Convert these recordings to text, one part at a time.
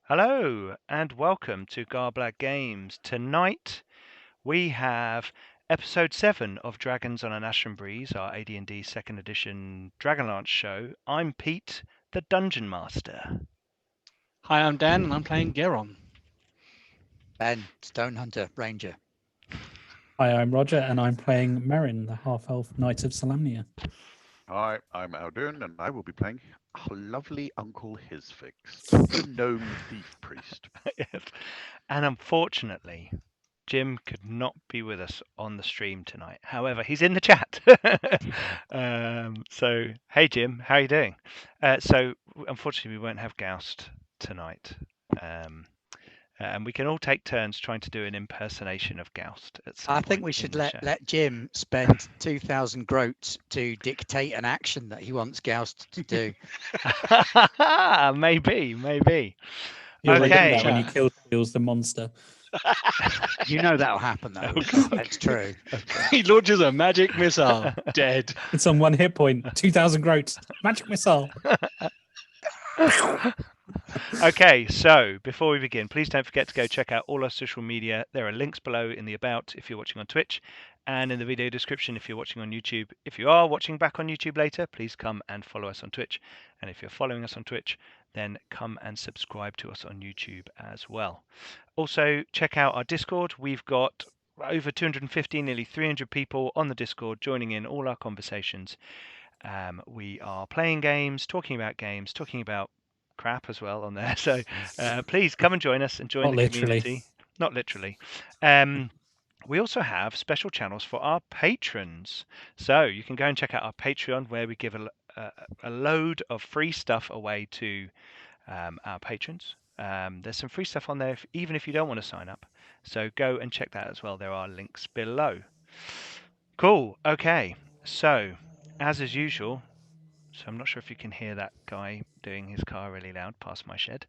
Hello and welcome to Garblag Games. Tonight we have episode 7 of Dragons on an Ashen Breeze, our AD&D 2nd edition Dragonlance show. I'm Pete, the Dungeon Master. Hi, I'm Dan and I'm playing Geron. Ben, Stonehunter, Ranger. Hi, I'm Roger and I'm playing Merrin, the half-elf Knights of Solamnia. Hi, I'm Aldun and I will be playing our lovely Uncle Hisfix, the gnome thief priest. Yes. And unfortunately, Jim could not be with us on the stream tonight. However, he's in the chat. So, hey Jim, how are you doing? So, unfortunately, we won't have Goust tonight. And we can all take turns trying to do an impersonation of Goust. I think we should let Jim spend 2,000 groats to dictate an action that he wants Goust to do. maybe. You'll Okay. like that when he kills the monster. You know that'll happen though. Oh, That's true. He launches a magic missile. Dead. It's on one hit point. 2,000 groats. Magic missile. Okay, so before we begin, please don't forget to go check out all our social media. There are links below in the About if you're watching on Twitch, and in the video description if you're watching on YouTube. If you are watching back on YouTube later, please come and follow us on Twitch. And if you're following us on Twitch, then come and subscribe to us on YouTube as well. Also, check out our Discord. We've got over 250, nearly 300 people on the Discord joining in all our conversations. We are playing games, talking about crap as well on there. So please come and join us and join the community. Not literally. We also have special channels for our patrons. So you can go and check out our Patreon where we give a load of free stuff away to our patrons. There's some free stuff on there even if you don't want to sign up. So go and check that as well. There are links below. Cool. Okay. So as is usual, so I'm not sure if you can hear that guy doing his car really loud past my shed.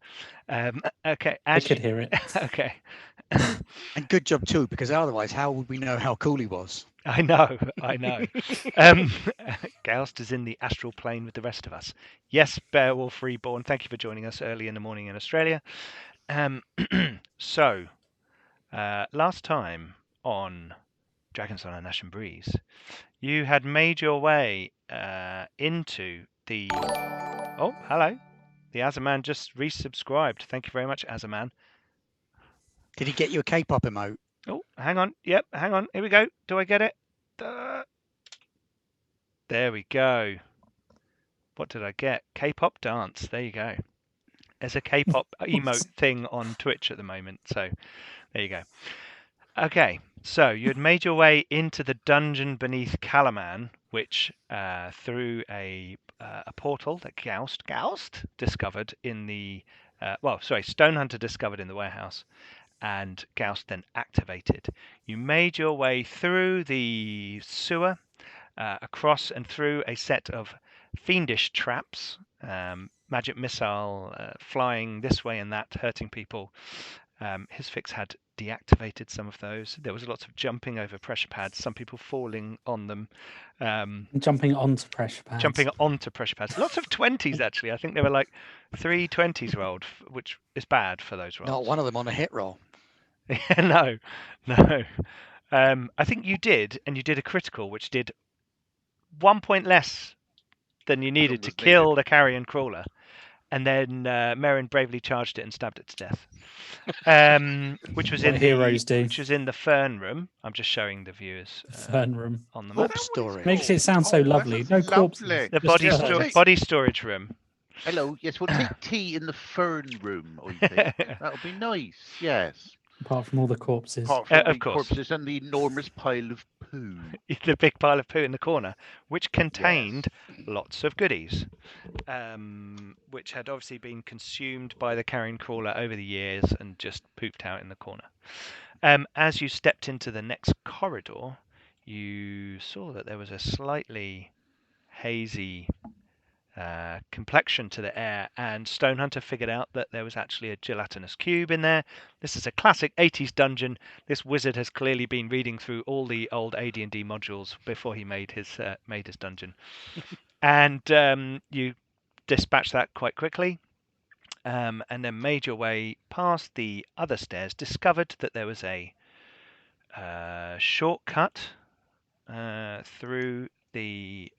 Okay. I could hear it. Okay. And good job too, because otherwise how would we know how cool he was? I know. Goust is in the astral plane with the rest of us. Yes, Beowulf Reborn, thank you for joining us early in the morning in Australia. So, last time on Dragons on an Ashen Breeze, you had made your way into the... Oh, hello. The Azaman just resubscribed. Thank you very much, Azaman. Did he get you a K-pop emote? Oh, hang on. Yep, hang on. Here we go. Do I get it? There we go. What did I get? K-pop dance. There you go. There's a K-pop emote thing on Twitch at the moment. So there you go. Okay, so you had made your way into the dungeon beneath Kalaman, which through a portal that Goust discovered in the Stonehunter discovered in the warehouse, and Goust then activated. You made your way through the sewer, across and through a set of fiendish traps, magic missile flying this way and that, hurting people. Hisfix had deactivated some of those. There was lots of jumping over pressure pads, some people falling on them. Jumping onto pressure pads. Lots of 20s, actually. I think there were like 3 20s rolled, which is bad for those rolls. Not one of them on a hit roll. No. I think you did, and you did a critical, which did 1 point less than you needed to kill the carrion crawler. And then Merrin bravely charged it and stabbed it to death. Which was in the fern room. I'm just showing the viewers. Fern room. On the map. Storage. Makes it sound so lovely. No corpses. The body storage room. Hello. Yes, we'll take tea in the fern room, I think. That'll be nice. Yes. Apart from all the corpses. Apart from the corpses and the enormous pile of poo. The big pile of poo in the corner, which contained lots of goodies, which had obviously been consumed by the carrion crawler over the years and just pooped out in the corner. As you stepped into the next corridor, you saw that there was a slightly hazy complexion to the air, and Stonehunter figured out that there was actually a gelatinous cube in there. This is a classic 80s dungeon. This wizard has clearly been reading through all the old AD&D modules before he made his dungeon. And you dispatch that quite quickly. and then made your way past the other stairs, discovered that there was a shortcut through the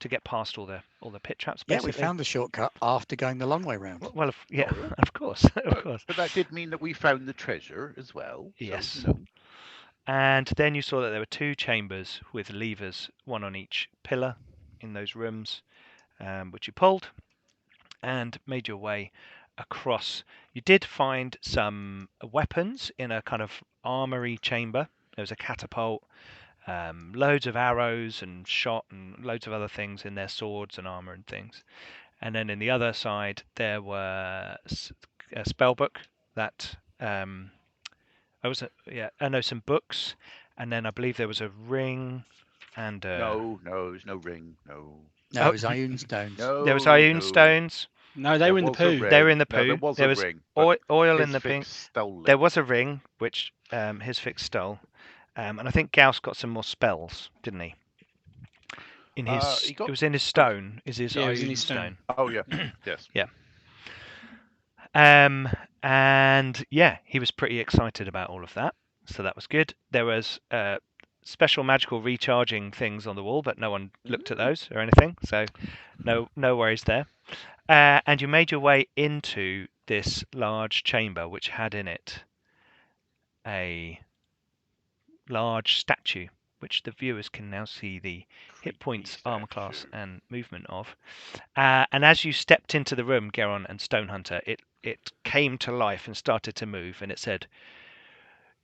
to get past all the pit traps. Yeah, Basically. we found the shortcut after going the long way round. Well, yeah, Oh, yeah. of course, of course. But that did mean that we found the treasure as well. Yes. So, you know. And then you saw that there were 2 chambers with levers, one on each pillar in those rooms, which you pulled and made your way across. You did find some weapons in a kind of armory chamber. There was a catapult, loads of arrows and shot and loads of other things in their swords and armor and things. And then in the other side there were a spell book that some books, and then I believe there was a ring and No, there's no ring. No. No, it was Ioun stones. No. there was Ioun no. stones. No, they There were in the was a poo. ring. They were in the No, poo. there was There a was ring. but oil in the Hisfix pink. stole it. There was a ring which Hisfix stole, and I think Gauss got some more spells, didn't he? In his, he got- it was in his stone. Is his Yeah, it was in Ioun his stone. Oh yeah. Yes. And yeah, he was pretty excited about all of that, so that was good. There was special magical recharging things on the wall, but no one looked at those or anything, so no worries there. And you made your way into this large chamber, which had in it a large statue, which the viewers can now see the hit points, armor class, Statue. and movement of. And as you stepped into the room, Geron and Stonehunter, it came to life and started to move, and it said,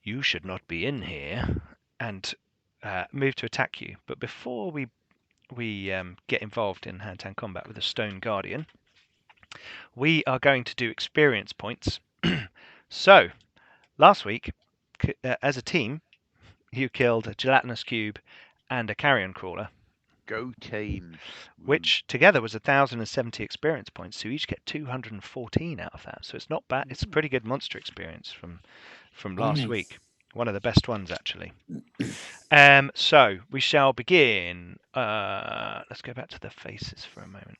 "You should not be in here," and moved to attack you. But before we get involved in hand-to-hand combat with the Stone Guardian, we are going to do experience points. So, last week, as a team, you killed a gelatinous cube and a carrion crawler, Go team. which together was 1,070 experience points. So you each get 214 out of that. So it's not bad. It's a pretty good monster experience from last Nice. week. One of the best ones, actually. So we shall begin. Let's go back to the faces for a moment.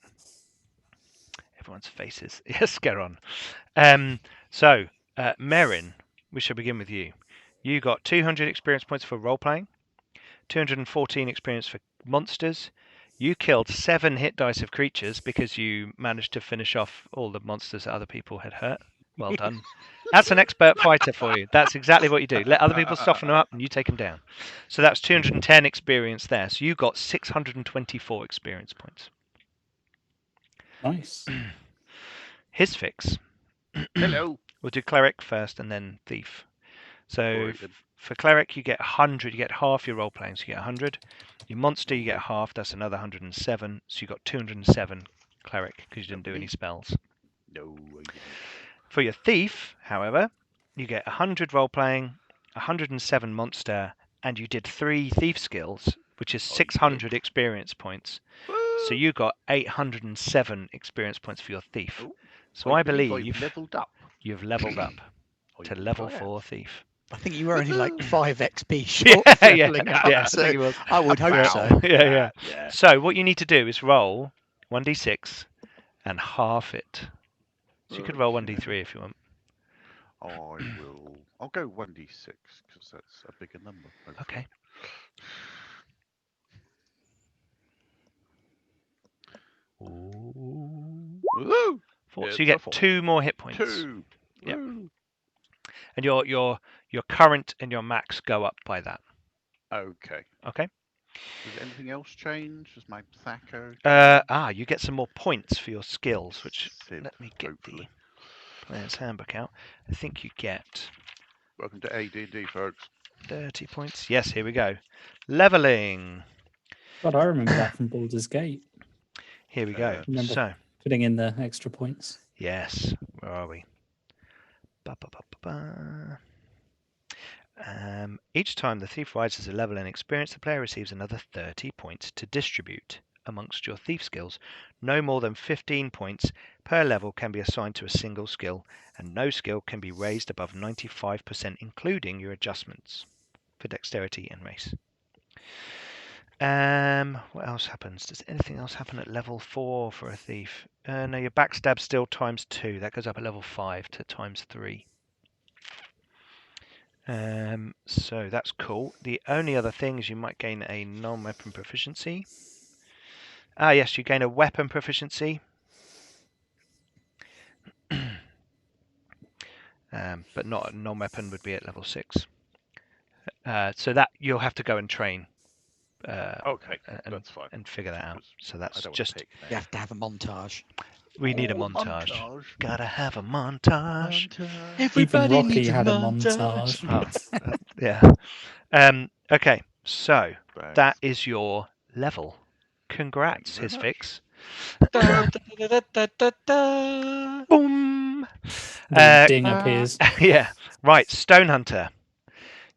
Everyone's faces. Yes, Geron. So, Merrin, we shall begin with you. You got 200 experience points for role-playing, 214 experience for monsters. You killed 7 hit dice of creatures because you managed to finish off all the monsters that other people had hurt. Well done. That's an expert fighter for you. That's exactly what you do. Let other people soften them up and you take them down. So that's 210 experience there. So you got 624 experience points. Nice. Hisfix. Hello. We'll do cleric first and then thief. So Very good. for cleric, you get 100. You get half your role playing, so you get 100. Your monster, you get half. That's another 107. So you got 207 cleric because you didn't do any spells. No. I didn't. For your thief, however, you get 100 role playing, 107 monster, and you did 3 thief skills, which is 600 experience points. So you got 807 experience points for your thief. Oh, So I I've believe leveled up. you've leveled up I to believe level I have. 4 thief. I think you were only like 5 XP Yeah, short of yeah, leveling up, yeah, I so think it was. I would hope Wow. so. Yeah. Yeah. So what you need to do is roll 1d6 and half it. So you could roll Okay. 1d3 if you want. I'll go 1d6 because that's a bigger number. hopefully. Okay. Ooh. Woo! 4. It's So you a get 4. 2 more hit points. 2. Yep. Woo. And your current and your max go up by that. Okay. Okay. Does anything else change? Does my Thaco? You get some more points for your skills, which Sid, let me get hopefully. the player's handbook out. I think you get Welcome to AD&D, folks. 30 points. Yes, here we go. Leveling. God, I remember that from Baldur's Gate. Here we go. Remember. So, Putting in the extra points. yes, where are we? Each time the thief rises a level in experience, the player receives another 30 points to distribute amongst your thief skills. No more than 15 points per level can be assigned to a single skill, and no skill can be raised above 95%, including your adjustments for dexterity and race. What else happens? Does anything else happen at level 4 for a thief? No, your backstab still ×2. That goes up at level 5 to ×3. So that's cool. The only other thing is you might gain a non-weapon proficiency. Ah, yes, you gain a weapon proficiency. But not a non-weapon would be at level 6. So that you'll have to go and train. Okay, that's fine. And figure that out. 'cause So I that's don't wanna just pick You have to have a montage. we need a montage. Gotta have a montage. Even Everybody Rocky needs had a montage. montage. Yeah. Okay. So Thanks. that is your level. Congrats, very his much. fix. Da, da, da, da, da, da. Boom. The ding appears. Yeah. Right. Stonehunter.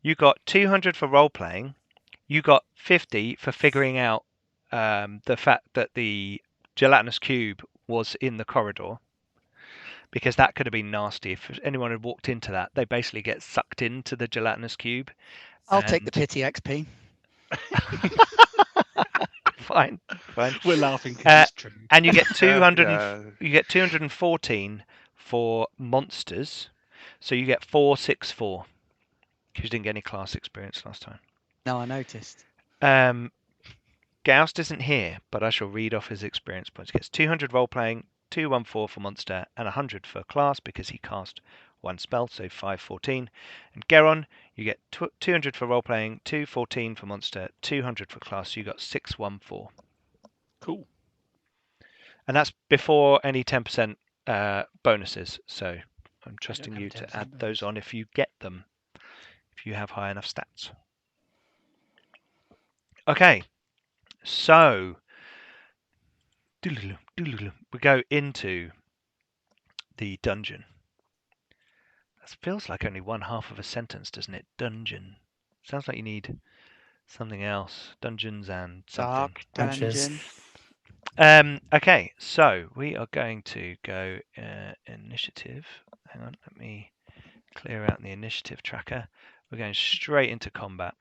You got 200 for role playing. You got 50 for figuring out the fact that the gelatinous cube was in the corridor, because that could have been nasty. If anyone had walked into that, they basically get sucked into the gelatinous cube. I'll take the and- pity XP. Fine. We're laughing because it's true. And you get 200. Yeah. You get 214 for monsters, so you get 464 because you didn't get any class experience last time. No, I noticed. Gauss isn't here, but I shall read off his experience points. He gets 200 role playing, 214 for monster, and 100 for class because he cast one spell, so 514. And Geron, you get 200 for role playing, 214 for monster, 200 for class. So you got 614. Cool. And that's before any 10% bonuses. So I'm trusting have you 10% to add those on if you get them, if you have high enough stats. Okay, so we go into the dungeon. That feels like only one half of a sentence, doesn't it? Dungeon. Sounds like you need something else. Dungeons and something. Dark Branches. dungeon. Okay, so we are going to go initiative. Hang on, let me clear out the initiative tracker. We're going straight into combat.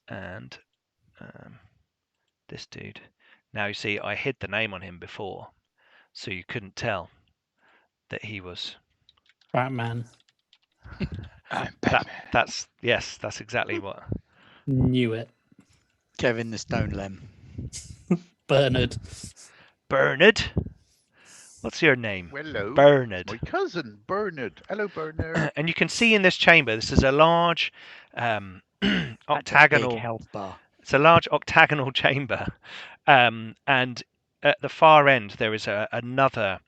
And this dude. Now you see, I hid the name on him before, so you couldn't tell that he was. Batman. I'm Batman. That's exactly what. Knew it. Kevin the Stone Lem. Bernard. Bernard. What's your name? Hello. Bernard. My cousin, Bernard. Hello, Bernard. And you can see in this chamber, this is a large That's a octagonal. big health bar. It's a large octagonal chamber, and at the far end there is another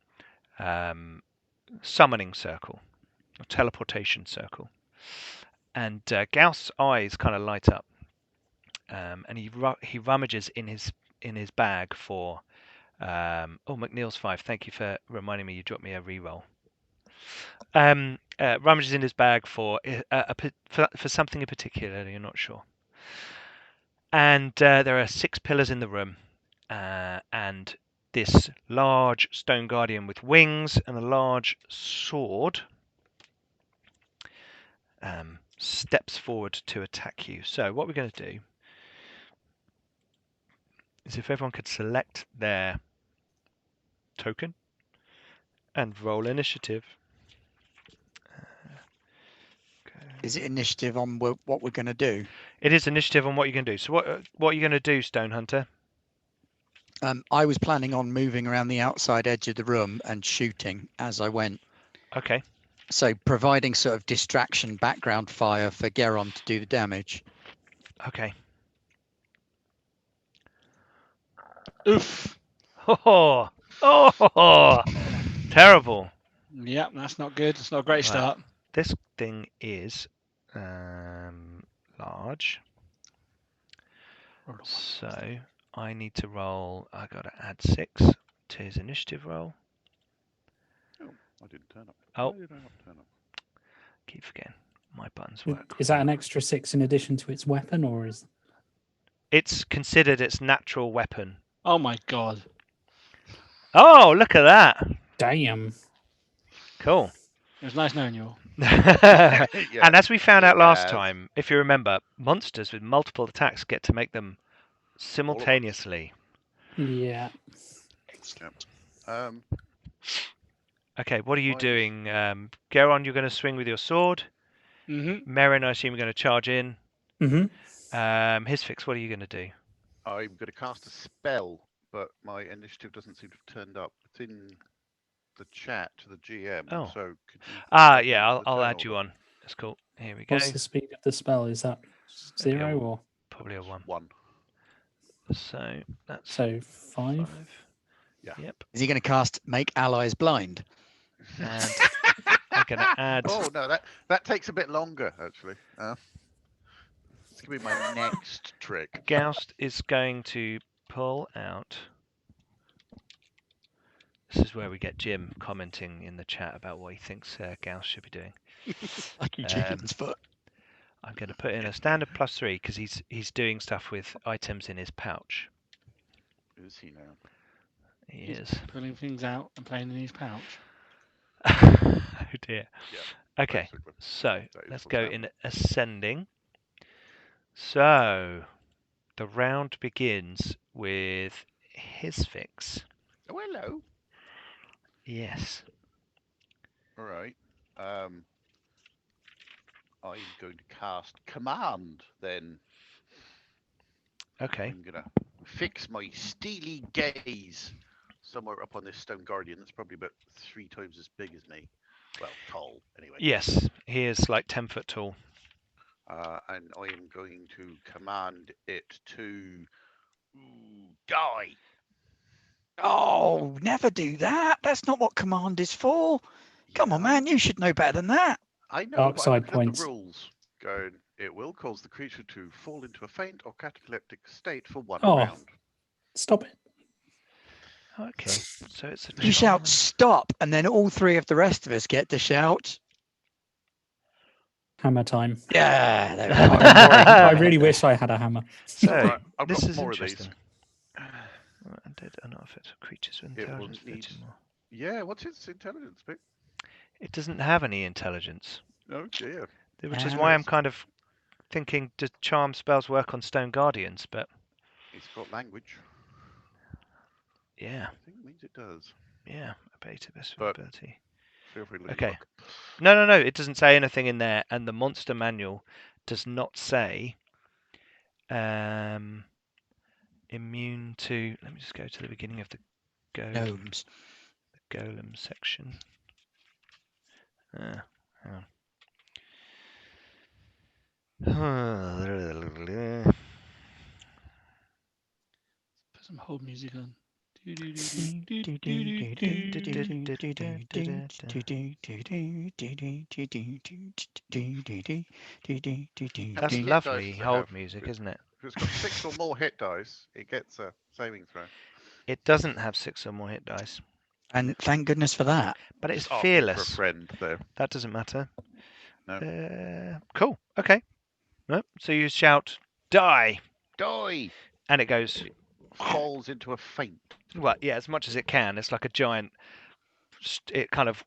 summoning circle, a teleportation circle, and Gauss's eyes kind of light up, and he rummages in his bag for. McNeil's 5. Thank you for reminding me. You dropped me a reroll. Rummages in his bag for something in particular. You're not sure. And there are 6 pillars in the room, and this large stone guardian with wings and a large sword steps forward to attack you. So what we're going to do is, if everyone could select their token and roll initiative. Is it initiative on what we're going to do? It is initiative on what you're going to do. So what are you going to do, Stonehunter? I was planning on moving around the outside edge of the room and shooting as I went. Okay. So providing sort of distraction background fire for Geron to do the damage. Okay. Oof. Oh, terrible. Yep, that's not good. It's not a great start. This thing is large. So I need to roll. I got to add 6 to his initiative roll. Oh, I didn't turn up. Oh. Why did I not turn up? Keep forgetting. My buttons work. Is that an extra 6 in addition to its weapon, or is It's considered its natural weapon. Oh my god. Oh, look at that. damn? Cool. It was nice knowing you all. Yeah, And as we found out last have. time, if you remember, monsters with multiple attacks get to make them simultaneously. Yeah. Excellent. Okay, what are you Mine is- doing? Geron, you're going to swing with your sword. Mm-hmm. Merrin, I assume you're going to charge in. hmm Hisfix, what are you going to do? I'm going to cast a spell, but my initiative doesn't seem to have turned up. It's in the chat to the GM. Oh. So could you add me Yeah, to I'll, the I'll turn add you order? on. That's cool. Here we go. What's the speed of the spell? Is that Maybe a 0 or Probably a 1. 1. So that's so 5? 5. Yeah. Yep. Is he going to cast Make Allies Blind? And I'm going to add. Oh no, that takes a bit longer actually. It's gonna be my next trick. Gauss is going to pull out. This is where we get Jim commenting in the chat about what he thinks Gauss should be doing. Like Eugene's foot. I'm going to put in a standard +3 because he's doing stuff with items in his pouch. Is he now? He He's is. pulling things out and playing in his pouch. Oh dear. Yeah. Okay, Basically. so That is let's what's go happening. in ascending. So the round begins with Hisfix. Oh hello. Yes. All right. I'm going to cast command then. Okay. I'm gonna fix my steely gaze somewhere up on this stone guardian that's probably about 3 times as big as me. Well, tall anyway. Yes, he is like 10 foot tall. And I am going to command it to die. Oh, never do that. That's not what command is for. Come on, man. You should know better than that. I know, Dark but side I'm looking points. at the rules. Going, it will cause the creature to fall into a faint or cataleptic state for 1 Oh. round. Stop it. Okay, so it's a You shout charm. stop, and then all 3 of the rest of us get to shout. Hammer time. Yeah, there we I, go. don't worry. I really wish I had a hammer. So Right, I've this got is more of these. interesting. Undead unaffected creatures with It will intelligence need- 30 more. Yeah, what's its intelligence bit? It doesn't have any intelligence, Oh dear. which is Ah. why I'm kind of thinking, do charm spells work on stone guardians? But It's got language. yeah, I think it means it does. yeah, abated this But- ability. Feel free to look. Okay. No, it doesn't say anything in there, and the monster manual does not say immune to. Let me just go to the beginning of the Gnomes. golem section. Hang on. Put some hold music on. That's hit lovely dice to hold have. music, isn't it? If it's got 6 or more hit dice, it gets a saving throw. It doesn't have 6 or more hit dice, And thank goodness for that. but it's Just asking for a fearless. friend there. That doesn't matter. No. Cool. Okay. No, so you shout, "Die!" Die! and it goes. Falls into a faint. Well, yeah, as much as it can. It's like a giant. It kind of.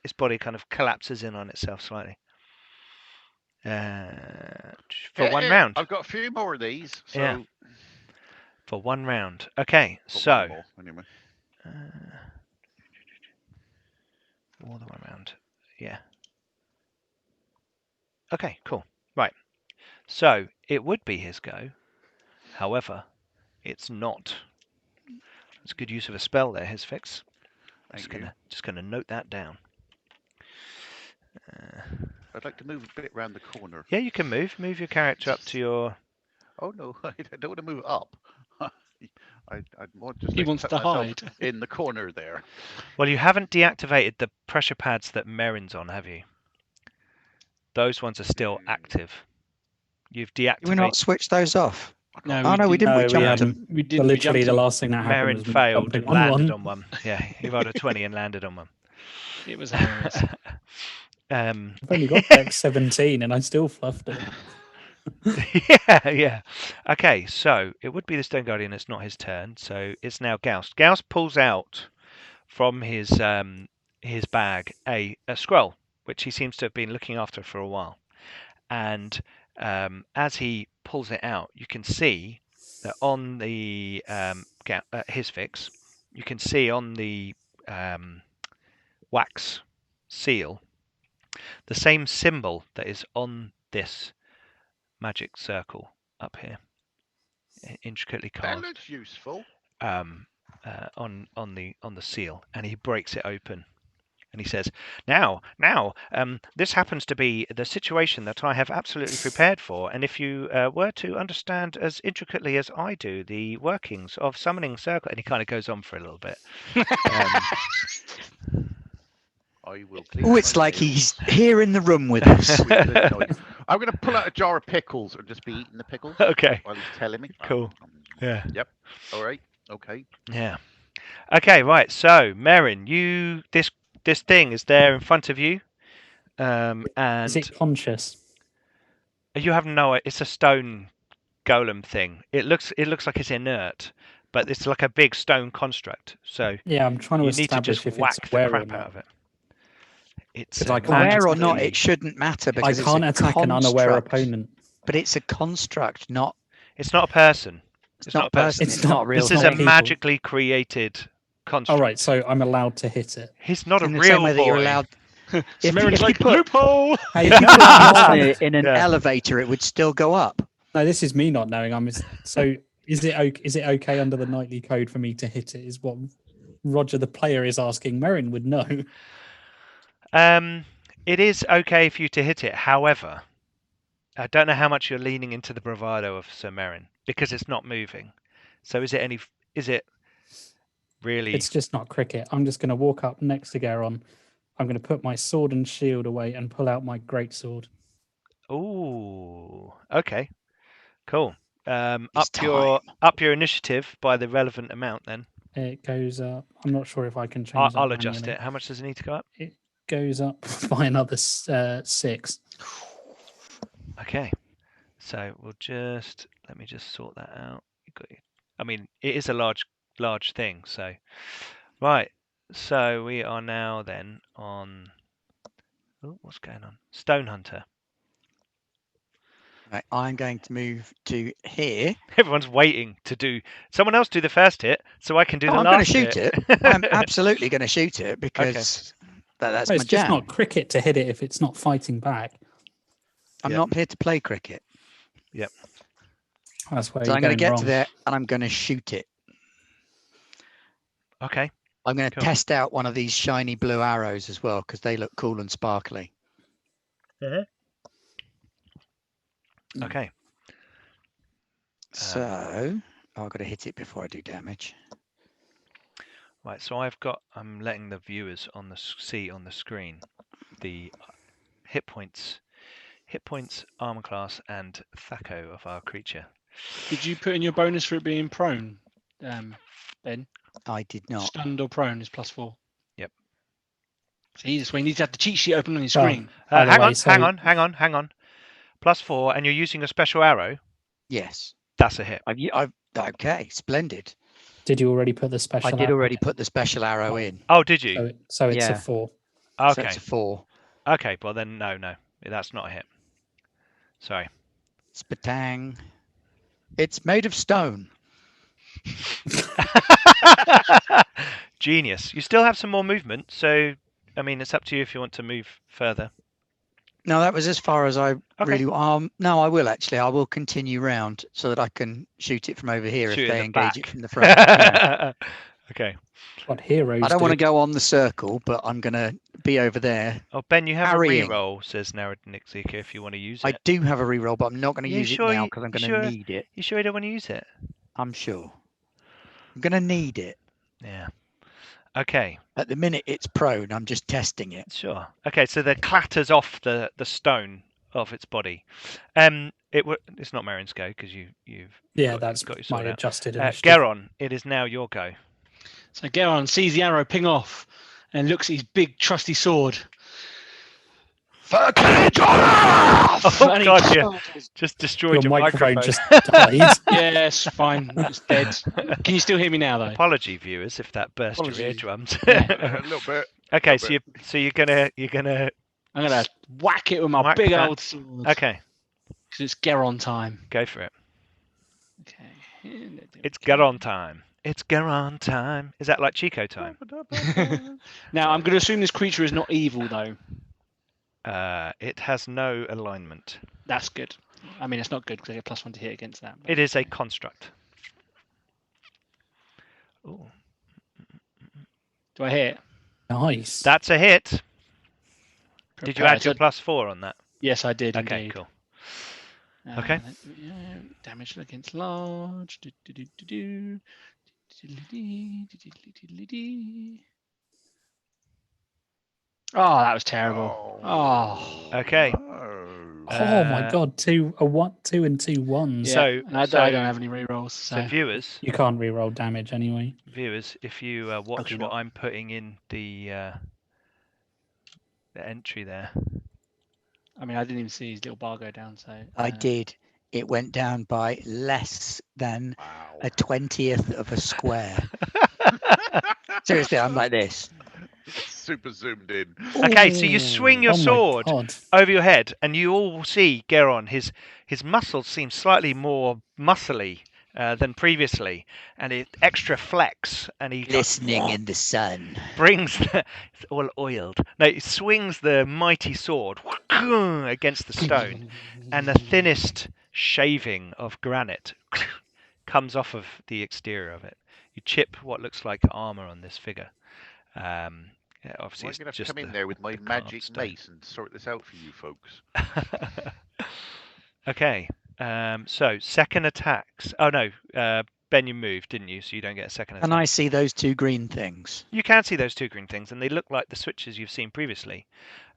Its body kind of collapses in on itself slightly. For 1 round. I've got a few more of these. So Yeah. For 1 round. Okay, got one so. more, anyway. More than 1 round. Yeah. Okay, cool. Right. So it would be his go. However, it's not. It's a good use of a spell there, his fix. Thank you. Just gonna note that down. I'd like to move a bit round the corner. Yeah, you can move. Move your character up to your. Oh no, I don't want to move up. I'd more just He like wants put to myself hide. in the corner there. Well, you haven't deactivated the pressure pads that Merrin's on, have you? Those ones are still active. You've Did we deactivated. not switch those off? No, Oh, no, we didn't. No, We we jumped hadn't. them. We didn't. Literally, we the jumped last thing that happened Merrin was me failed jumping and landed one. on one. Yeah, he rolled a 20 and landed on one. It was hilarious. Um, I've only got deck 17 and I still fluffed it. yeah. Okay, so it would be the Stone Guardian. It's not his turn, so it's now Gauss. Gauss pulls out from his his bag a scroll, which he seems to have been looking after for a while. And as he pulls it out, you can see that on the his fix, you can see on the wax seal the same symbol that is on this magic circle up here, intricately That carved looks useful. on the seal, and he breaks it open. And he says, now, this happens to be the situation that I have absolutely prepared for. And if you were to understand as intricately as I do the workings of summoning circle, and he kind of goes on for a little bit. I will clean Oh, it's my like nails he's here in the room with us. with the knife. I'm going to pull out a jar of pickles and just be eating the pickles Okay, while he's telling me. Cool. Yeah. Yep. All right. Okay. Yeah. Okay, right. So, Merrin, this thing is there in front of you, and Is it conscious? you have no. It's a stone golem thing. It looks like it's inert, but it's like a big stone construct. So Yeah, I'm trying to you need to establish just if whack it's the aware or crap not. out of it. It's 'Cause I can't Aware or just not, be- it shouldn't matter I because can't it's a attack an unaware construct. opponent. But it's a construct, not. It's not a person. It's not a person. It's not a real This is thing. a people. magically created construct. All right, so I'm allowed to hit it. He's not a In the real same way that you're boy. allowed. So If Merrin's you like, put- loophole! Hey, If you put it on no, it in an Yeah. elevator, it would still go up. this is me not knowing. So is it okay under the knightly code for me to hit it? Is what Roger the player is asking. Merrin would know. It is okay for you to hit it. However, I don't know how much you're leaning into the bravado of Sir Merrin because it's not moving. So is it really? It's just not cricket. I'm just going to walk up next to Geron. I'm going to put my sword and shield away and pull out my greatsword. Ooh, okay, cool. It's Up your initiative by the relevant amount. Then It goes up. I'm not sure if I can change that I'll adjust manually. it. How much does it need to go up? It goes up by another 6. Okay, so let me just sort that out. I mean, it is a large thing. So, right. So we are now then on. Oh, what's going on? Stonehunter. Right, I'm going to move to here. Everyone's waiting to do. Someone else do the first hit, so I can do the I'm last going to shoot hit. it. I'm absolutely going to shoot it because that's No, my it's just jam. not cricket to hit it if it's not fighting back. I'm Yeah. not here to play cricket. That's where So you're I'm going to going get to wrong. there and I'm going to shoot it. Okay. I'm going to Cool. test out one of these shiny blue arrows as well because they look cool and sparkly. Okay. So I've got to hit it before I do damage. Right. So I'm letting the viewers see on the screen the hit points, armor class, and thaco of our creature. Did you put in your bonus for it being prone, Ben? I did not. Stunned or prone is +4. Yep. See, that's why you need to have the cheat sheet open on your Well, screen. By the Hang way, on, so- hang on. +4, and you're using a special arrow. Yes. That's a hit. Okay, splendid. Did you already put the special? I did arrow? already put the special arrow in. Oh, did you? So it's Yeah. a 4. So Okay. it's a 4. Okay. Well then, no, that's not a hit. Sorry. Spatang. It's made of stone. Genius. You still have some more movement, so I mean, it's up to you if you want to move further. No, that was as far as I Okay. really. No, I will actually. I will continue round so that I can shoot it from over here Shoot if in they the engage back. it from the front. Yeah. Okay. What heroes? I don't want to do. go on the circle, but I'm going to be over there. Oh, Ben, you have Parrying. a reroll, says Narodnixika, if you want to use I it. do have a reroll, but I'm not going to You use sure it now you- because I'm you going sure? to need it. You sure you don't want to use it? I'm sure. I'm going to need it. Yeah. Okay. At the minute, it's prone. I'm just testing it. Sure. Okay, so the clatters off the stone of its body. It's not Merrin's go because you've Yeah, got- that's got your my sword out. adjusted initiative. Geron, it is now your go. So Geron sees the arrow ping off and looks at his big trusty sword. Fucking off! Oh And he- God, yeah. Just destroyed Your your microphone microphone. just died. Yes, fine. It's dead. Can you still hear me now, though? Apology, viewers, if that burst your Apologies. eardrums. A little bit. Okay, No, so you're gonna I'm gonna whack it with my Whack big that. old sword. okay, Because it's Geron time. go for it. Okay. There we It's go. Geron time. It's Geron time. Is that like Chico time? Now I'm going to assume this creature is not evil though. It has no alignment. That's good. I mean, it's not good because I get +1 to hit against that. But It is a okay. construct. Ooh, Do I hit? Nice. that's a hit. Did you add Prepare. your +4 on that? Yes, I did. Okay, indeed. cool. Okay. Damage against large. Oh, that was terrible. Oh. Okay. No. Oh my god, 2 and 2 ones. Yeah, So- and I don't have any rerolls. So So, viewers, You can't reroll damage anyway. if you watch Okay, what no. I'm putting in the entry there. I mean, I didn't even see his little bar go down. So I did. It went down by less than Wow. a 20th of a square. Seriously, I'm like this. Super zoomed in. Okay, so you swing your Oh my sword God. over your head, and you all see Geron. His muscles seem slightly more muscly than previously, and it extra flex, and he Glistening in the sun. brings it's all oiled. No, he swings the mighty sword against the stone, and the thinnest shaving of granite comes off of the exterior of it. You chip what looks like armor on this figure. Yeah, obviously, I'm it's gonna have to just come in the- there with my the carved magic stone. mace and sort this out for you folks. Okay, so second attacks. Oh no, Ben, you moved, didn't you? So you don't get a second attack. Can I see those 2 green things? You can see those 2 green things, and they look like the switches you've seen previously.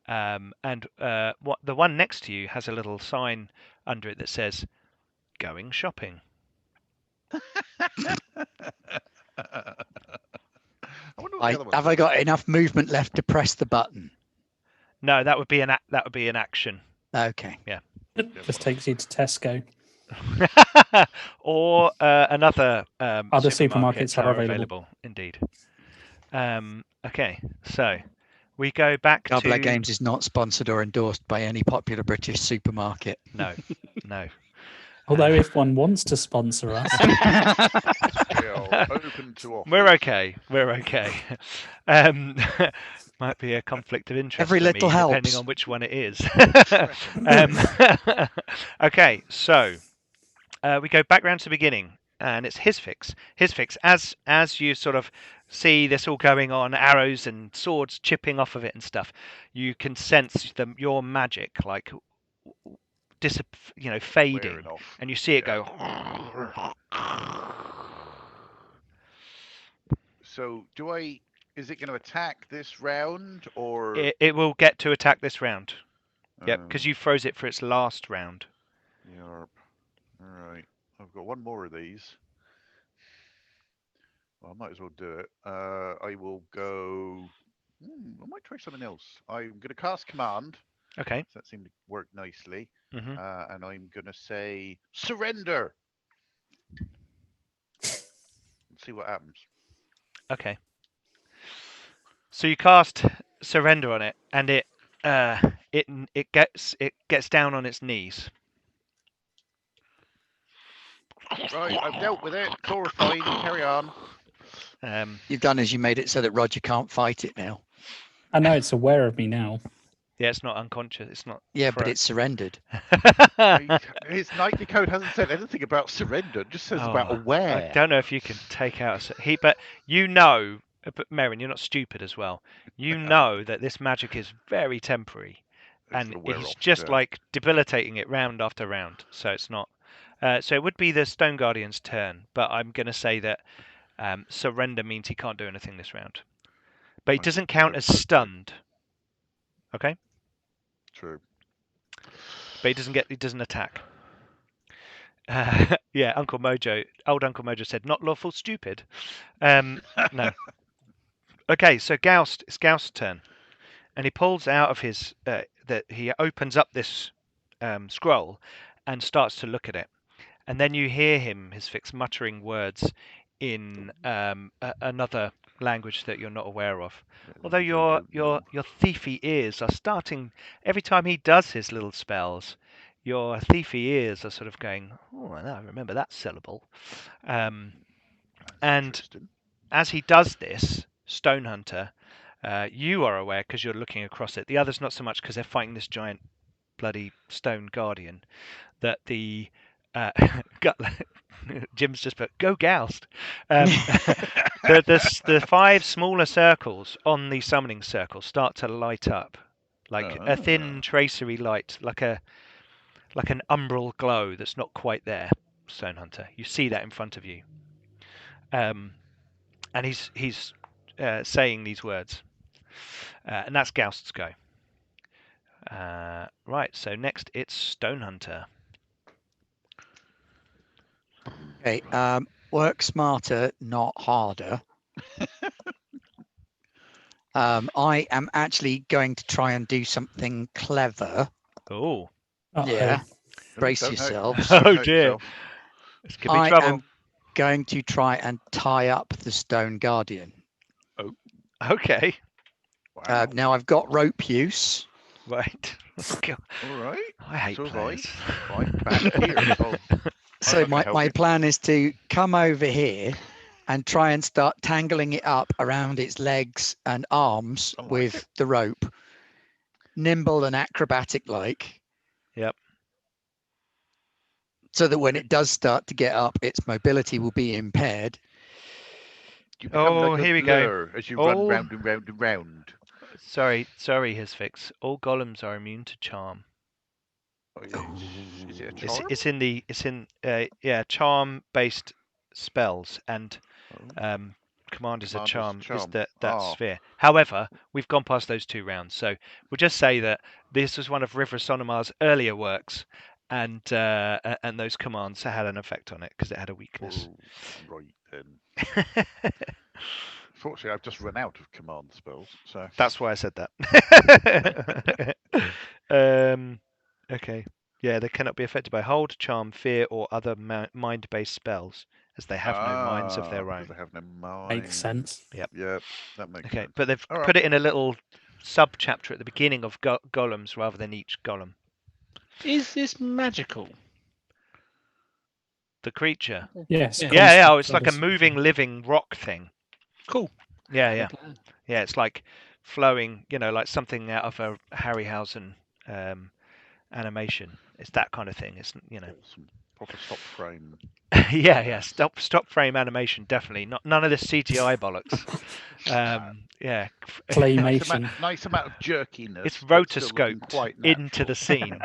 And what the one next to you has a little sign under it that says "Going shopping." I wonder what the other one Have I says. got enough movement left to press the button? No, that would be an action. Okay. Just takes you to Tesco. Or another Other supermarkets are are available. Indeed. Okay, so we go back Goblet to Games is not sponsored or endorsed by any popular British supermarket. no. Although if one wants to sponsor us, Still open to offer. We're okay. Might be a conflict of interest Every for little me, depending helps. on which one it is. Okay, so we go back round to the beginning, and it's his fix. His fix, as you sort of see this all going on, arrows and swords chipping off of it and stuff, you can sense your magic like fading, Wearing off. and you see it Yeah. go. So is it going to attack this round or? It will get to attack this round. Yep, because Um, you froze it for its last round. Yarp. All right. I've got one more of these. Well, I might as well do it. I will go. I might try something else. I'm going to cast command. Okay. So that seemed to work nicely. hmm And I'm going to say surrender. And see what happens. Okay. So you cast surrender on it, and it gets down on its knees. Right, I've dealt with it. It's all fine. Carry on. You've done is you made it so that Roger can't fight it now. I know it's aware of me now. Yeah, it's not unconscious. It's not. Yeah, but throat. it's surrendered. His knightly code hasn't said anything about surrender. It just says about Oh, aware. I don't know if you can take out but you know, but Merrin, you're not stupid as well. You know that this magic is very temporary, and gonna wear it's off, just yeah. like debilitating it round after round. So it's not. So it would be the Stone Guardian's turn, but I'm going to say that surrender means he can't do anything this round. But he doesn't count as stunned. Okay. True. But he doesn't attack. Yeah, old Uncle Mojo said, not lawful stupid. No. Okay, so it's Gaust's turn. And he pulls out of his, he opens up this scroll and starts to look at it. And then you hear him, his fix, muttering words in another language that you're not aware of. Although Language I your don't know. thiefy ears are starting every time he does his little spells. Your thiefy ears are sort of going, oh, I remember that syllable. And Interesting. as he does this, Stonehunter, you are aware because you're looking across it. The others not so much because they're fighting this giant bloody stone guardian. That the Jim's just put go Goust. The 5 smaller circles on the summoning circle start to light up like a thin tracery light, like an umbral glow that's not quite there. Stonehunter, you see that in front of you, and he's saying these words, and that's Goust's go. Right, so next it's Stonehunter. Okay, work smarter, not harder. I am actually going to try and do something clever. Oh, Yeah, brace Don't hurt- yourselves. don't Oh, hurt dear. yourself. this could be I trouble. am going to try and tie up the stone guardian. Okay, Wow. Now I've got rope use. right. God, All right. I hate So have players. Right, back here. So not gonna help my you. plan is to come over here and try and start tangling it up around its legs and arms I like with it. the rope. Nimble and acrobatic like. Yep. So that when it does start to get up, its mobility will be impaired. You become Oh, like a here we go. blur as you Oh. run round and round and round. Sorry, Hisfix. All golems are immune to charm. Oh, yeah. Is it a charm? It's in charm based spells, and Oh. command is a Command is charm. Is charm. that Ah. sphere? However, we've gone past those 2 rounds, so we'll just say that this was one of Rhivrasonomar's earlier works, and those commands had an effect on it because it had a weakness. Oh, right then. Fortunately, I've just run out of command spells, so That's why I said that. Okay. Yeah, they cannot be affected by hold, charm, fear, or other mind-based spells, as they have no minds of their because own. they have no mind. Makes sense. Yep, that makes Okay, sense. but they've All right. put it in a little sub-chapter at the beginning of golems rather than each golem. Is this magical? The creature. Yes. Yeah. Yeah, constant it's like a service. moving, living rock thing. Cool. Yeah. Yeah, it's like flowing, like something out of a Harryhausen animation. It's that kind of thing. It's Some proper stop frame. yeah. Stop frame animation, definitely. None of this CGI bollocks. Yeah. Claymation. Nice amount of jerkiness. It's but still looking rotoscoped quite into natural. the scene.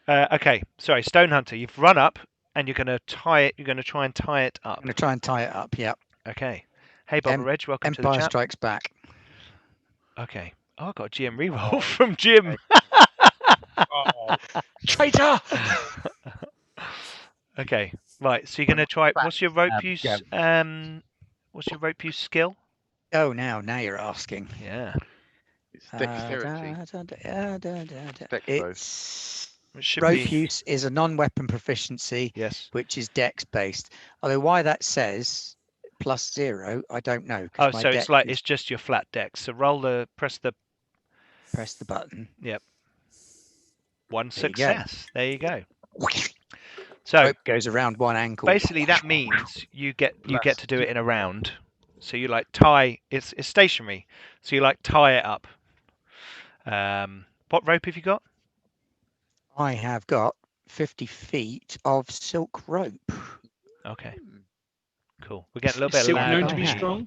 Okay, sorry, Stonehunter. You've run up and you're going to tie it. You're going to try and tie it up. I'm going to try and tie it up. Yep. Okay. Hey, Bob Reg, welcome to the Empire chat. Strikes Back. Okay. Oh, I got a GM reroll from Jim. Traitor! Okay, right. So you're going to try. What's your rope use? What's your rope use skill? Oh, now you're asking. Yeah. It's dexterity. It's It should rope be. use is a non-weapon proficiency, Yes. which is dex based. Although why that says +0, I don't know. 'cause Oh, my so dex it's like is- it's just your flat dex. So press the. press the button. Yep. One There you go. success. There you go. So Rope goes around one ankle. basically, that means you get to do it in a round. So you tie. It's stationary. So you tie it up. What rope have you got? I have got 50 feet of silk rope. Okay. Hmm, Cool. We're getting a little Is bit of silk lag. known on to be here. strong?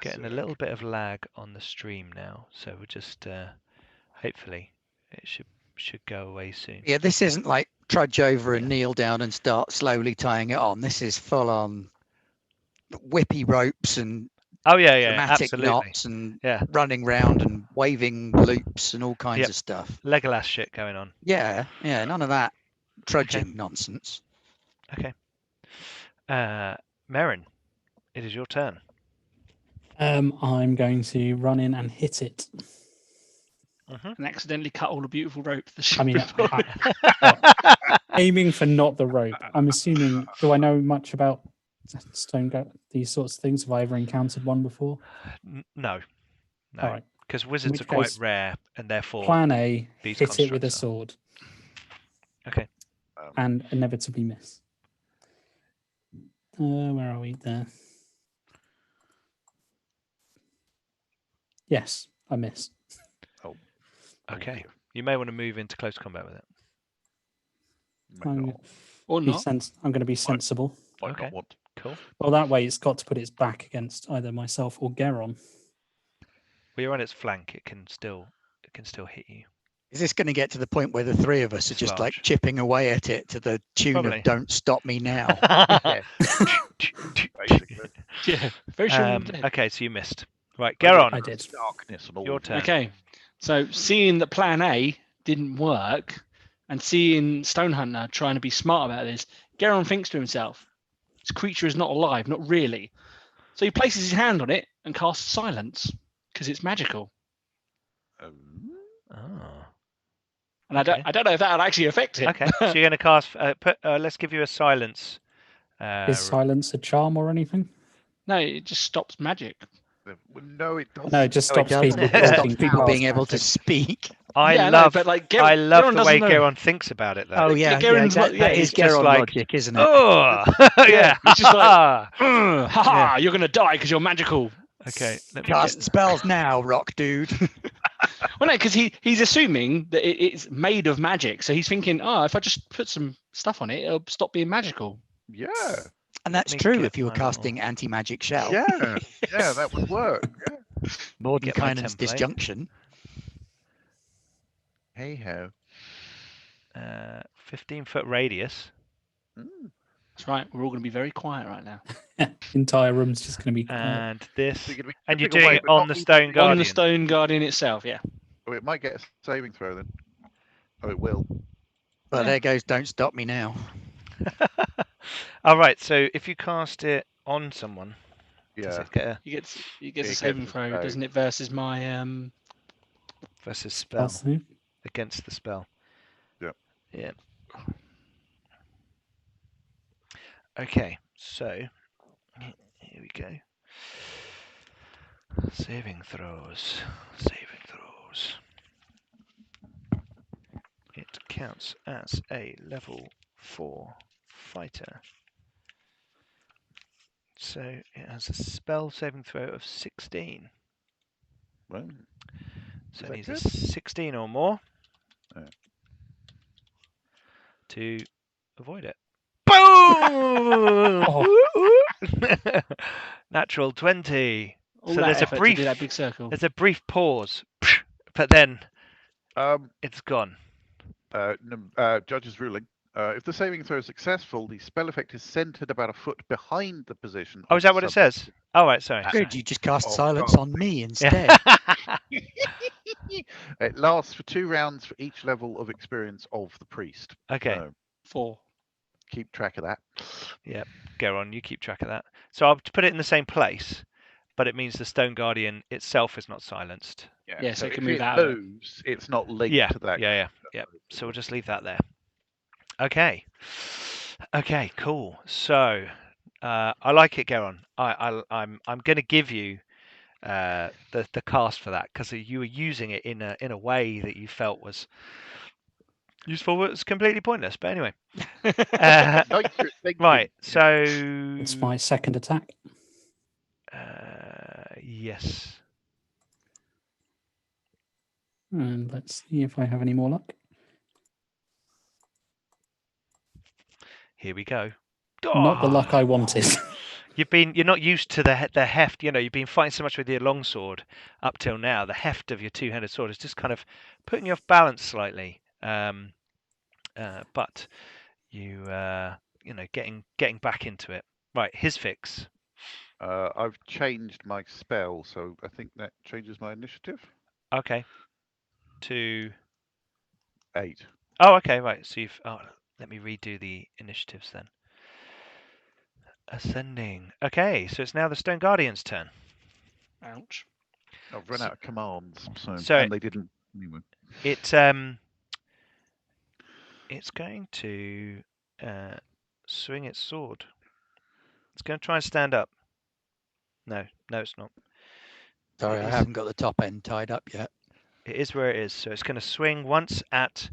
Getting a little bit of lag on the stream now, so we'll just hopefully it should go away soon. Yeah, this isn't like trudge over and kneel down and start slowly tying it on. This is full on whippy ropes and Oh yeah, dramatic absolutely. knots and Yeah, running round and waving loops and all kinds Yep. of stuff. Legolas shit going on. Yeah, none of that trudging nonsense. Okay. Merrin, it is your turn. I'm going to run in and hit it. and accidentally cut all the beautiful rope. I mean, aiming for not the rope. I'm assuming. Do I know much about these sorts of things? Have I ever encountered one before? No. All right. Because wizards which are quite case, rare, and therefore Plan A: these hit it with a constructs are. sword. Okay. And inevitably miss. Where are we there? Yes, I miss. Oh. Okay. You may want to move into close combat with it. Might Or not. I'm going to be sensible. not Okay. want. Cool. Well, that way it's got to put its back against either myself or Geron. Well, you're on its flank. It can still hit you. Is this going to get to the point where the three of us are It's just like large. chipping away at it to the tune Probably. of "Don't Stop Me Now"? Yeah, basically. Yeah, very sure. Okay, so you missed. Right, I Geron, did. Darkness and all. your turn. Okay, so seeing that Plan A didn't work, and seeing Stonehunter trying to be smart about this, Geron thinks to himself, "This creature is not alive, not really." So he places his hand on it and casts Silence because it's magical. Oh. And Okay. I don't know if that would actually affect it. Okay, so you're going to cast. Let's give you a silence. Is silence a charm or anything? No, it just stops magic. No, it doesn't. No, it just stops doesn't. people It stops talking people being past able to magic. speak. I Yeah, I know, love. but like I love Geron the way doesn't know. Geron thinks about it, though. Oh yeah, Geron's that it's is just Geron like, logic, isn't it? Oh, yeah. It's just like, Yeah. haha, you're gonna die because you're magical. Okay. Let me Cast get, spells now, rock dude. Well, no, because he's assuming that it's made of magic, so he's thinking, oh, if I just put some stuff on it, it'll stop being magical. Yeah, And that's me true get if you were my little- casting anti-magic shell. yeah, that would work. Yeah. Mordenkainen's template. disjunction. Hey ho. 15-foot radius. That's right. We're all going to be very quiet right now. Entire room's just going to be quiet. And this. So you're gonna be And you're chipping doing away, it but on not the moving Stone Guardian. On the Stone Guardian itself, yeah. Oh, it might get a saving throw then. Oh, it will. Well, Yeah. there goes "Don't Stop Me Now." All right. So if you cast it on someone, does Yeah. it get a He gets It a saving gets a throw, save. doesn't it? Versus my versus spell Also, against the spell? Yep. Yeah. Okay. So here we go. Saving throws. Saving throws. It counts as a level 4 fighter. So it has a spell saving throw of 16. Well, So Is it that needs a 16 or more Yeah. to avoid it. Boom! Natural 20. all So that there's a effort to brief- do that big circle. There's a brief pause, but then um, it's gone. judge's ruling. If the saving throw is successful, the spell effect is centered about a foot behind the position. Oh, of is that the what it subject. says? Oh, right, sorry. Good, you just cast Oh, silence God. on me Yeah. instead. It lasts for 2 rounds for each level of experience of the priest. Okay, So 4. keep track of that. Geron, you keep track of that. So I'll put it in the same place, but it means the Stone Guardian itself is not silenced. Yeah, so it if can move out of it. moves, it's not linked Yeah, to that. yeah. So we'll just leave that there. Okay. Okay, cool. So I like it, Geron. I'm going to give you the cast for that because you were using it in a way that you felt was useful. It's completely pointless, but anyway. Right. So it's my second attack. yes. And let's see if I have any more luck. Here we go. Not the luck I wanted. You're not used to the heft. You've been fighting so much with your longsword up till now. The heft of your two-handed sword is just kind of putting you off balance slightly. But you getting back into it. Right, his fix. I've changed my spell, so I think that changes my initiative. Okay. To 8. oh, okay, right. So let me redo the initiatives then. Ascending. Okay, so it's now the Stone Guardian's turn. Ouch. I've run out of commands, So- and they didn't Anyway. it's going to swing its sword. It's going to try and stand up. No, it's not. Sorry, It I is- haven't got the top end tied up yet. It is where it is. So it's going to swing once at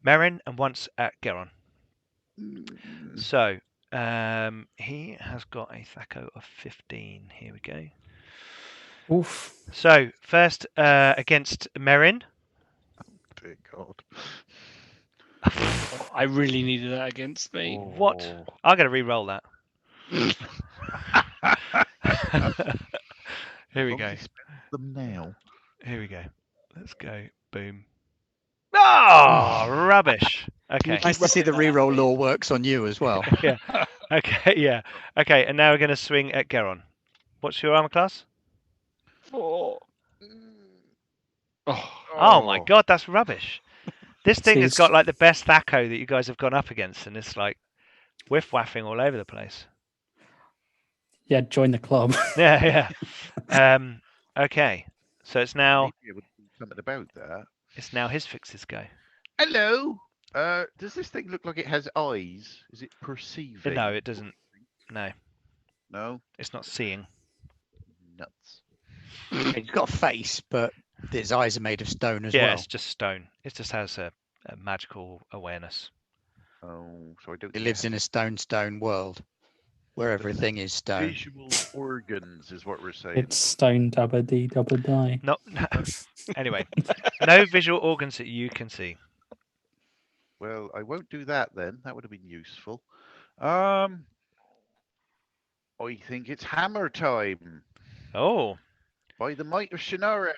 Merrin and once at Geron. So he has got a THAC0 of 15. Here we go. Oof. So first against Merrin. Dear God. I really needed that against me. What? Oh. I'm going to re-roll that. Here we As long go. as he spends them now. Here we go. Let's go. Boom. Oh, rubbish. Okay. Nice to see the reroll law works on you as well. Yeah. Okay. Yeah. Okay. And now we're going to swing at Geron. What's your armor class? 4. Oh, Oh my God, that's rubbish. This thing has Jeez. got like the best THAC0 that you guys have gone up against, and it's like whiff waffing all over the place. Yeah, join the club. Yeah. Okay. So it's now Maybe I would do something about that. his fixes go. Hello. Does this thing look like it has eyes? Is it perceiving? No, it doesn't. No, No. it's not seeing. Nuts. He's got a face, but his eyes are made of stone as Yeah, well. it's just stone. It just has a magical awareness. Oh, so I don't. He lives in a stone world where everything is stone. Visual organs is what we're saying. It's stone dabba dee dabba die. No. Anyway, no visual organs that you can see. Well, I won't do that then. That would have been useful. I think it's hammer time. Oh, By the might of Shinare,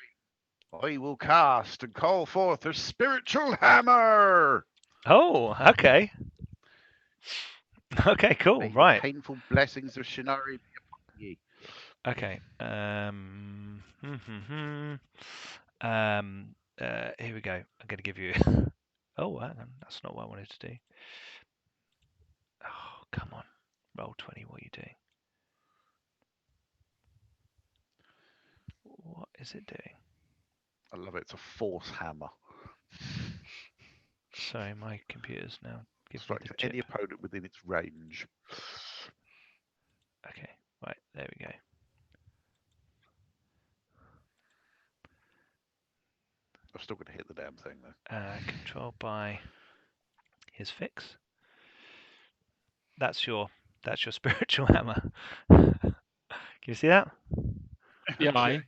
I will cast and call forth a spiritual hammer. Okay. Okay, cool. May the Right. painful blessings of Shinare be upon ye. Okay. Here we go. I'm going to give you. Oh, hang on. That's not what I wanted to do. Oh, come on. Roll 20. What are you doing? What is it doing? I love it. It's a force hammer. Sorry, my computer's now giving me Strike the to any chip. opponent within its range. Okay. Right. There we go. I'm still going to hit the damn thing though. Controlled by his fix. That's your spiritual hammer. Can you see that? yeah, I.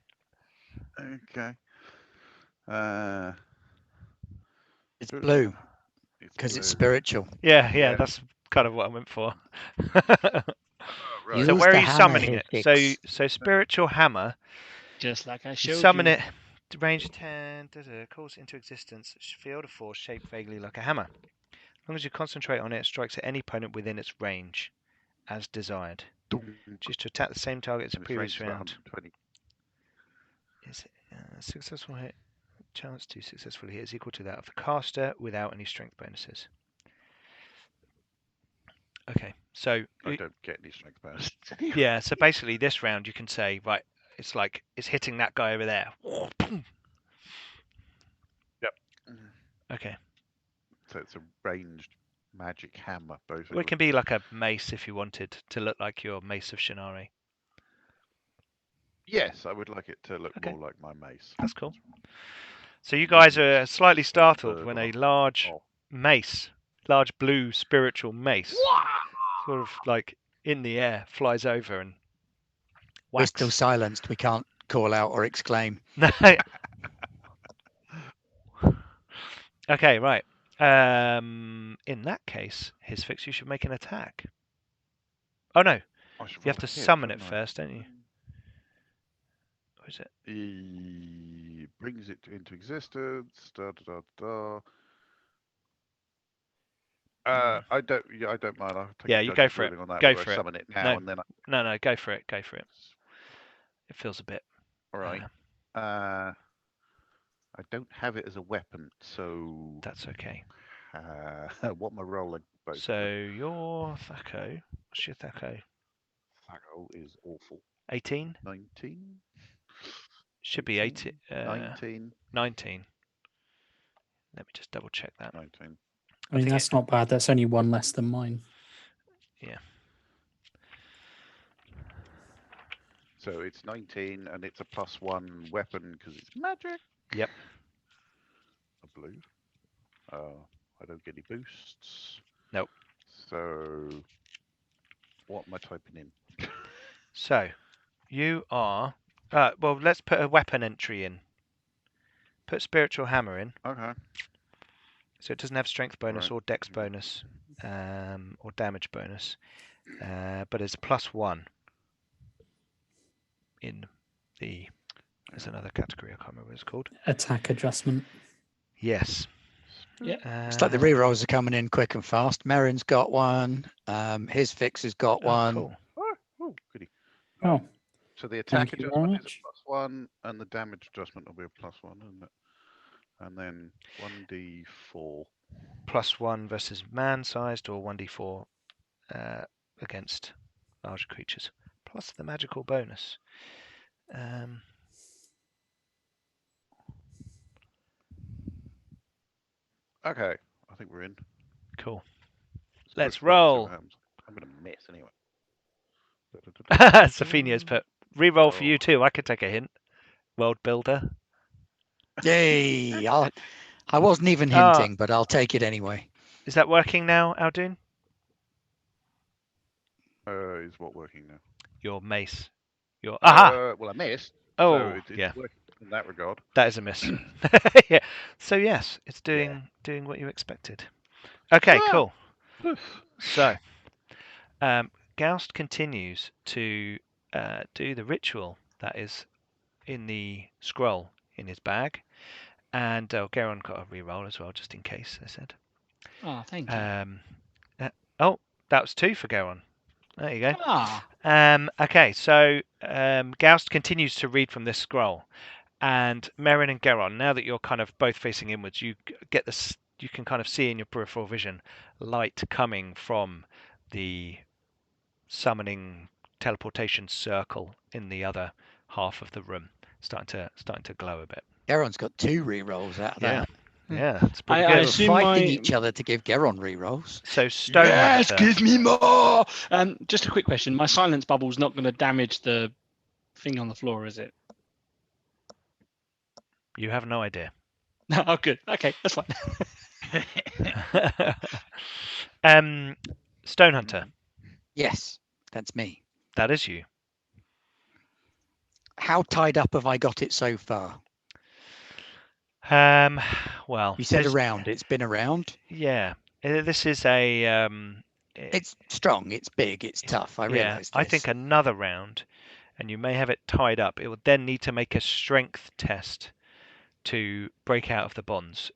Okay. It's blue It's because it's blue. spiritual. Yeah, Yeah. that's kind of what I went for. Oh, right. So Use where the are you hammer, summoning it? Hifix. So spiritual hammer. Just like I You showed summon you. it. Range 10. Calls into existence. Field of force shaped vaguely like a hammer. As long as you concentrate on it, it strikes at any opponent within its range, as desired. Choose to attack the same target as the And its previous range is about round. 120. Is it successful hit? Chance to successfully hit is equal to that of the caster without any strength bonuses. Okay, so I don't get any strength bonus. yeah, so basically this round you can say, right, it's like it's hitting that guy over there. Yep. Okay. So it's a ranged magic hammer, basically. Well, it can be like a mace if you wanted to look like your Mace of Shinare. Yes, I would like it to look Okay. more like my mace. That's cool. So you guys are slightly startled when a large Oh. mace, large blue spiritual mace, sort of like in the air, flies over and We're whacks. still silenced. We can't call out or exclaim. Okay, right. In that case, his fix, you should make an attack. Oh no, I should you have roll to a hit, summon it shouldn't I? first, don't you? Or is it? He brings it into existence. Da, da, da, da. I don't. Yeah, I don't mind. I'll take Yeah, a you go judge's for it. ruling on that, Go whether for I it. summon it now No. and then. No, go for it. Go for it. It feels a bit. All right. I don't have it as a weapon, so That's okay. what am I rolling? Both of So them. your THAC0. What's your THAC0? THAC0 is awful. 18? 19. Should be 18. 19. 19. Let me just double check that. 19. I mean, think that's not bad. That's only one less than mine. So it's 19, and it's a +1 weapon because it's magic. Yep. I believe. I don't get any boosts. Nope. So what am I typing in? So you are. Well, let's put a weapon entry in. Put spiritual hammer in, Okay. so it doesn't have strength bonus Right. or dex bonus, or damage bonus, but it's +1 in the. There's another category. I can't remember what it's called. Attack adjustment. Yes. Yeah. It's like the rerolls are coming in quick and fast. Merrin's got one. His fix has got one. Cool. Oh, goody. Oh, So the attack Thank you very adjustment is much. a +1, and the damage adjustment will be a +1, isn't it? And then 1d4. +1 versus man-sized, or 1d4 against larger creatures, plus the magical bonus. Okay, I think we're in. Cool. Let's Let's push the button and see roll. what happens. I'm gonna miss anyway. Safinia's put re-roll for you too. I could take a hint. World builder. Yay! I wasn't even Ah. hinting, but I'll take it anyway. Is that working now, Aldun? Is what working now? Your mace. Your aha. Well, I missed. Oh, so it's yeah. working in that regard. That is a miss. Yeah. So yes, it's doing what you expected. Okay, Ah! cool. So, Goust continues to do the ritual that is in the scroll in his bag, and Geron got a re-roll as well, just in case. I said. Oh, thank you. Oh, that was 2 for Geron. There you go. Ah, Okay, so Goust continues to read from this scroll, and Merrin and Geron, now that you're kind of both facing inwards, you get this. You can kind of see in your peripheral vision light coming from the summoning teleportation circle in the other half of the room, starting to glow a bit. Geron's got 2 rerolls out of Yeah, that. yeah, it's pretty I good. We're assume fighting my- each other to give Geron rerolls. So Stonehunter. give me more. Just a quick question. My silence bubble's not going to damage the thing on the floor, is it? You have no idea. Oh, good. Okay, that's fine. Stonehunter, Yes, that's me. that is you. How tied up have I got it so far? Well, You said there's- around. It's been around. Yeah, this is a. It's strong. It's big. It's tough. I yeah, realise I this. think another round, and you may have it tied up. It would then need to make a strength test to break out of the bonds,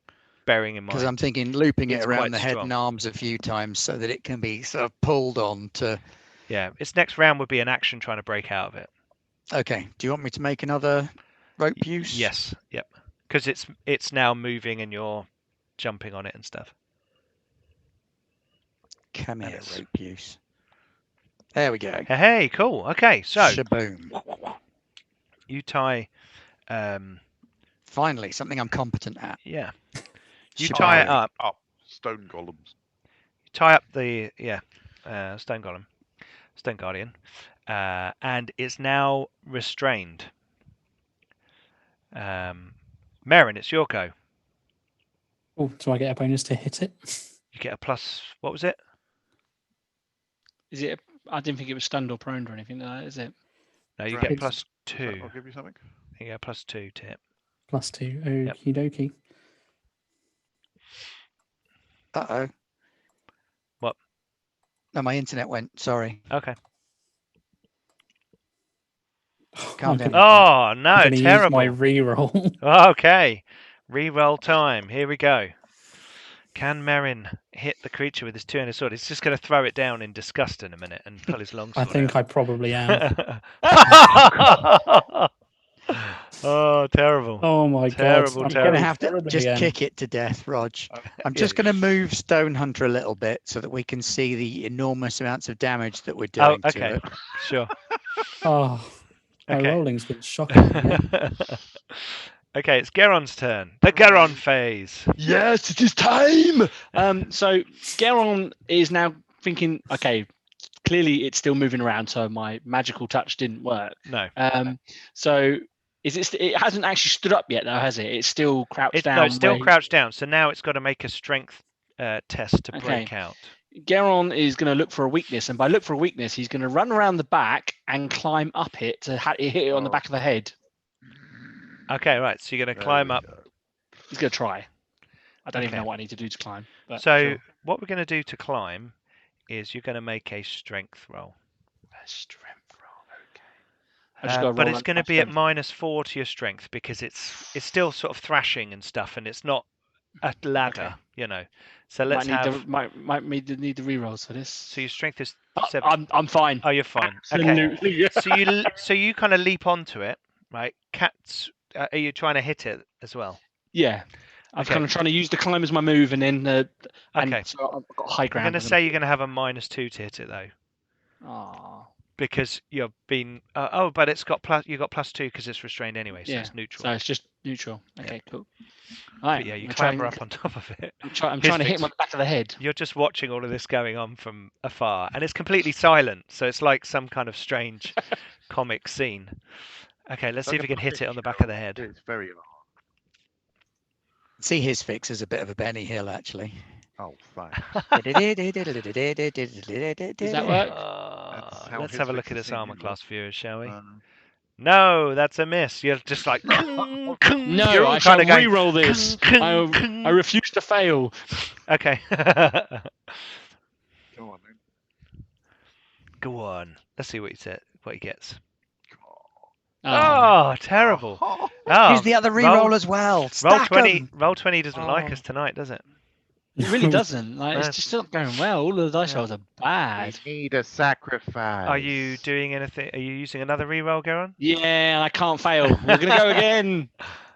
bearing in Because mind. I'm thinking looping it it's around quite the head strong. and arms a few times so that it can be sort of pulled on to. Yeah, its next round would be an action trying to break out of it. Okay. Do you want me to make another rope use? Yes, yep. Because it's now moving and you're jumping on it and stuff. Come And here, it's- rope use. There we go. Hey, cool. Okay, so Shaboom. you tie. Finally, something I'm competent at. Yeah, you Shaboom. tie it up. Stone golems. Tie up the stone golem, stone guardian, and it's now restrained. Merrin, it's your go. Oh, do I get a bonus to hit it? You get a plus. What was it? Is it? I didn't think it was stunned or prone or anything like that, is it? No, you Right. get plus I'll 2. give you something. You get +2 to hit. +2. Okie dokie. Uh-oh. What? No, my internet went. Sorry. Okay. Calm I'm down. gonna- Oh I'm no, gonna terrible. use my reroll. Okay, re-roll time. Here we go. Can Merrin hit the creature with his two-handed sword? He's just going to throw it down in disgust in a minute and pull his I longsword think I probably am. Oh, terrible. Oh my Terrible, god! I'm going to terrible. have to Terribly just again. kick it to death, Rog. I'm Yeah. just going to move Stonehunter a little bit so that we can see the enormous amounts of damage that we're Oh, doing to okay. it. Sure. Oh, my Okay. rolling's been shocking. Again. Okay, it's Geron's turn. The Geron phase. Yes, it is time. So Geron is now thinking, okay, clearly it's still moving around, so my magical touch didn't work. No. So is it? It hasn't actually stood up yet, though, has it? It's still crouched down. No, it's still where- crouched down. So now it's got to make a strength test to Okay. break out. Geron is going to look for a weakness, and by look for a weakness, he's going to run around the back and climb up it to hit it on the back of the head. Okay, right. So you're going to climb up. He's going to try. I don't even Okay. know what I need to do to climb. But So sure. what we're going to do to climb is you're going to make a strength roll. A strength roll, okay. I just gotta But roll it's on going to my be at strength. -4 to your strength because it's still sort of thrashing and stuff, and it's not a ladder, you know. So let's have. Might need the rerolls for this. So your strength is Oh, 7. I'm fine. Oh, you're fine. Okay. Absolutely. So you kind of leap onto it, right? Cats. Are you trying to hit it as well? Yeah. I was Okay. kind of trying to use the climb as my move, and then Okay. so I've got high I'm ground. going to say you're going to have a -2 to hit it though, Oh. because you've been. But it's got plus. You got +2 because it's restrained anyway, so Yeah. it's neutral. So it's just neutral. Okay, cool. But Alright. yeah, you I'm clamber trying- up on top of it. I'm His trying to hit fix- him on the back of the head. You're just watching all of this going on from afar, and it's completely silent. So it's like some kind of strange comic scene. Okay, let's see if we can hit it on the back of the head. It's very hard. See his fix as a bit of a Benny Hill, actually. Oh, thanks. Does that work? how Let's his have a look fix at is this armor thinking, class, viewers, shall we? Um, No, that's a miss. You're just like. No, You're all I shall kind of going. re-roll this. I refuse to fail. Okay. Go on, then. Go on. Let's see what he said. What he gets. Oh, Oh, terrible. Oh, Oh, Use the other reroll as well. Roll Stack 20. 'em. Roll 20 doesn't like Oh. us tonight, does it? it really doesn't. Like, No. it's just not going well. All the dice Yeah. rolls are bad. we need a sacrifice. Are you doing anything? Are you using another reroll, Geron? Yeah, I can't fail. We're gonna go again.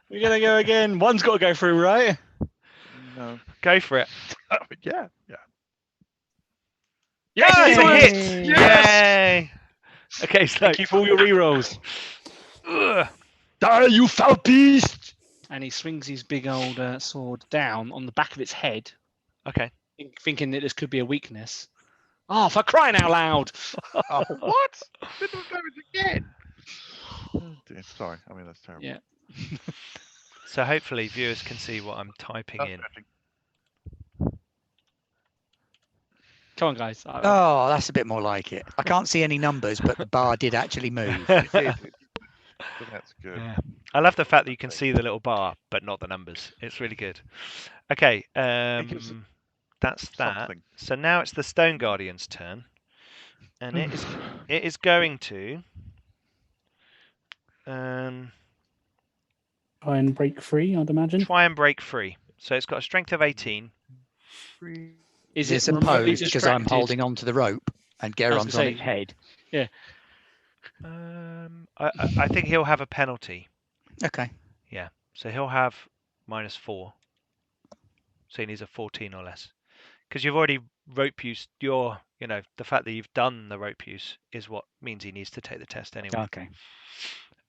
We're gonna go again. One's got to go through, right? No. Go for it. Yeah. Yes, it's a Yes! hit! Yes! Yay! Okay, so Thank you for all your rerolls. Ugh. Die, you foul beast! And he swings his big old sword down on the back of its head, Okay. thinking that this could be a weakness. Oh, for crying out loud! Oh, what? Didn't do it again. Oh, dear. Sorry. I mean, that's terrible. Yeah. So hopefully viewers can see what I'm typing in. Come on, guys. Oh, that's a bit more like it. I can't see any numbers, but the bar did actually move. It did. So that's good. Yeah. I love the fact that you can see the little bar, but not the numbers. It's really good. Okay, gives it that's that. Something. So now it's the Stone Guardian's turn, and it is going to Try and break free, I'd imagine. try and break free. So it's got a strength of 18. Is It's it remotely opposed because I'm distracted? holding on to the rope and Geron's on say- its head. I think he'll have a penalty. Okay. So he'll have -4. So he needs a 14 or less. Because you've already rope used the fact that you've done the rope use is what means he needs to take the test anyway. Okay.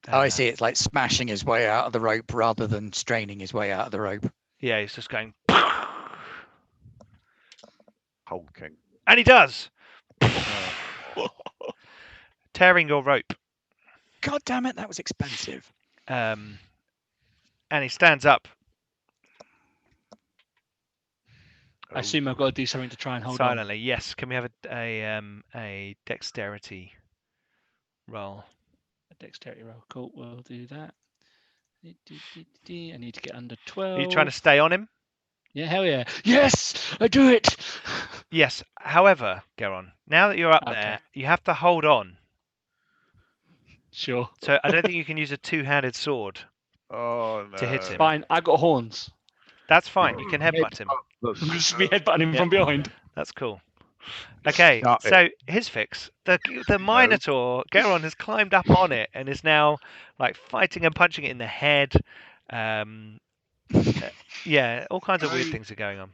Oh, I see. It's like smashing his way out of the rope rather than straining his way out of the rope. Yeah, he's just going. Hulking. And he does! Tearing your rope. God damn it, that was expensive. And he stands up I assume I've got to do something to try and hold on. silently. Yes. Can we have a dexterity roll? A dexterity roll. Cool, we'll do that. I need to get under 12. Are you trying to stay on him? Yeah, hell yeah. Yes, I do it. Yes. However, Geron, now that you're up Okay. there, you have to hold on. Sure. So I don't think you can use a two-handed sword. Oh, no. To hit him. Fine, I've got horns. That's fine. You can headbutt him. I'm just be headbutting him Yeah. from behind. That's cool. Okay, Stop it. so his fix. The Minotaur, Geron has climbed up on it and is now like fighting and punching it in the head. Yeah, all kinds of weird things are going on.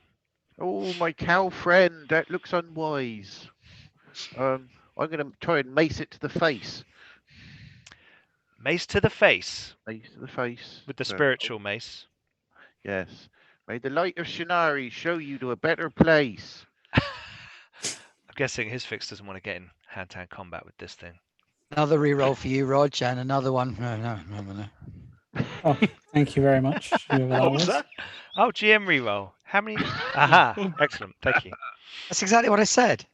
Oh, my cow friend, that looks unwise. I'm going to try and mace it to the face. Mace to the face Mace to the face. with the So- spiritual mace. Yes. May the light of Shinari show you to a better place. I'm guessing his fix doesn't want to get in hand-to-hand combat with this thing. Another reroll for you, Rog, and another one. No. Oh, thank you very much. Whoever that What was was. that? Oh, GM reroll. How many? Aha! Excellent. Thank you. That's exactly what I said.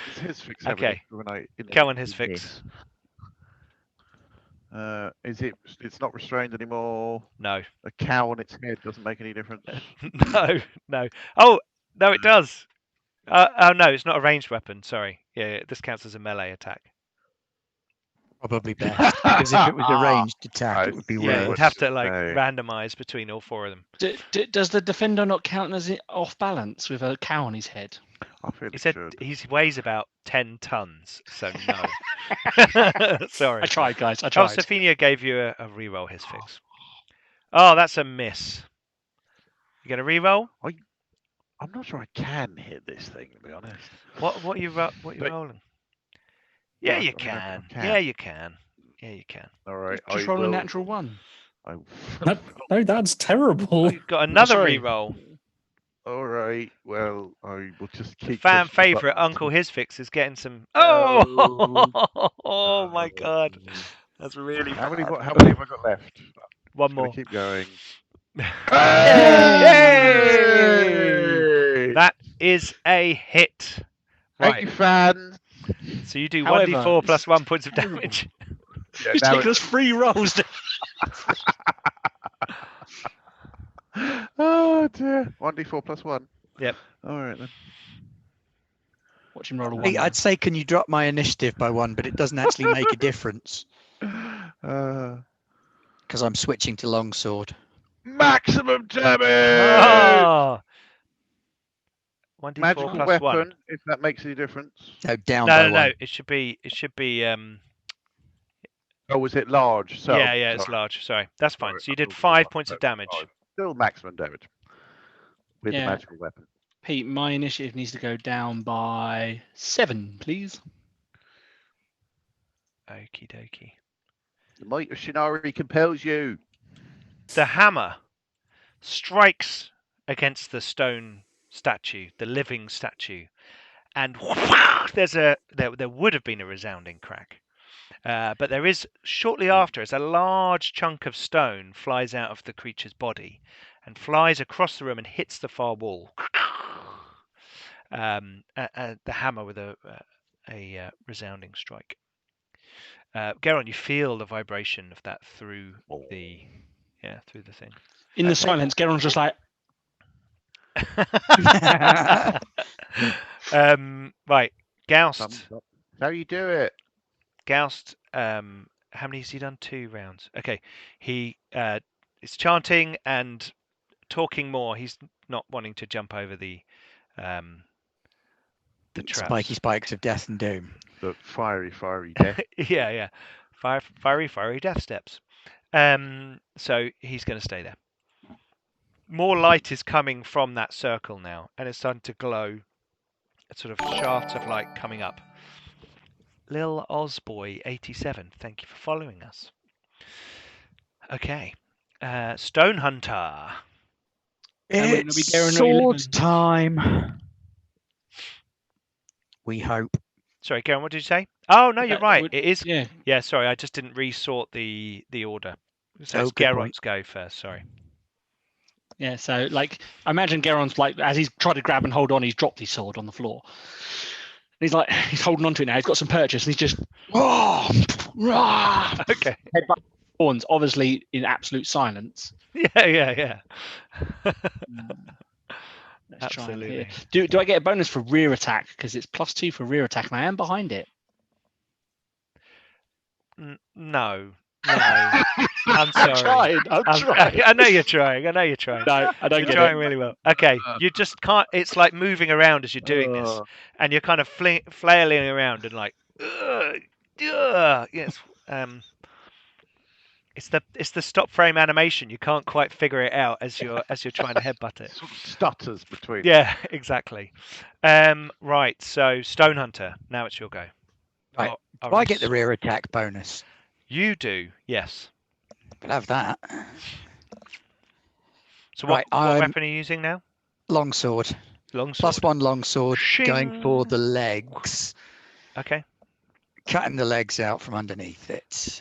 It's his fix. Okay. Everything. Go on, his fix. Is it? It's not restrained anymore. No. A cow on its head doesn't make any difference. No. Oh, no, it does. Oh no, it's not a ranged weapon. Sorry. Yeah, this counts as a melee attack. Probably best, because if it was a ranged attack, it would be Yeah, worse. you'd have to No. randomize between all four of them. Does the defender not count as off balance with a cow on his head? I feel He it said should. he weighs about 10 tons, so no. Sorry. I tried, guys. I Oh, tried. Sophia gave you a reroll his fix. Oh, that's a miss. You gonna reroll? I'm not sure I can hit this thing, to be honest. What are you But- rolling? Yeah, Well, you I don't know if I can. can. Yeah, you can. Yeah, you can. All right. Just roll a natural one. No, that's terrible. You've got another Sorry. reroll. All right. Well, I will just The keep. fan pushing the favorite button. Uncle His Fix is getting some. Oh, oh my God, that's really How many? bad. How many have I got left? One Just gonna more. keep going. Yay! That is a hit. Thank Right. you, fans. So you do However, 1d4 plus it's 1 points of terrible. damage. Yeah, He's now taking us 3 rolls. Oh dear. 1d4 plus 1. Yep. All right then. Watch him roll a Hey, 1. I'd say, can you drop my initiative by 1, but it doesn't actually make a difference because I'm switching to longsword. Maximum damage. Oh! 1d4 Magical plus weapon, 1. if that makes any difference. No, down No, by no, no. 1. It should be. Oh, was it large? So, Yeah, it's sorry. large. Sorry, that's fine. Sorry, So you I did thought it was 5 large. points of No, damage. Still maximum damage with the Yeah. magical weapon. Pete, my initiative needs to go down by 7, please. Okie dokie. The might of Shinari compels you. The hammer strikes against the stone statue, the living statue, and there would have been a resounding crack. But there is, shortly after, as a large chunk of stone flies out of the creature's body and flies across the room and hits the far wall. The hammer with a resounding strike. Geron, you feel the vibration of that through the thing. In the silence, Geron's just like, Right, Goust. Thumbs up. How you do it? Goust, how many has he done? 2 rounds. Okay. He is chanting and talking more. He's not wanting to jump over the traps. Spiky spikes of death and doom. The fiery death. Yeah. Fiery death steps. So he's going to stay there. More light is coming from that circle now, and it's starting to glow. A sort of shaft of light coming up. Lil Ozboy87, thank you for following us. Okay. Stonehunter. And we're gonna be It's Geron at sword 11. time. We hope. Sorry, Geron, what did you say? Oh, no, you're That right. would- It is. yeah. Yeah, sorry, I just didn't resort the order. So Oh, it's good Geron's point. go first, sorry. Yeah, so like I imagine Geron's like as he's tried to grab and hold on, he's dropped his sword on the floor. And he's like he's holding on to it now. He's got some purchase, and he's just Okay. headbutt horns, obviously in absolute silence. Yeah. Let's try and Absolutely. hit. Do I get a bonus for rear attack because it's +2 for rear attack, and I am behind it. No. I'm sorry. I'm trying. I know you're trying. No, I don't You're get trying it. really well. Okay, you just can't. It's like moving around as you're doing this, and you're kind of flailing around and like, yes. It's the stop frame animation. You can't quite figure it out as you're trying to headbutt it. Sort of stutters between. Yeah, exactly. Right. So Stonehunter. Now it's your go. Right. Do I get the rear attack bonus? You do, yes. We'll have that. So Right, what I'm- weapon are you using now? Longsword. Longsword. +1 longsword. Going for Shing. the legs. Okay. Cutting the legs out from underneath it.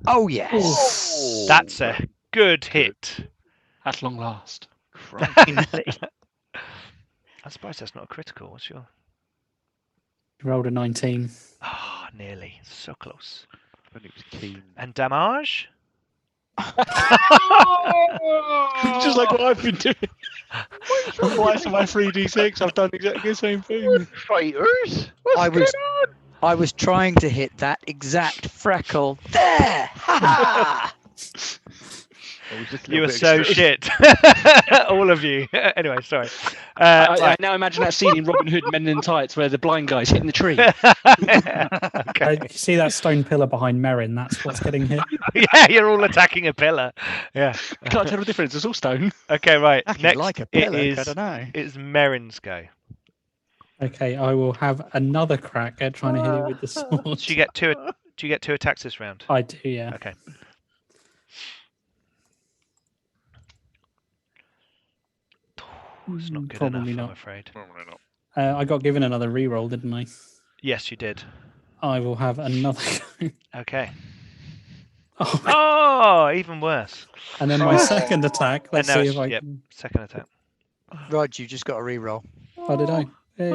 Oh, yes. That's a good hit. At long last. Finally. I'm surprised that's not a critical. What's your... You rolled a 19. Ah, nearly. So close. When it was keen. And damage? Just like what I've been doing. Twice on my 3d6, I've done exactly the same thing. Fighters? What's I was going on? I was trying to hit that exact freckle there. Ha ha! It was just a You little were bit so extra. shit. All of you. Anyway, sorry. I Right. now imagine that scene in Robin Hood Men in Tights where the blind guy's hitting the tree. Okay. You see that stone pillar behind Merrin? That's what's getting hit. Yeah, you're all attacking a pillar. Yeah. Can't tell the difference, it's all stone. Okay, right. Acting Next, like a it pillock, is I don't know. it's Merrin's go. Okay, I will have another crack at trying to hit it with the sword. Do you get two? Do you get 2 attacks this round? I do, yeah. Okay. It's not good Probably enough, not. I'm afraid. Normally not. I got given another reroll, didn't I? Yes, you did. I will have another. Okay. Oh, Oh, even worse. and then my second attack. Let's now see it's- if I yep. can. Second attack. Rod, you just got a reroll. Oh, did I? Hey.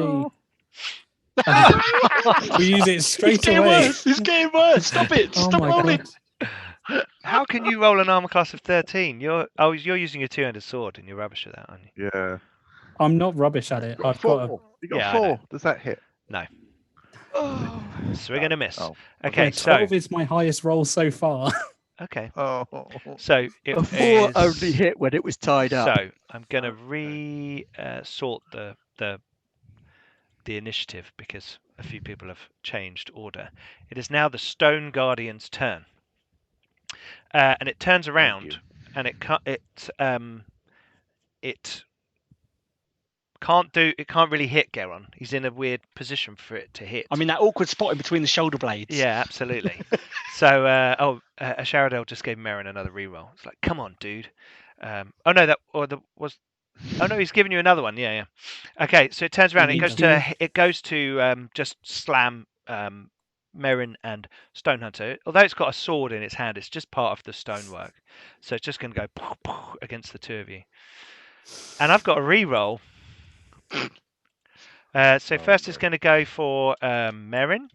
We use it It's straight getting away. worse, it's getting worse. Stop it, Oh stop my rolling. god. How can you roll an armor class of 13? You're using your 2-handed sword and you're rubbish at that, aren't you? Yeah. I'm not rubbish at it. I've got a. You got Yeah, I know. 4. Does that hit? Oh. So we're gonna miss. Oh. Okay, Yeah, so 12 is my highest roll so far. okay. Oh. So it A 4 is- only hit when it was tied up. So I'm gonna sort the initiative because a few people have changed order. It is now the Stone Guardian's turn, and it turns around and it can't really hit Geron. He's in a weird position for it to hit. I mean, that awkward spot in between the shoulder blades. Yeah, absolutely. So, Sharadel just gave Merrin another reroll. It's like, come on, dude. Oh no, oh no, he's giving you another one. Yeah, yeah. Okay, so it turns around. You It goes to just slam Merrin and Stonehunter. Although it's got a sword in its hand, it's just part of the stonework. So it's just going to go against the 2 of you. And I've got a reroll. So first it's going to go for Merrin.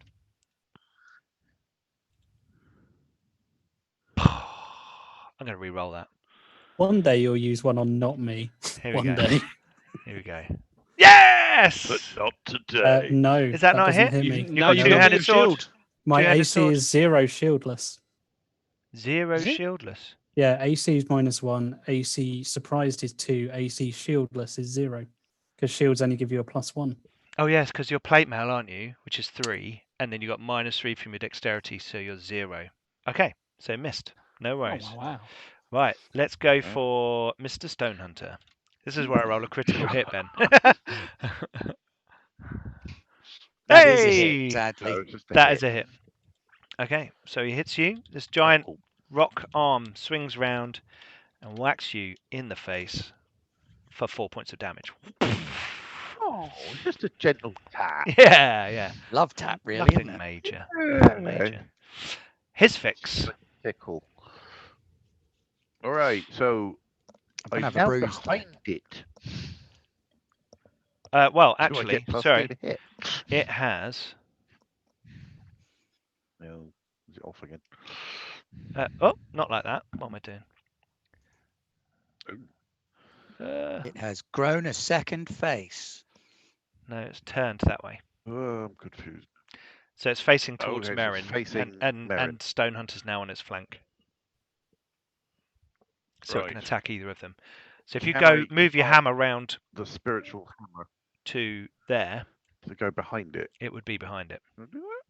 I'm going to re-roll that. One day you'll use one on not me. Here we One go. day. Here we go. Yes! But not today. No. Is that not a doesn't hit? me. No, got you've two-handed got a bit of sword. shield. My two-handed AC sword. is 0 shieldless. 0 Is it? shieldless. Yeah, AC is -1. AC surprised is 2. AC shieldless is 0. Because shields only give you a +1. Oh yes, because you're plate mail, aren't you? Which is 3, and then you got -3 from your dexterity, so you're 0. Okay, so missed. No Oh, worries. wow. Right, let's go for Mr. Stonehunter. This is where I roll a critical hit, Ben. That is a Hey! hit, sadly. No, it's just That is a hit. Okay, so he hits you. This giant Oh, rock arm swings round and whacks you in the face for 4 points of damage. oh, just a gentle tap. Yeah, yeah. Love tap, really, Nothing isn't it? major. Yeah. Nothing major. His fix. Tickle. All right, so I'm gonna I'm have a now bruise. behind it. Well, Do I actually, get +2 sorry, to hit? it has. No, is it off again? Oh, not like that. What am I doing? It has grown a second face. No, it's turned that way. Oh, I'm confused. So it's facing towards Okay, so it's Merrin, facing and Merrin. Stonehunter's now on its flank. So it can Right. attack either of them. So if you Can go I move your combine hammer round The spiritual hammer to there, to go behind it. it would be behind it. Can I do that?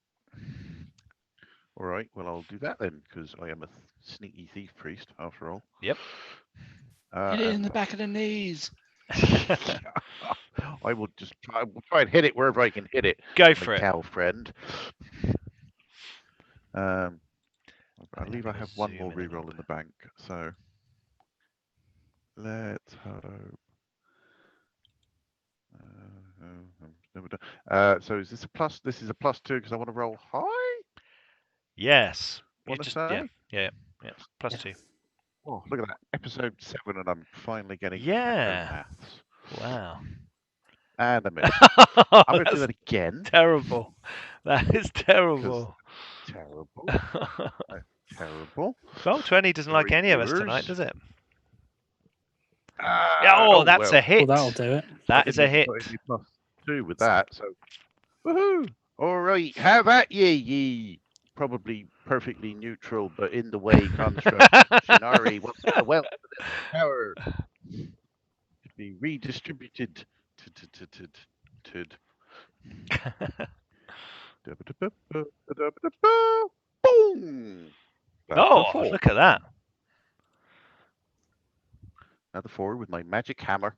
All right, well, I'll do that then, because I am a sneaky thief priest, after all. Yep. Hit it in the back of the knees. I will just try and hit it wherever I can hit it. Go My for it. cow friend. I I'm believe I gonna have one zoom more in a little reroll in the bank, so let's hope. So is this a plus? This is a +2 because I want to roll high. Yes. You Want to just say? yeah. +2. Oh, look at that, episode 7, and I'm finally getting Yeah. maths. Wow. And I missed. I'm going to do That's that again. terrible. That is terrible. Terrible. Terrible. Well, 20 doesn't like any of us tonight, Reviewers. does it? Oh, that's well, a hit. Well, that'll do it. That I is didn't a hit. put any +2 with that, so woohoo! All right, have at ye probably perfectly neutral, but in the way construct. Shinari, what's the wealth of this power to be redistributed? Boom! Oh, Four. look at that. Another 4 with my magic hammer.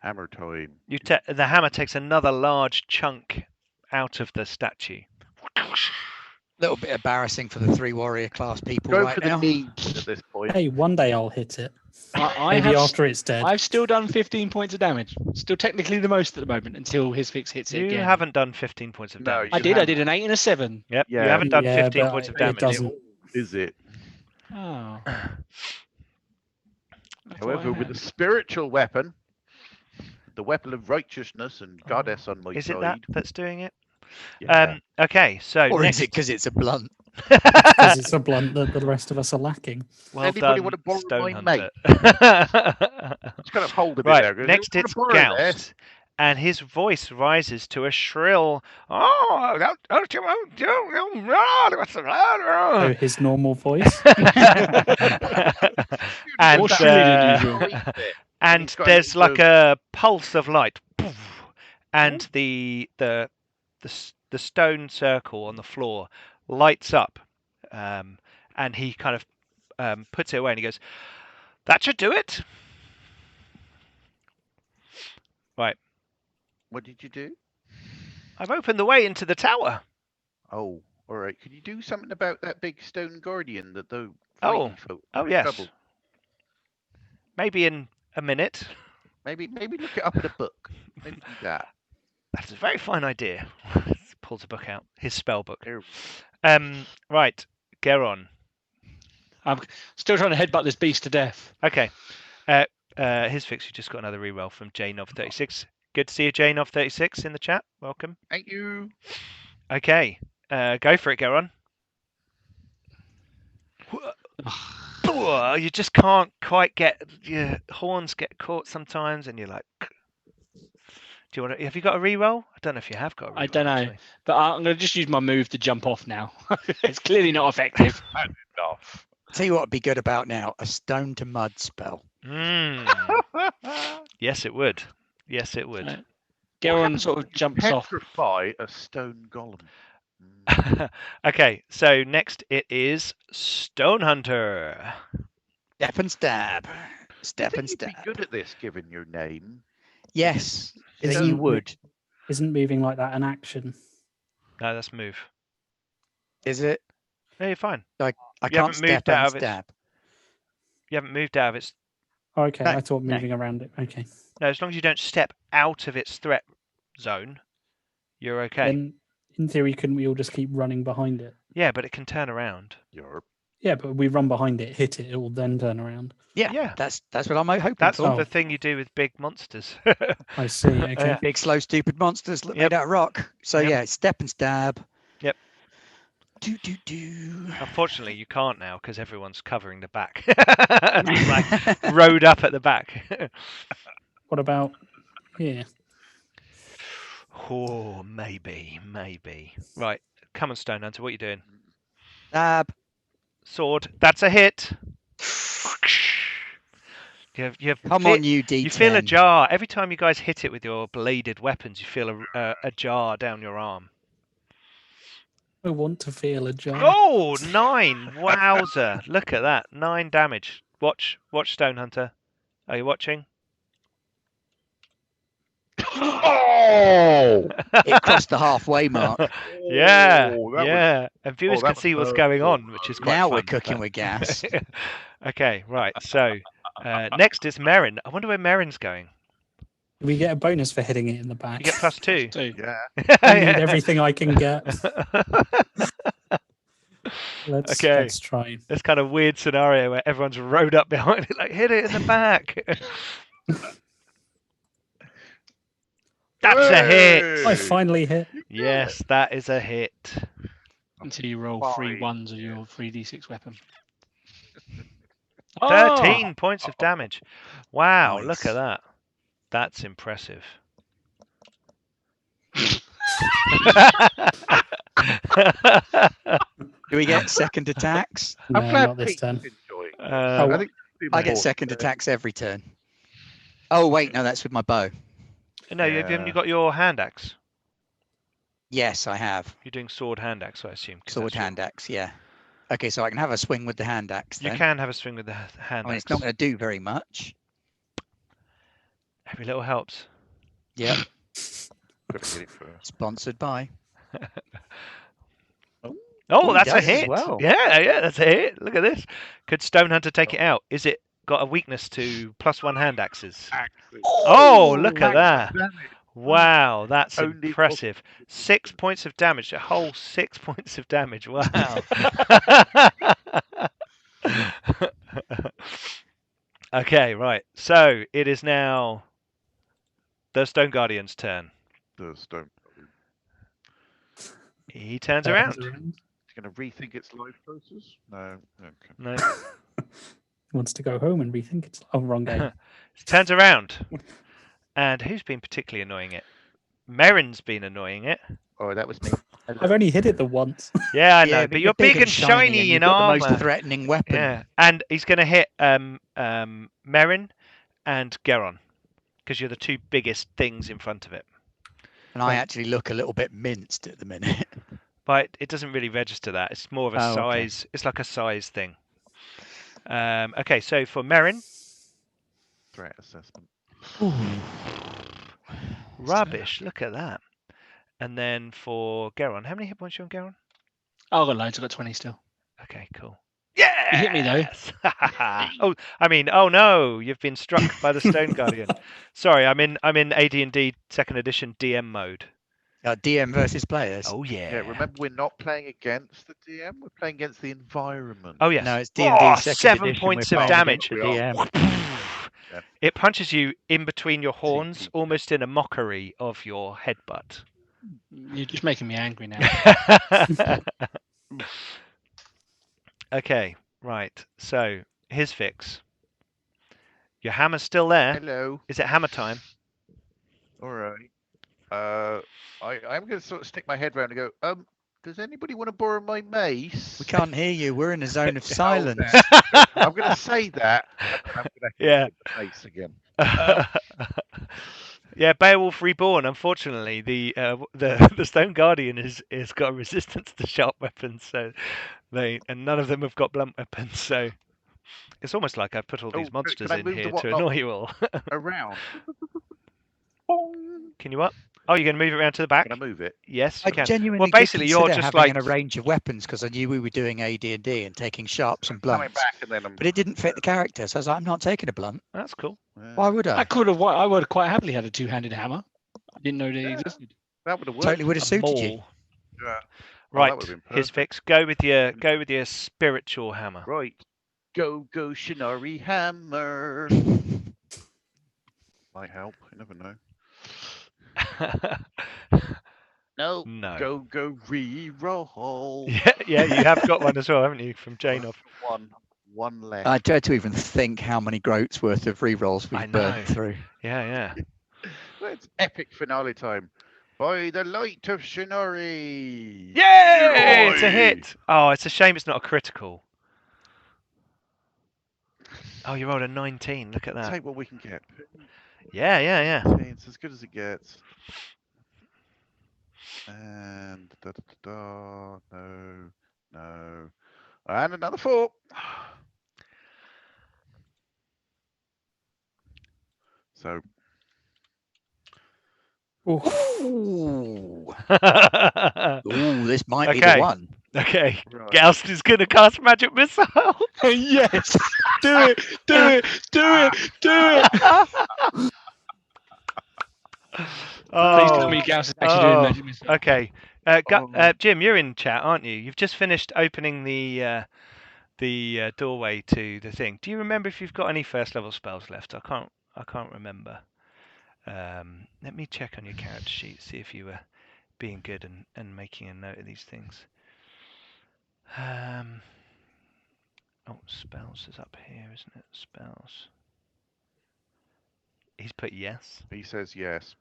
Hammer time. The hammer takes another large chunk out of the statue. Little bit embarrassing for the 3 warrior class people Go right for the now. needs at this point. Hey, one day I'll hit it. I Maybe have, after it's dead. I've still done 15 points of damage. Still technically the most at the moment until his fix hits it You again. haven't done 15 points of No, damage. I you did. I haven't. did an 8 and a 7. Yep. You Yeah, haven't done yeah, 15 but points of it damage. doesn't. Is it? Oh. However, with a spiritual weapon, the weapon of righteousness and goddess on my Is side. it that that's doing it? Yeah. Okay, so Or next... is it because it's a blunt? Because it's a blunt that the rest of us are lacking. Well Anybody done, want to borrow my Stonehunter. It's kind of hold a bit Right, there. Goes, next "Wanna it's borrow this?" Goust, and his voice rises to a shrill. Oh, don't you want So to? his normal voice. And More shrilly than usual. and He's got a there's little like a pulse of light, and the stone circle on the floor lights up, and he kind of puts it away, and he goes, "That should do it." Right. What did you do? I've opened the way into the tower. Oh, all right. Can you do something about that big stone guardian that the Oh. fighting folk Oh are in yes. trouble? Maybe in a minute. Maybe look it up in a book. Maybe do that. That's a very fine idea. Pulls a book out. His spell book. There we Right. Geron. I'm still trying to headbutt this beast to death. Okay. His fix. You just got another reroll from Jnov36. Good to see you, Jnov36, in the chat. Welcome. Thank you. Okay. Go for it, Geron. You just can't quite get your horns get caught sometimes, and you're like, do you want to? Have you got a reroll? I don't know if you have got a reroll. I don't know. actually. But I'm going to just use my move to jump off now. It's clearly not effective. Enough. Tell you what would be good about now, a stone to mud spell. Yes, it would. Yes, it would. Right. Geron sort of jumps off. Petrify a stone golem. Okay, so next it is Stonehunter. Step and stab. Step I and think you'd stab. be good at this, given your name. Yes, Isn't then you it- would. Isn't moving like that an action? No, that's move. Is it? No, you're fine. I You can't haven't moved step out and of its- stab. You haven't moved out of its. Oh, okay, No, I thought no. moving around it. Okay. No, as long as you don't step out of its threat zone, you're okay. Then, in theory, couldn't we all just keep running behind it? Yeah, but it can turn around. You're Yeah, but we run behind it, hit it, it will then turn around. Yeah, Yeah. that's what I'm hoping That's for. the thing you do with big monsters. I see. Okay. Yeah. Big, slow, stupid monsters Yep. made out of rock. So Yep. yeah, step and stab. Yep. Do do do. Unfortunately, you can't now because everyone's covering the back. It's like rode up at the back. What about here? Oh, maybe. Right, come on, Stonehunter. What are you doing? Stab. Sword. That's a hit. Come on, you D10. You feel a jar every time you guys hit it with your bladed weapons. You feel a jar down your arm. I want to feel a jar. Oh, 9! Wowzer! Look at that, 9 damage. Watch, Stonehunter. Are you watching? Oh! It crossed the halfway mark. Yeah, Oh, that was- yeah. And viewers that can was see what's so going cool. on, which is quite Now fun. we're cooking but- with gas. Okay, right. So next is Merrin. I wonder where Merrin's going. We get a bonus for hitting it in the back. You get +2. Two. Yeah. I need everything I can get. Okay. Let's try. This kind of weird scenario where everyone's rode up behind it, like hit it in the back. That's a hit. I finally hit. Yes, that is a hit. Until you roll 3 ones of your 3d6 weapon. 13 points of damage. Wow, look Nice. at that. That's impressive. Do we get second attacks? No, I'm glad not this Pete's turn. enjoying it. Uh, I think I get second attacks every turn. Oh wait, no, that's with my bow. no, haven't Yeah. you got your hand axe? Yes, I have You're doing sword hand axe, I assume. 'cause sword that's your- hand axe. Yeah. Okay, so I can have a swing with the hand axe. You Then. can have a swing with the hand I mean, axe. it's not going to do very much. Every little helps. Yep. Gotta get it first. Sponsored by. Oh, he that's a does as hit. well. Yeah, that's a hit. Look at this. Could Stonehunter take it out? Is it got a weakness to +1 hand axes? Axes. Oh, look at that. Damage. Wow, that's Only impressive. 6 points of damage. A whole 6 points of damage. Wow. Okay, right. So it is now the Stone Guardian's turn. The stone. He turns around. It's going to rethink its life choices? No. Okay. No. Wants to go home and rethink it's wrong game. He turns around. And who's been particularly annoying it? Merrin's been annoying it. Oh, that was me. I've only hit it the once. Yeah, I know, Yeah, but you're big and shiny and in you've got armor. the most threatening weapon. Yeah, and he's going to hit Merrin and Geron because you're the two biggest things in front of it. And I actually look a little bit minced at the minute. But it doesn't really register that. It's more of a Oh, okay. size. It's like a size thing. Okay, so for Merrin, Threat assessment. rubbish. Look at that. And then for Geron, how many hit points are you on Geron? Oh, I've got loads. I've got 20 still. Okay, cool. Yeah. You hit me, though. Oh, I mean, oh no, you've been struck by the Stone Guardian. Sorry, I'm in AD&D 2nd edition DM mode. DM versus players. Oh Yeah, yeah. remember we're not playing against the DM, we're playing against the environment. Oh yes. No, it's D&D Oh, 2nd 7 edition. points We're of playing damage. against the DM. Yeah. It punches you in between your horns, TP. almost in a mockery of your headbutt. You're just making me angry now. Okay, right. So here's fix. Your hammer's still there. Hello. Is it hammer time? All right. I'm going to sort of stick my head round and go, does anybody want to borrow my mace? We can't hear you. We're in a zone of silence. I'm going to say that. And I'm going to Yeah. hit the mace again. Yeah, Beowulf Reborn. Unfortunately, the Stone Guardian is got a resistance to sharp weapons, so none of them have got blunt weapons. So it's almost like I put all these Oh, monsters can I in move the here to whatnot? annoy you all. Around. Bong. Can you what? Oh, you're going to move it around to the back? Can I move it? Yes, you I can. genuinely Well, basically, did you're consider just having like a range of weapons because I knew we were doing AD&D and taking sharps and Coming blunts. back and then I'm. But it didn't fit the character, so I was like, I'm not taking a blunt. that's cool. Why would I? I would have quite happily had a two-handed hammer. I didn't know they Yeah. existed. That would have worked. Totally would have A suited you. maul. Yeah. Oh, that Right, would've been here's perfect. fix. Go with your spiritual hammer. Right. Go Shinari hammer. Might help. You never know. No. No. Go re-roll. Yeah, you have got one as well, haven't you, from Janov? One left. I dread to even think how many groats worth of rerolls I we've burned know. through. Yeah. It's epic finale time. By the light of Shinari. Yay! It's a Yay! hit. Oh, it's a shame it's not a critical. Oh, you rolled a 19. Look at that. Take what we can get. Yeah. It's as good as it gets. And no. And another 4. So Ooh, Okay. ooh, this might be the one. Right. Goust is going to cast Magic Missile. Yes. Do it. Do it. Do it. Do it. Please tell me Gauss is actually doing magic missile. Okay. Oh. Jim, you're in chat, aren't you? You've just finished opening the doorway to the thing. Do you remember if you've got any first level spells left? I can't remember. Let me check on your character sheet, see if you were being good and making a note of these things. Oh, spells is up here, isn't it? Spells. He's put yes. He says yes.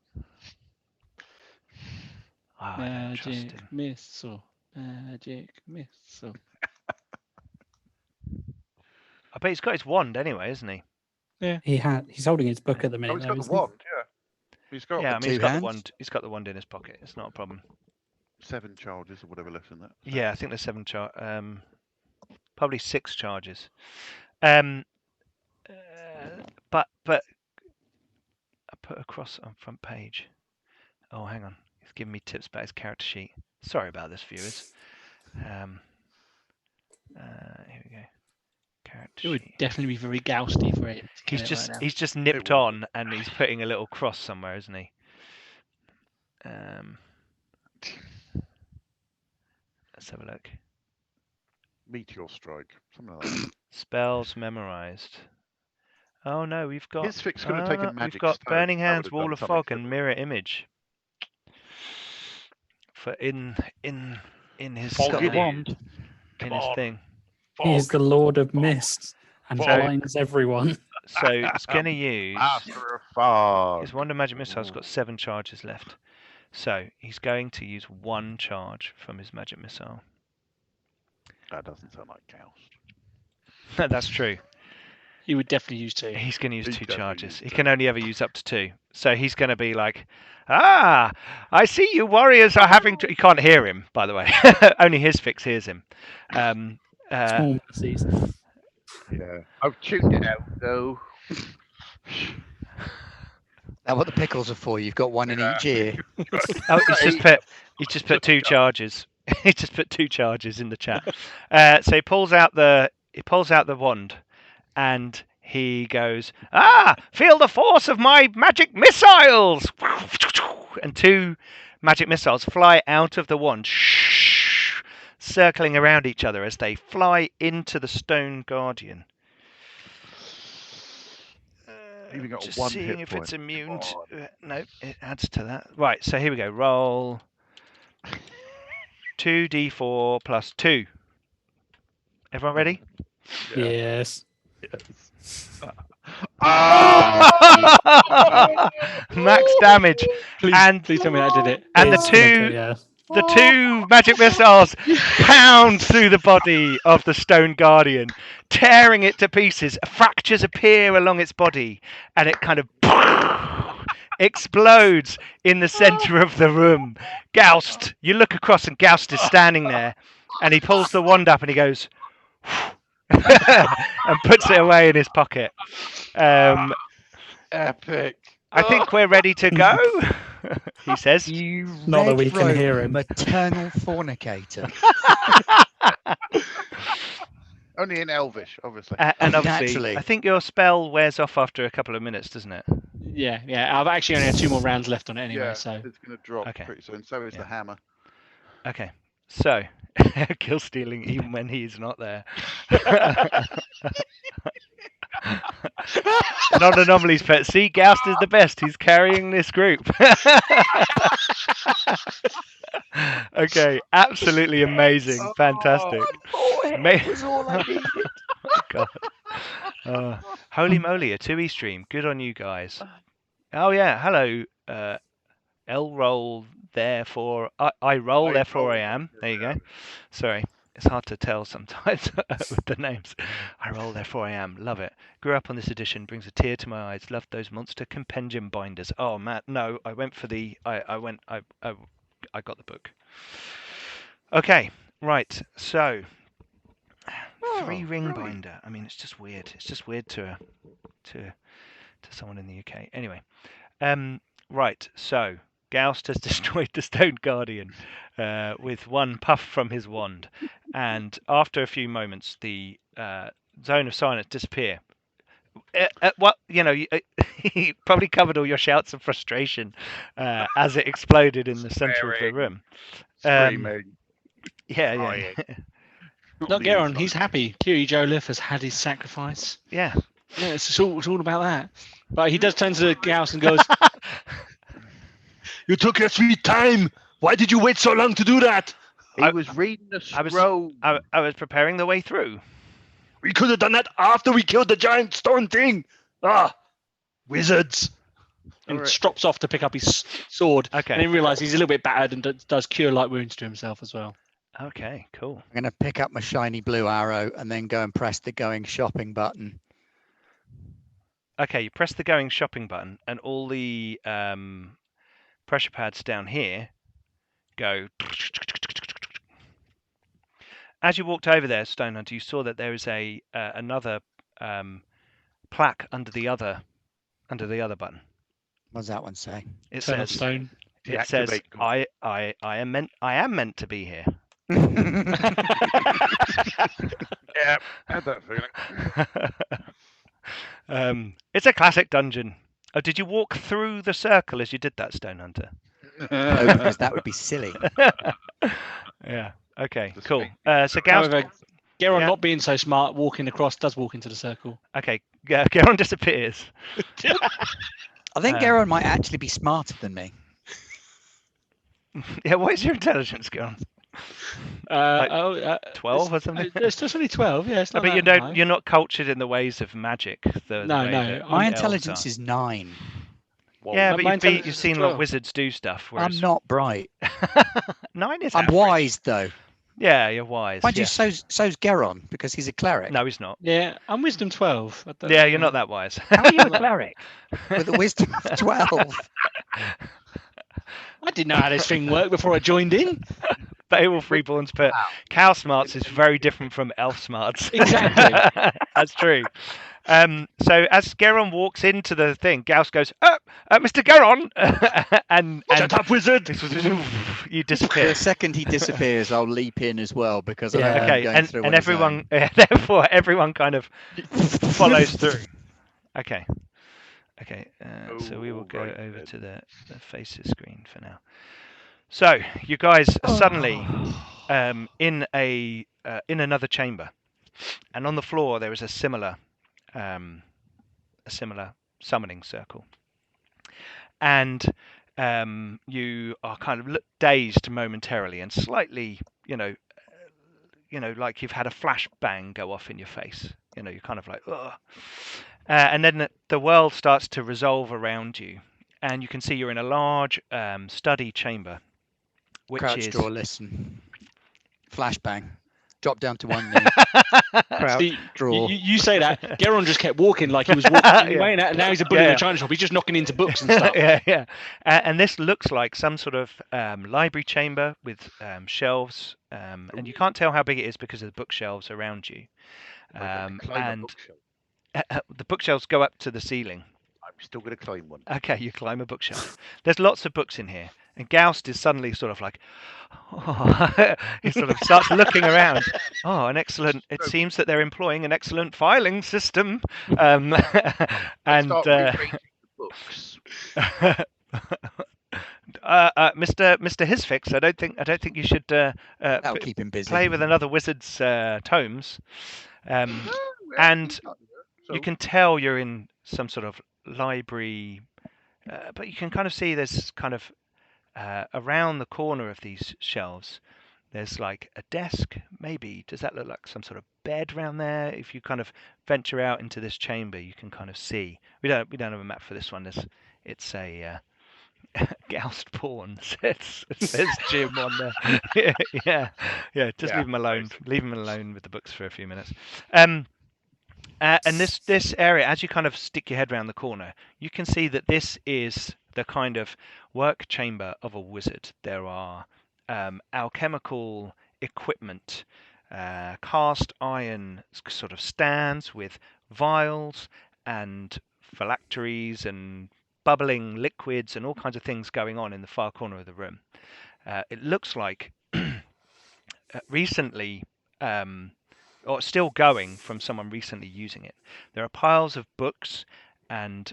Oh, I don't trust Magic him. missile. Magic missile. I bet he's got his wand anyway, isn't he? He's holding his book at the Oh, minute. he's though, got the isn't he? wand, yeah. He's got Yeah, I the mean he's two got hands? the wand. He's got the wand in his pocket. It's not a problem. 7 charges or whatever left in that. Yeah, I think there's 7 probably 6 charges. But I put across on front page. Oh, hang on. He's giving me tips about his character sheet. Sorry about this, viewers. Here we go. Character It would sheet. definitely be very Gausty for it. to He's get it just right now. he's just nipped would. on and he's putting a little cross somewhere, isn't he? Let's have a look. Meteor strike, something like that. Spells memorized. Oh no, we've got. His fix could have taken magic We've got stone. Burning That would Hands, have Wall done of something Fog, and similar. Mirror Image. For in his He's got the Foggy. wand. in Come his on. thing. He is the Lord of Mist and So- blinds everyone. So it's going to use Master of Fog. his Wand of Magic Missile's Ooh. got 7 charges left. So he's going to use 1 charge from his Magic Missile. That doesn't sound like Gauss. That's true. He would definitely use 2. He's going to use He's 2 definitely charges. use He two. can only ever use up to 2. So he's going to be like, I see you warriors are having to. You can't hear him, by the way. Only his fix hears him. Small mercies. Yeah. I've tuned it out though. Now, what the pickles are for? You've got one in each ear. Oh, he's just put 2 charges. He just put 2 charges in the chat. So he pulls out the wand, and he goes, feel the force of my magic missiles! And 2 magic missiles fly out of the wand, circling around each other as they fly into the Stone Guardian. Even got Just 1 seeing hit if point. it's immune. Come on. No, it adds to that. Right, so here we go. Roll 2d4 plus 2. Everyone ready? Yeah. Yes. Max damage. Please, And- please tell me that did it. And It's gonna do, yeah. the 2 magic missiles pound through the body of the Stone Guardian, tearing it to pieces. Fractures appear along its body, and it kind of explodes in the center of the room. Goust, you look across, and Goust is standing there, and he pulls the wand up, and he goes, and puts it away in his pocket. Epic. I think we're ready to go, he says. You Not that we can red-robed hear him. maternal fornicator. Only in Elvish, obviously. And obviously, Naturally. I think your spell wears off after a couple of minutes, doesn't it? Yeah. I've actually only had 2 more rounds left on it anyway, yeah, so. it's going to drop Okay. pretty soon. So is Yeah. the hammer. Okay, so kill stealing even when he's not there. Not anomalies, but see, Goust is the best. He's carrying this group. Okay, absolutely amazing, fantastic. It was all I needed. God. Holy moly, a 2E stream. Good on you guys. Oh yeah, hello. L roll, therefore I roll, I therefore roll, I am. There you yeah. go. Sorry, it's hard to tell sometimes with the names. I roll, therefore I am. Love it. Grew up on this edition, brings a tear to my eyes. Loved those monster compendium binders. Oh man, no, I went for the. I got the book. Okay, right. So 3 ring brilliant. binder. I mean, it's just weird. It's just weird to someone in the UK. Anyway, right. So Gaust has destroyed the Stone Guardian with one puff from his wand, and after a few moments, the zone of silence disappear. What you probably covered all your shouts of frustration as it exploded in the center of the Swearing, room. Screaming. Yeah, crying. Not Geron, he's happy. Kiri Joliffe has had his sacrifice. yeah. Yeah, it's all about that. But he does turn to the Gauss and goes, "You took your sweet time. Why did you wait so long to do that? He was reading the scroll. I was preparing the way through. We could have done that after we killed the giant stone thing. Ah, wizards." And Alright. strops off to pick up his sword. Okay. And then realizes he's a little bit battered and does cure light wounds to himself as well. Okay, cool. I'm going to pick up my shiny blue arrow and then go and press the going shopping button. Okay, you press the going shopping button, and all the pressure pads down here go. As you walked over there, Stonehunter, you saw that there is a another plaque under the other button. What does that one say? It Turn of says, stone. it says, Deactivate God. I am meant to be here. Yeah, I had that feeling. It's a classic dungeon. Oh, did you walk through the circle as you did that, Stonehunter? No, because that would be silly. Yeah. Okay. Just Cool. make- So Gauss. However, Geron, Yeah. not being so smart, walking across, does walk into the circle. Okay. Geron disappears. I think Geron might actually be smarter than me. Yeah. What is your intelligence, Geron? 12 or something? It's just only 12, yeah. It's No, not but you that don't. high. You're not cultured in the ways of magic. The No, way no, that My elves intelligence are. is 9. Whoa. Yeah, My but intelligence you've is seen a lot 12. of wizards do stuff. Whereas I'm not bright. 9 is I'm average. wise though. Yeah, you're wise. Mind yeah. you, so's Geron because he's a cleric. No, he's not. Yeah, I'm wisdom 12. Yeah, you're not that wise. How are you a cleric? With a wisdom of 12. I didn't know how this thing worked before I joined in. Beowulf Reborn's put cow smarts is very different from elf smarts. Exactly. That's true. So as Geron walks into the thing, Gauss goes, Mr. Geron, and Shut up, wizard! you The disappear. second he disappears, I'll leap in as well because I know Yeah. I'm Okay, going through and on his everyone, therefore everyone kind of follows through. Okay. So we will go Right over then. to the faces screen for now. So you guys are suddenly in another chamber, and on the floor there is a similar summoning circle, and you are kind of dazed momentarily and slightly, like you've had a flashbang go off in your face. You're kind of like, ugh. And then the world starts to resolve around you, and you can see you're in a large study chamber, which Crouch, is draw, listen. Flashbang. Drop down to one knee. Crouch, See, draw. you say that. Geron just kept walking like he was walking anyway, and now he's a bully in Yeah. a china shop. He's just knocking into books and stuff. yeah. And this looks like some sort of library chamber with shelves, and you can't tell how big it is because of the bookshelves around you. Am I going to climb a And bookshelf? the bookshelves go up to the ceiling. I'm still going to climb one. Okay, you climb a bookshelf. There's lots of books in here, and Gaust is suddenly sort of like, oh. He sort of starts looking around. Oh, an excellent! It seems that they're employing an excellent filing system. And Start rearranging the books. Mr. Hisfix, I don't think you should That'll keep him busy. play with another wizard's tomes. And you can tell you're in some sort of library, but you can kind of see there's kind of around the corner of these shelves, there's like a desk, maybe. Does that look like some sort of bed around there? If you kind of venture out into this chamber, you can kind of see. We don't have a map for this one. It's a Gaust porn. It says Jim on there. yeah. Just Yeah, leave him alone. basically. Leave him alone with the books for a few minutes. And this area, as you kind of stick your head around the corner, you can see that this is the kind of work chamber of a wizard. There are alchemical equipment, cast iron sort of stands with vials and phylacteries and bubbling liquids and all kinds of things going on in the far corner of the room. It looks like recently, or still going from someone recently using it. There are piles of books and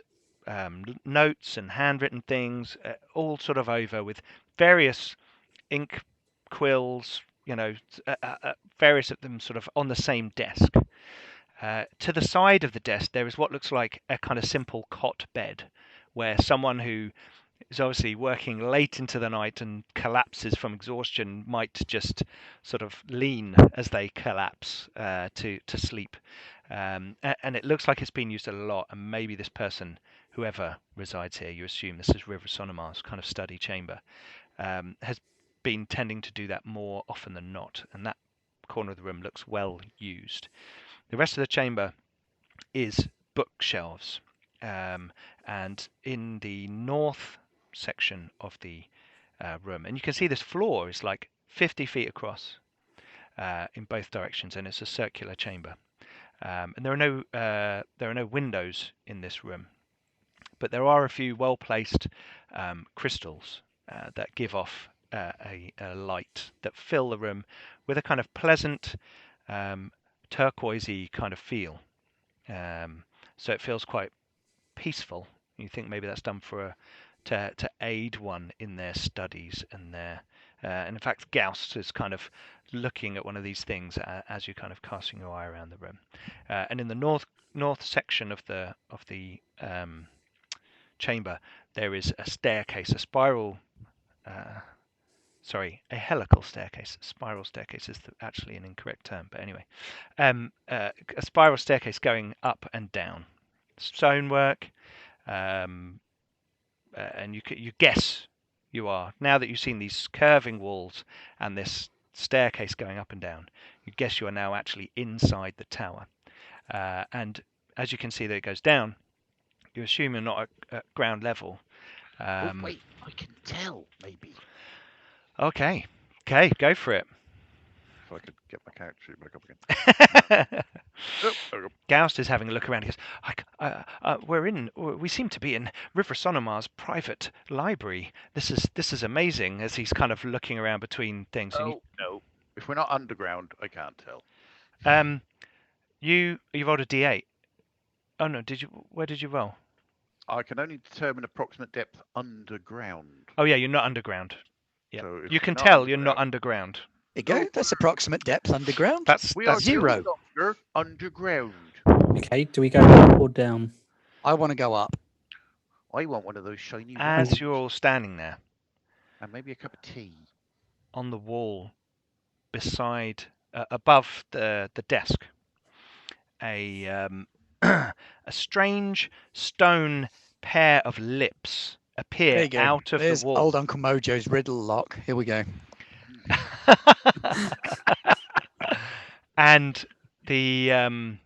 notes and handwritten things, all sort of over with various ink quills, various of them sort of on the same desk. To the side of the desk, there is what looks like a kind of simple cot bed, where someone who is obviously working late into the night and collapses from exhaustion might just sort of lean as they collapse to sleep. And it looks like it's been used a lot, and maybe this person, whoever resides here, you assume this is Rhivrasonomar's kind of study chamber, has been tending to do that more often than not, and that corner of the room looks well used. The rest of the chamber is bookshelves, and in the north section of the room, and you can see this floor is like 50 feet across in both directions, and it's a circular chamber. And there are no windows in this room, but there are a few well-placed crystals that give off a light that fill the room with a kind of pleasant turquoisey kind of feel. So it feels quite peaceful. You think maybe that's done to aid one in their studies and their and in fact Gauss is kind of looking at one of these things as you're kind of casting your eye around the room. And in the north section of the chamber, there is a staircase, a helical staircase. Spiral staircase is actually an incorrect term, but anyway, a spiral staircase going up and down. Stonework, and you guess you are, now that you've seen these curving walls and this staircase going up and down, you guess you are now actually inside the tower. And as you can see that it goes down, you assume you're not at ground level. Wait, I can tell, maybe. Okay, go for it. If I could get my character sheet back up again. Gauss is having a look around. He goes, we seem to be in Rhivrasonomar's private library. This is amazing. As he's kind of looking around between things. No. If we're not underground, I can't tell. You rolled a D8. Oh no, where did you roll? I can only determine approximate depth underground. Oh yeah, you're not underground. Yeah, So you can tell you're not underground. There you go. That's approximate depth underground. That's zero. Underground. Okay, do we go up or down? I want to go up. I want one of those shiny As ones. you're all standing there, And maybe a cup of tea. on the wall, beside, above the desk, a strange stone pair of lips There appear you go. out of There's the wall. old Uncle Mojo's riddle lock. Here we go. And the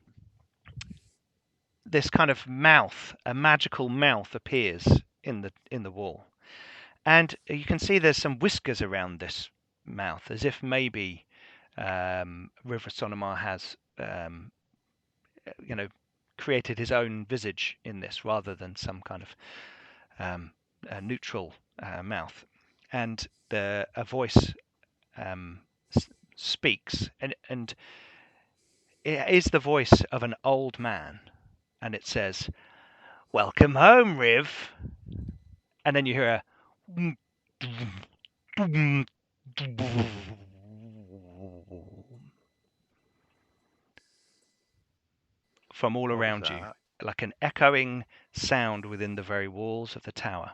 this kind of mouth, a magical mouth, appears in the wall, and you can see there's some whiskers around this mouth, as if maybe Rhivrasonomar has created his own visage in this rather than some kind of a neutral mouth. And a voice speaks, and it is the voice of an old man, and it says, "Welcome home, Riv." And then you hear a from all around you, like an echoing sound within the very walls of the tower,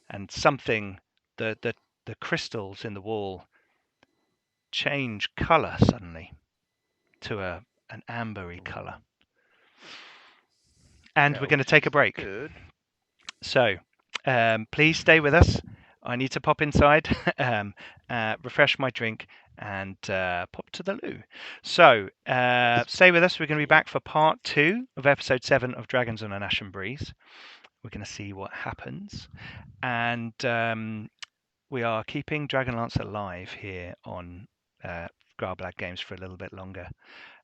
and something, the crystals in the wall change color suddenly to an ambery color. And we're going to take a break. Good. So please stay with us. I need to pop inside, refresh my drink, and pop to the loo. So stay with us. We're going to be back for part 2 of episode 7 of Dragons on an Ashen Breeze. We're going to see what happens. And we are keeping Dragonlance alive here on Grarblag Games for a little bit longer.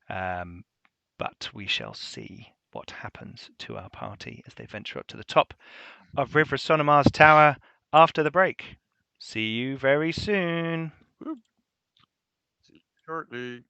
But we shall see what happens to our party as they venture up to the top of Rhivrasonomar's tower after the break. See you very soon. Shortly.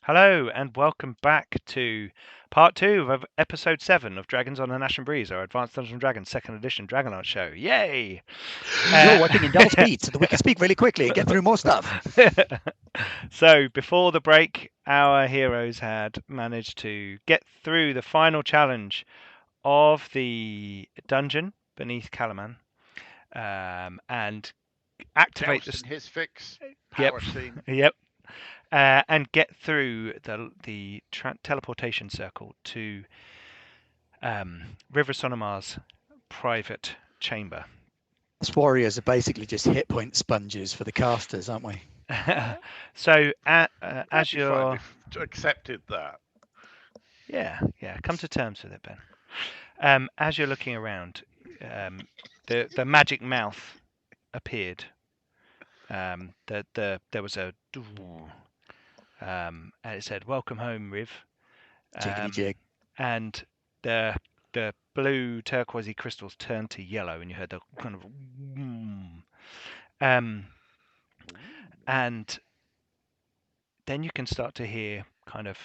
Hello and welcome back to part 2 of episode 7 of Dragons on an Ashen Breeze, our Advanced Dungeons and Dragons 2nd edition Dragonlance show. Yay! You're working in double speed so that we can speak really quickly and get through more stuff. So before the break, our heroes had managed to get through the final challenge of the dungeon beneath Kalaman, and activate Douse and his fix. Yep. Power team. Yep. And get through the teleportation circle to Rhivrasonomar's private chamber. Us warriors are basically just hit point sponges for the casters, aren't we? So as That'd be fine you're if you accepted that. yeah, come to terms with it, Ben. As you're looking around, the magic mouth appeared. There was a and it said, "Welcome home, Riv." Jiggly jig. And the blue turquoisey crystals turned to yellow, and you heard the kind of and then you can start to hear kind of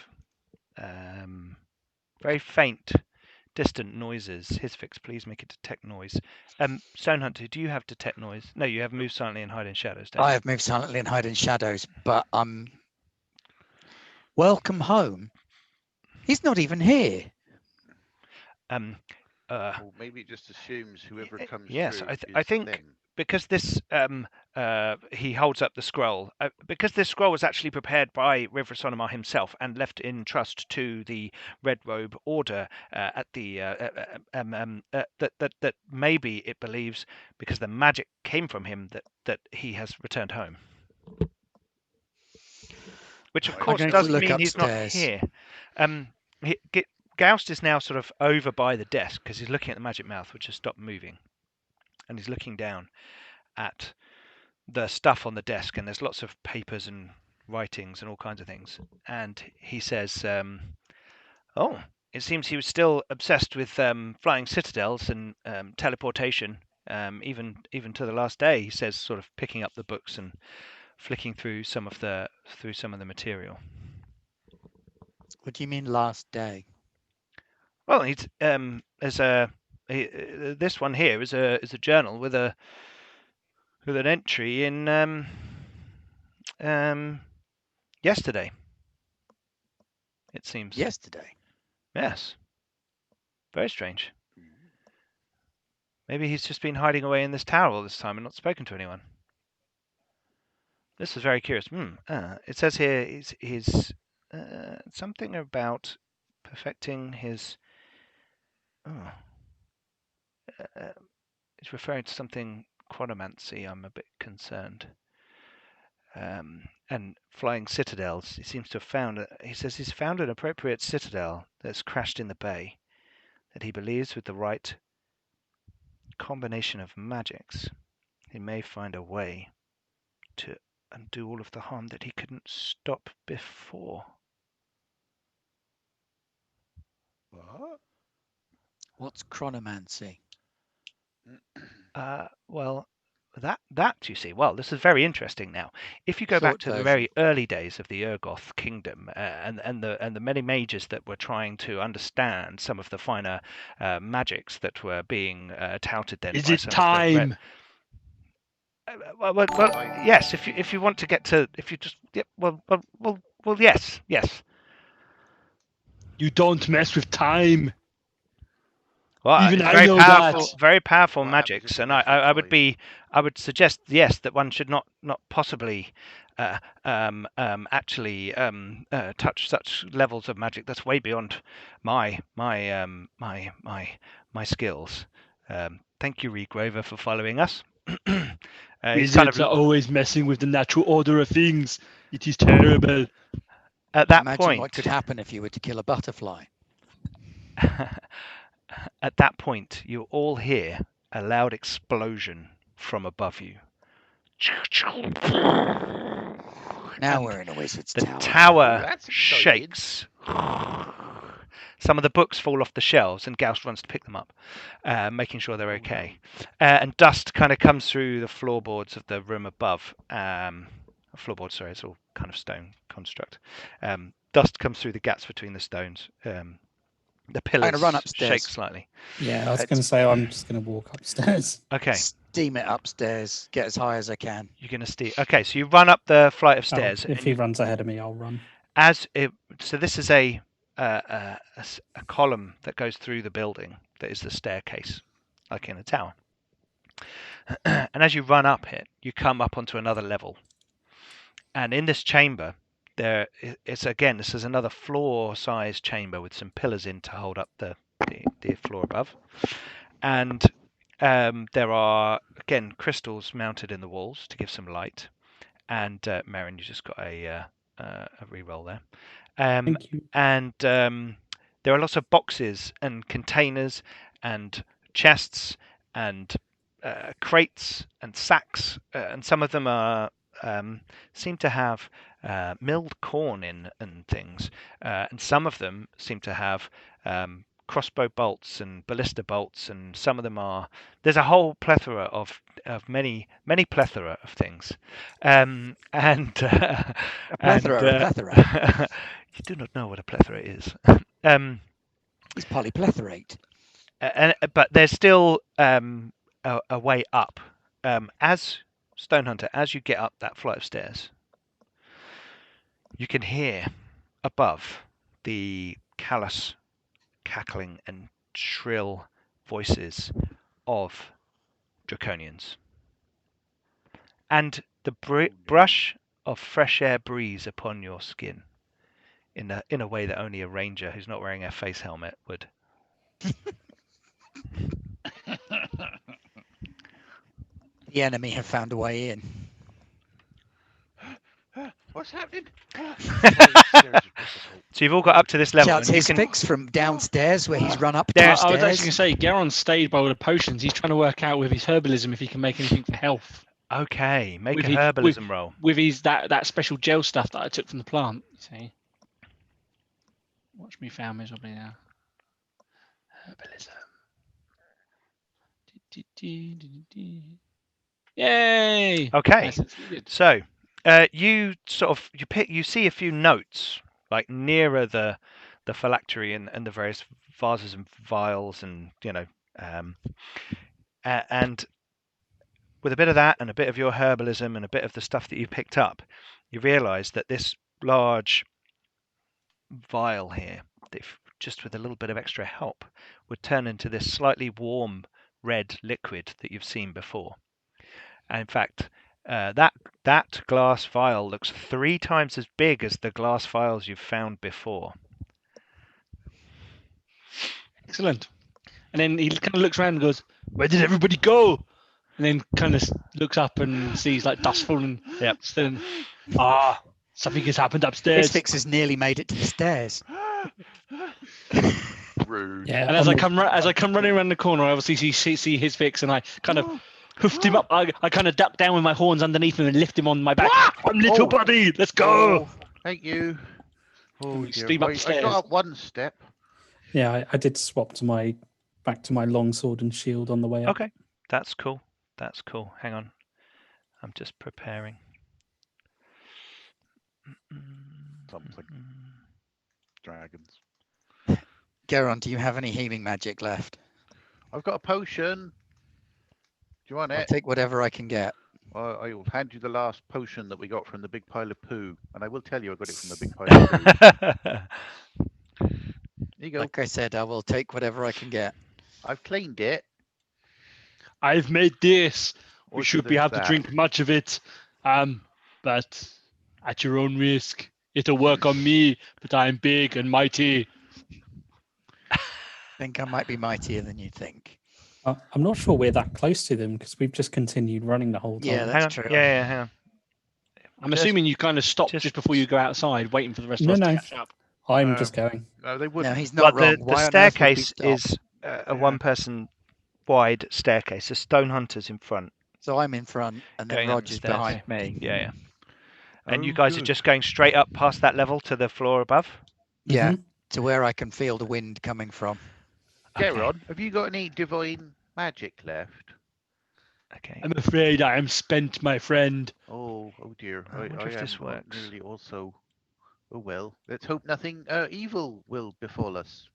very faint, distant noises. Hisfix, please make it detect noise. Stonehunter, do you have detect noise? No, you have move silently and hide in shadows. Don't I you? have moved silently and hide in shadows, but welcome home. He's not even here. Or maybe it just assumes whoever comes yes, through I is think them. because this he holds up the scroll, because this scroll was actually prepared by Rhivrasonomar himself and left in trust to the Red Robe Order at the that maybe it believes, because the magic came from him, that he has returned home, which of Right. course I'm going to does look mean he's not upstairs. here. Goust is now sort of over by the desk because he's looking at the magic mouth, which has stopped moving, and he's looking down at the stuff on the desk, and there's lots of papers and writings and all kinds of things. And he says, "Oh, it seems he was still obsessed with flying citadels and teleportation, even to the last day." He says, sort of picking up the books and flicking through some of the material. What do you mean last day? Well, he's this one here is a journal with an entry in yesterday. It seems. Yesterday. Yes. Very strange. Maybe he's just been hiding away in this tower all this time and not spoken to anyone. This is very curious. It says here he's something about perfecting his. It's referring to something chronomancy. I'm a bit concerned. And flying citadels. He seems to have found. He says he's found an appropriate citadel that's crashed in the bay, that he believes with the right combination of magics, he may find a way to undo all of the harm that he couldn't stop before. What? What's chronomancy? Well, that you see. Well, this is very interesting. Now, if you go back Short to the version. very early days of the Urgoth kingdom, and the many mages that were trying to understand some of the finer magics that were being touted then. Is by it some of the time? well, yes. If you want to get to, if you just, yeah, well, yes. You don't mess with time. Well, Even it's I know that. very powerful What happens magics, if you and mess with I would time? I would suggest, yes, that one should not possibly actually touch such levels of magic. That's way beyond my skills. Thank you, Regrover, for following us. He's kind Wizards of are always messing with the natural order of things. It is terrible. at that Imagine point. what could happen if you were to kill a butterfly. At that point, you all hear a loud explosion from above you. Now And we're in a wizard's the tower. tower Oh, that's exciting. shakes. Some of the books fall off the shelves, and Gauss runs to pick them up, making sure they're okay. And dust kind of comes through the floorboards of the room above. Floorboards, sorry, it's all kind of stone construct. dust comes through the gaps between the stones. The pillars run shake upstairs. slightly. Yeah, I was It's- going to say I'm just going to walk upstairs. Okay, Steam it upstairs. Get as high as I can. you're going to steal. Okay, so you run up the flight of Oh, stairs. if and he you- runs ahead of me, I'll run. So this is a column that goes through the building that is the staircase, like in a tower. And as you run up it, you come up onto another level. And in this chamber, this is another floor-sized chamber with some pillars in to hold up the floor above. And there are, again, crystals mounted in the walls to give some light. And Marin, you just got a reroll there. Thank you. And there are lots of boxes and containers and chests and crates and sacks, and some of them are seem to have milled corn in and things, and some of them seem to have crossbow bolts and ballista bolts, and some of them are. There's a whole plethora of many plethora of things, and A plethora, a plethora. you do not know what a plethora is. He's polypletherate. But there's still a way up. As Stonehunter, as you get up that flight of stairs, you can hear above the callous, cackling, and shrill voices of draconians, and the brush of fresh air breeze upon your skin, in a way that only a ranger who's not wearing a face helmet would. The enemy have found a way in. What's happening? So you've all got up to this level. Shouts And you his can, fix from downstairs where he's run up There- two I was actually stairs. going to say, Geron stayed by all the potions. He's trying to work out with his herbalism if he can make anything for health. okay, make With a his- herbalism roll. With his that special gel stuff that I took from the plant. You see. Watch me fail miserably now. Herbalism. Yay! Okay. Nice, it's really good. So you see a few notes like nearer the phylactery and the various vases and vials, and and with a bit of that and a bit of your herbalism and a bit of the stuff that you picked up, you realise that this large vial here, just with a little bit of extra help, would turn into this slightly warm red liquid that you've seen before. And in fact, that glass vial looks 3 times as big as the glass vials you've found before. Excellent. And then he kind of looks around and goes, "Where did everybody go?" And then kind of looks up and sees like dust falling. Yep. Then, something has happened His upstairs. fix has nearly made it to the stairs. Rude. Yeah. And as on I the- come running around the corner, I obviously see his fix, and I kind of hoofed him up. I kind of ducked down with my horns underneath him and lift him on my back. Come, little Oh. buddy, let's go. Oh, thank you. Oh, we dear. steam Wait, I upstairs. got up one step. Yeah, I did swap to back to my long sword and shield on the way up. Okay, that's cool. That's cool. Hang on, I'm just preparing. Something. Dragons. Geron, do you have any healing magic left? I've got a potion. Do you want I'll it? take whatever I can get. I will hand you the last potion that we got from the big pile of poo, and I will tell you I got it from the big pile of poo. There you go. Like I said, I will take whatever I can get. I've cleaned it. I've made this. We Also, should be there's have to that. drink much of it, but at your own risk. It'll work on me, but I'm big and mighty. I think I might be mightier than you think. I'm not sure we're that close to them because we've just continued running the whole time. Yeah, Hang that's on. true. Yeah, hang on. I'm Just- assuming you kind of stopped just- just before you go outside, waiting for the rest of No, us no. to catch up. I'm No. just going. No, they No, wouldn't. he's Well, not wrong. the Why on earth would we staircase stop? is a one-person wide staircase. The Stonehunter's in front. So I'm in front, and then Going up the Roger's stairs. behind me. Yeah. And you Oh, guys are good. just going straight up past that level to the floor above? Yeah, Mhm. to where I can feel the wind coming from. Geron, have you got any divine magic left? Okay. I'm afraid I am spent, my friend. Oh dear. I wonder if am this works. nearly also Oh well, let's hope nothing evil will befall us,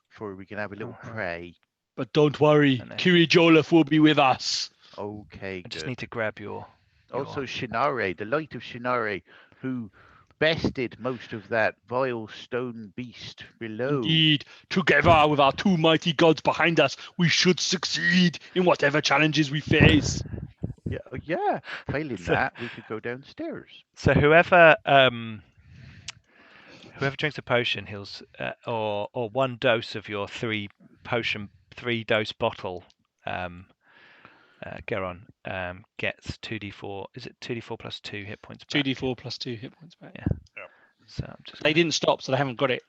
before we can have a little pray. But don't worry, I know. Kiri Joliffe will be with us. Okay, I just good. need to grab your. Also, Shinare, the light of Shinare, who bested most of that vile stone beast below. Indeed, together with our two mighty gods behind us, we should succeed in whatever challenges we face. Yeah. Failing So- that, we could go downstairs. So whoever drinks a potion, or 1 dose of your 3 dose bottle, Geron, gets 2d4. Is it 2d4 plus 2 hit points back? 2d4 plus 2 hit points back. Yeah. So I'm just. They didn't stop, so they haven't got it.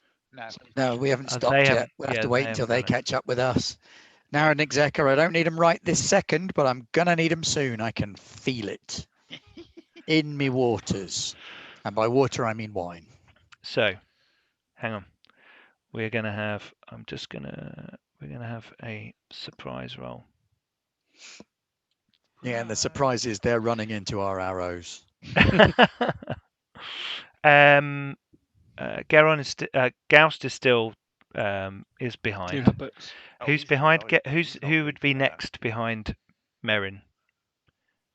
No, we haven't Oh, stopped they yet. haven't- We'll have yeah, to they wait until haven't they done it. catch up with us. Now, Nick Zecker, I don't need them right this second, but I'm gonna need them soon. I can feel it in me waters, and by water I mean wine. So, hang on. We're gonna have. We're gonna have a surprise roll. Yeah, and the surprise is they're running into our arrows. Geron is Gaust is still is Doing behind. her books. Who's behind? Who would be next behind Merrin?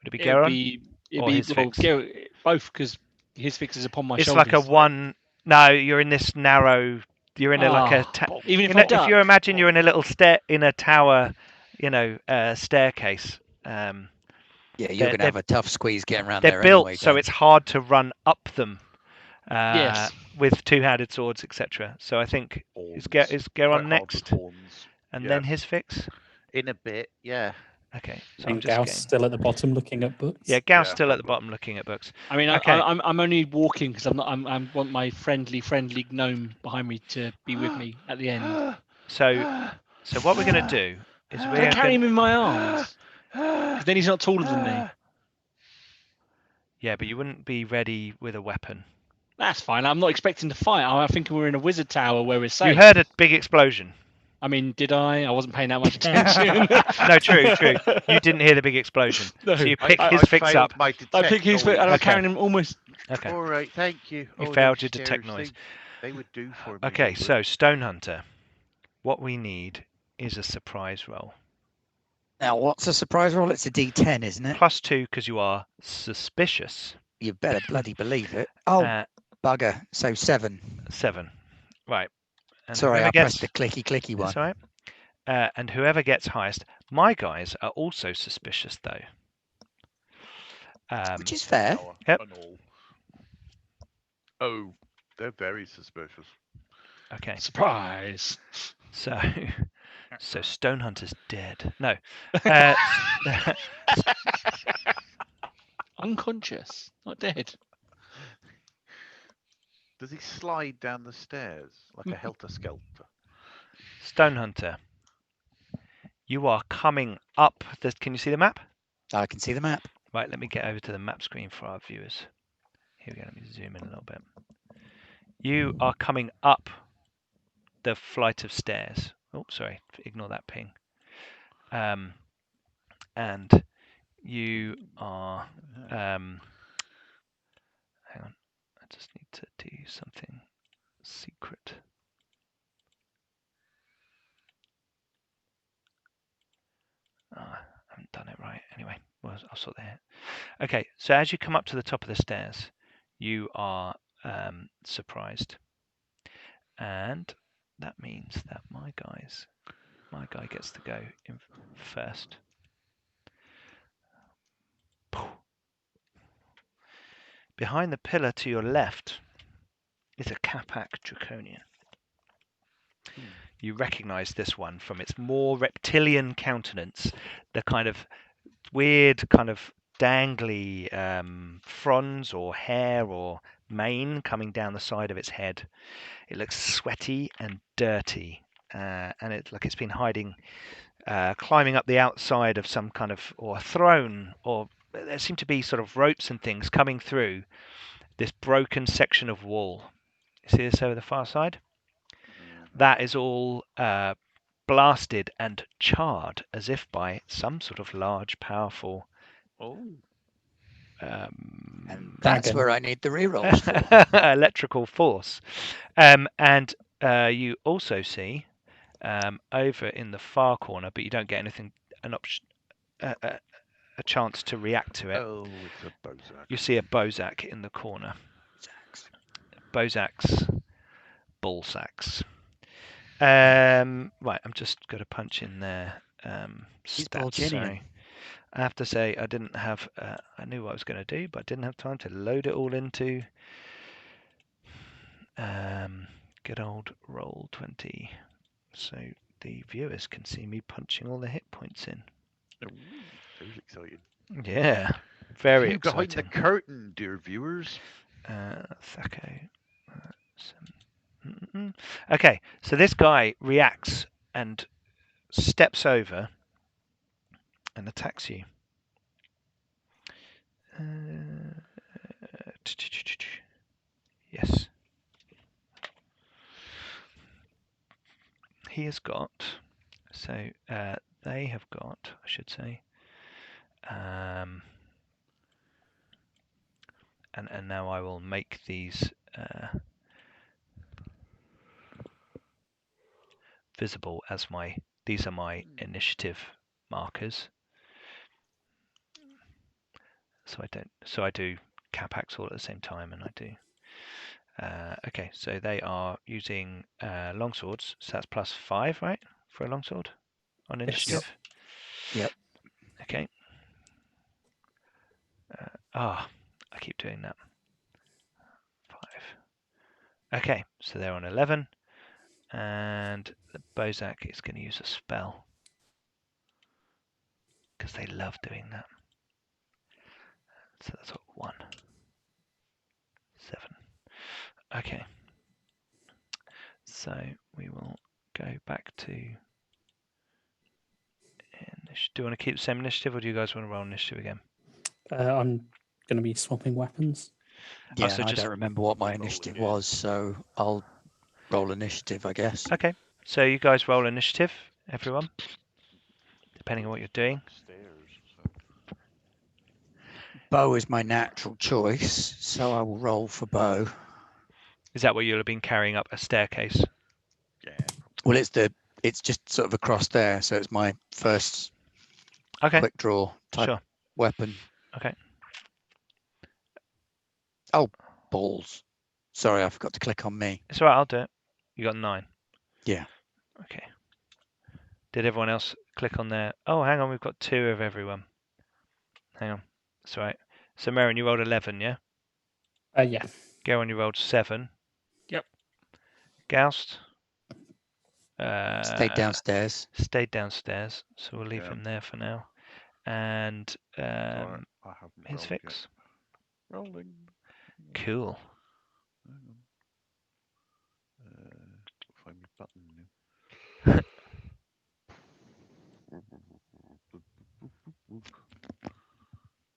Would it be It'd Geron? be, or his fix? both, because his fix is upon my It's shoulders. like a one. No, you're in this narrow. You're in a like a. Even if You know, I duck. if you imagine you're in a little in a tower, staircase. Yeah, you're They're- gonna have a tough squeeze getting around They're there built anyway. so Dan. it's hard to run up them. Yes. With 2-handed swords, etc. So I think is Geron next, and then his fix. In a bit, yeah. Okay, so And I'm just Gauss going. still at the bottom looking at books. Yeah, Gaust Yeah, still at the I've bottom looking at books. I mean, Okay. I'm only walking because I want my friendly gnome behind me to be with me at the end. So what we're going to do is Can I we're carry going. him in my arms? 'Cause then he's not taller than me. Yeah, but you wouldn't be ready with a weapon. That's fine. I'm not expecting to fight. I'm thinking we're in a wizard tower where we're safe. You heard a big explosion. I mean, did I? I wasn't paying that much attention. No, true. You didn't hear the big explosion. No, So you pick I- his I fix up. I pick his foot and I'm Okay. carrying him almost. Okay. All right, thank you. You Oh, failed those your detect stairs, noise. They would do for me. Okay, they so would. Stonehunter, what we need is a surprise roll. Now, what's a surprise roll? It's a D10, isn't it? +2 because you are suspicious. You better bloody believe it. Oh, bugger. So 7. 7. Right. And Sorry, whoever I pressed the clicky one. That's all right. And whoever gets highest, my guys are also suspicious though. Which is fair. Yep. And all. Oh, they're very suspicious. Okay. Surprise. So Stonehunter's dead. No. Unconscious, not dead. Does he slide down the stairs like a helter-skelter? Stonehunter, you are coming up. Can you see the map? I can see the map. Right, let me get over to the map screen for our viewers. Here we go, let me zoom in a little bit. You are coming up the flight of stairs. Oh, sorry, ignore that ping. And you are... hang on, I just need to do something secret. I haven't done it right. Anyway, well, I'll sort that out. Okay, so as you come up to the top of the stairs, you are surprised. And that means that my guy gets to go in first. Behind the pillar to your left is a Capac Draconian. You recognize this one from its more reptilian countenance, the kind of weird, kind of dangly fronds or hair or mane coming down the side of its head. It looks sweaty and dirty, and it's like it's been hiding, climbing up the outside of some kind of or a throne, or there seem to be sort of ropes and things coming through this broken section of wall. You see this over the far side? That is all blasted and charred as if by some sort of large, powerful And that's Dragon. where I need the rerolls for. electrical force. And you also see over in the far corner, but you don't get anything, an option, a chance to react to it. Oh, it's a Bozak. You see a Bozak in the corner. Bozak's ball sacks. Right, I'm just going to punch in there. He's Stats, Balginian. sorry. I have to say I didn't have. I knew what I was going to do, but I didn't have time to load it all into. Good old Roll20, so the viewers can see me punching all the hit points in. Oh, very exciting. Yeah, very Peek behind the exciting. curtain, dear viewers. Thaco. Okay, so this guy reacts and steps over and attacks you. Yes. He has got, so they have got, I should say, and now I will make these visible as these are my initiative markers. So I do Capax all at the same time, and I do. Okay, so they are using longswords, so that's +5, right, for a longsword on initiative? Yep. Okay. I keep doing that. 5. Okay, so they're on 11, and the Bozak is going to use a spell because they love doing that. So that's what 1, 7. Okay. So we will go back to initiative. Do you want to keep the same initiative, or do you guys want to roll initiative again? I'm going to be swapping weapons. Yeah, so and I just don't remember what my roll initiative again. was, so I'll roll initiative, I guess. Okay. So you guys roll initiative, everyone, depending on what you're doing. Stairs, so. Bow is my natural choice, so I will roll for bow. Is that what you'll have been carrying up a staircase? Yeah. Well, it's just sort of across there, so it's my first Okay. quick draw type Sure. weapon. Okay. Oh, balls. Sorry, I forgot to click on me. It's all right. I'll do it. You got 9. Yeah. Okay. Did everyone else click on there? Oh, hang on. We've got 2 of everyone. Hang on. That's right. So, Merrin, you rolled 11, yeah? Yeah. Geron, you rolled 7. Yep. Goust? Stayed downstairs. Stayed downstairs. So we'll leave Yeah. him there for now. And Sorry, I haven't his rolled fix. yet. Rolling. Cool. Hang on. Find my button now.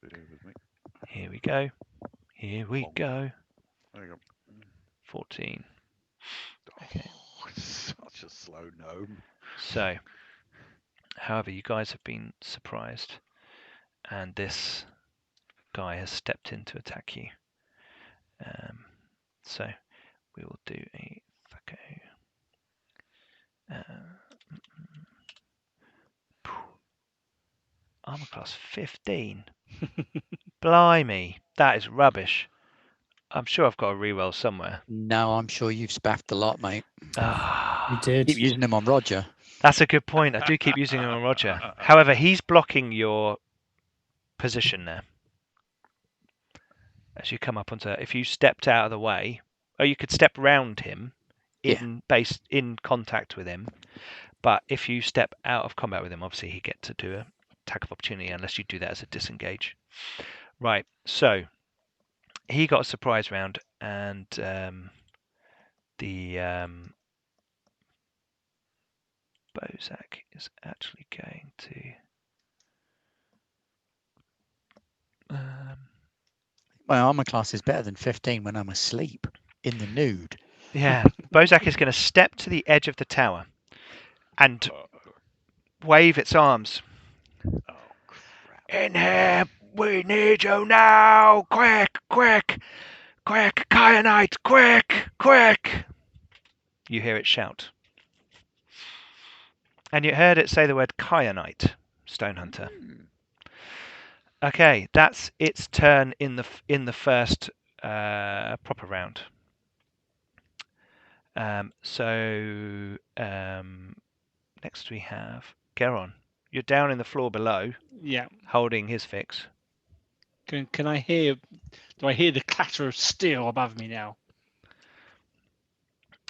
Bear with me. Here we go. Here we Oh. go. Hang on. 14. Okay. Oh, such a slow gnome. So, however, you guys have been surprised, and this guy has stepped in to attack you. So, we will do a Thaco. Armor class 15. Blimey, that is rubbish. I'm sure I've got a reroll somewhere. No, I'm sure you've spaffed a lot, mate. You did. Keep using them on Roger. That's a good point. I do keep using him on Roger. However, he's blocking your position there. As you come up onto, if you stepped out of the way, or you could step round him in contact with him. But if you step out of combat with him, obviously he gets to do a attack of opportunity unless you do that as a disengage. Right. So he got a surprise round, and the Bozak is actually going to. My armor class is better than 15 when I'm asleep in the nude. Yeah, Bozak is going to step to the edge of the tower and wave its arms. Oh, crap. In here We need you now! Quick, quick, quick, Kyanite, quick, quick! You hear it shout. And you heard it say the word Kyanite, Stonehunter. Okay, that's its turn in the first proper round. Next we have Geron. You're down in the floor below, Yeah. holding his fix. Can I hear? Do I hear the clatter of steel above me now?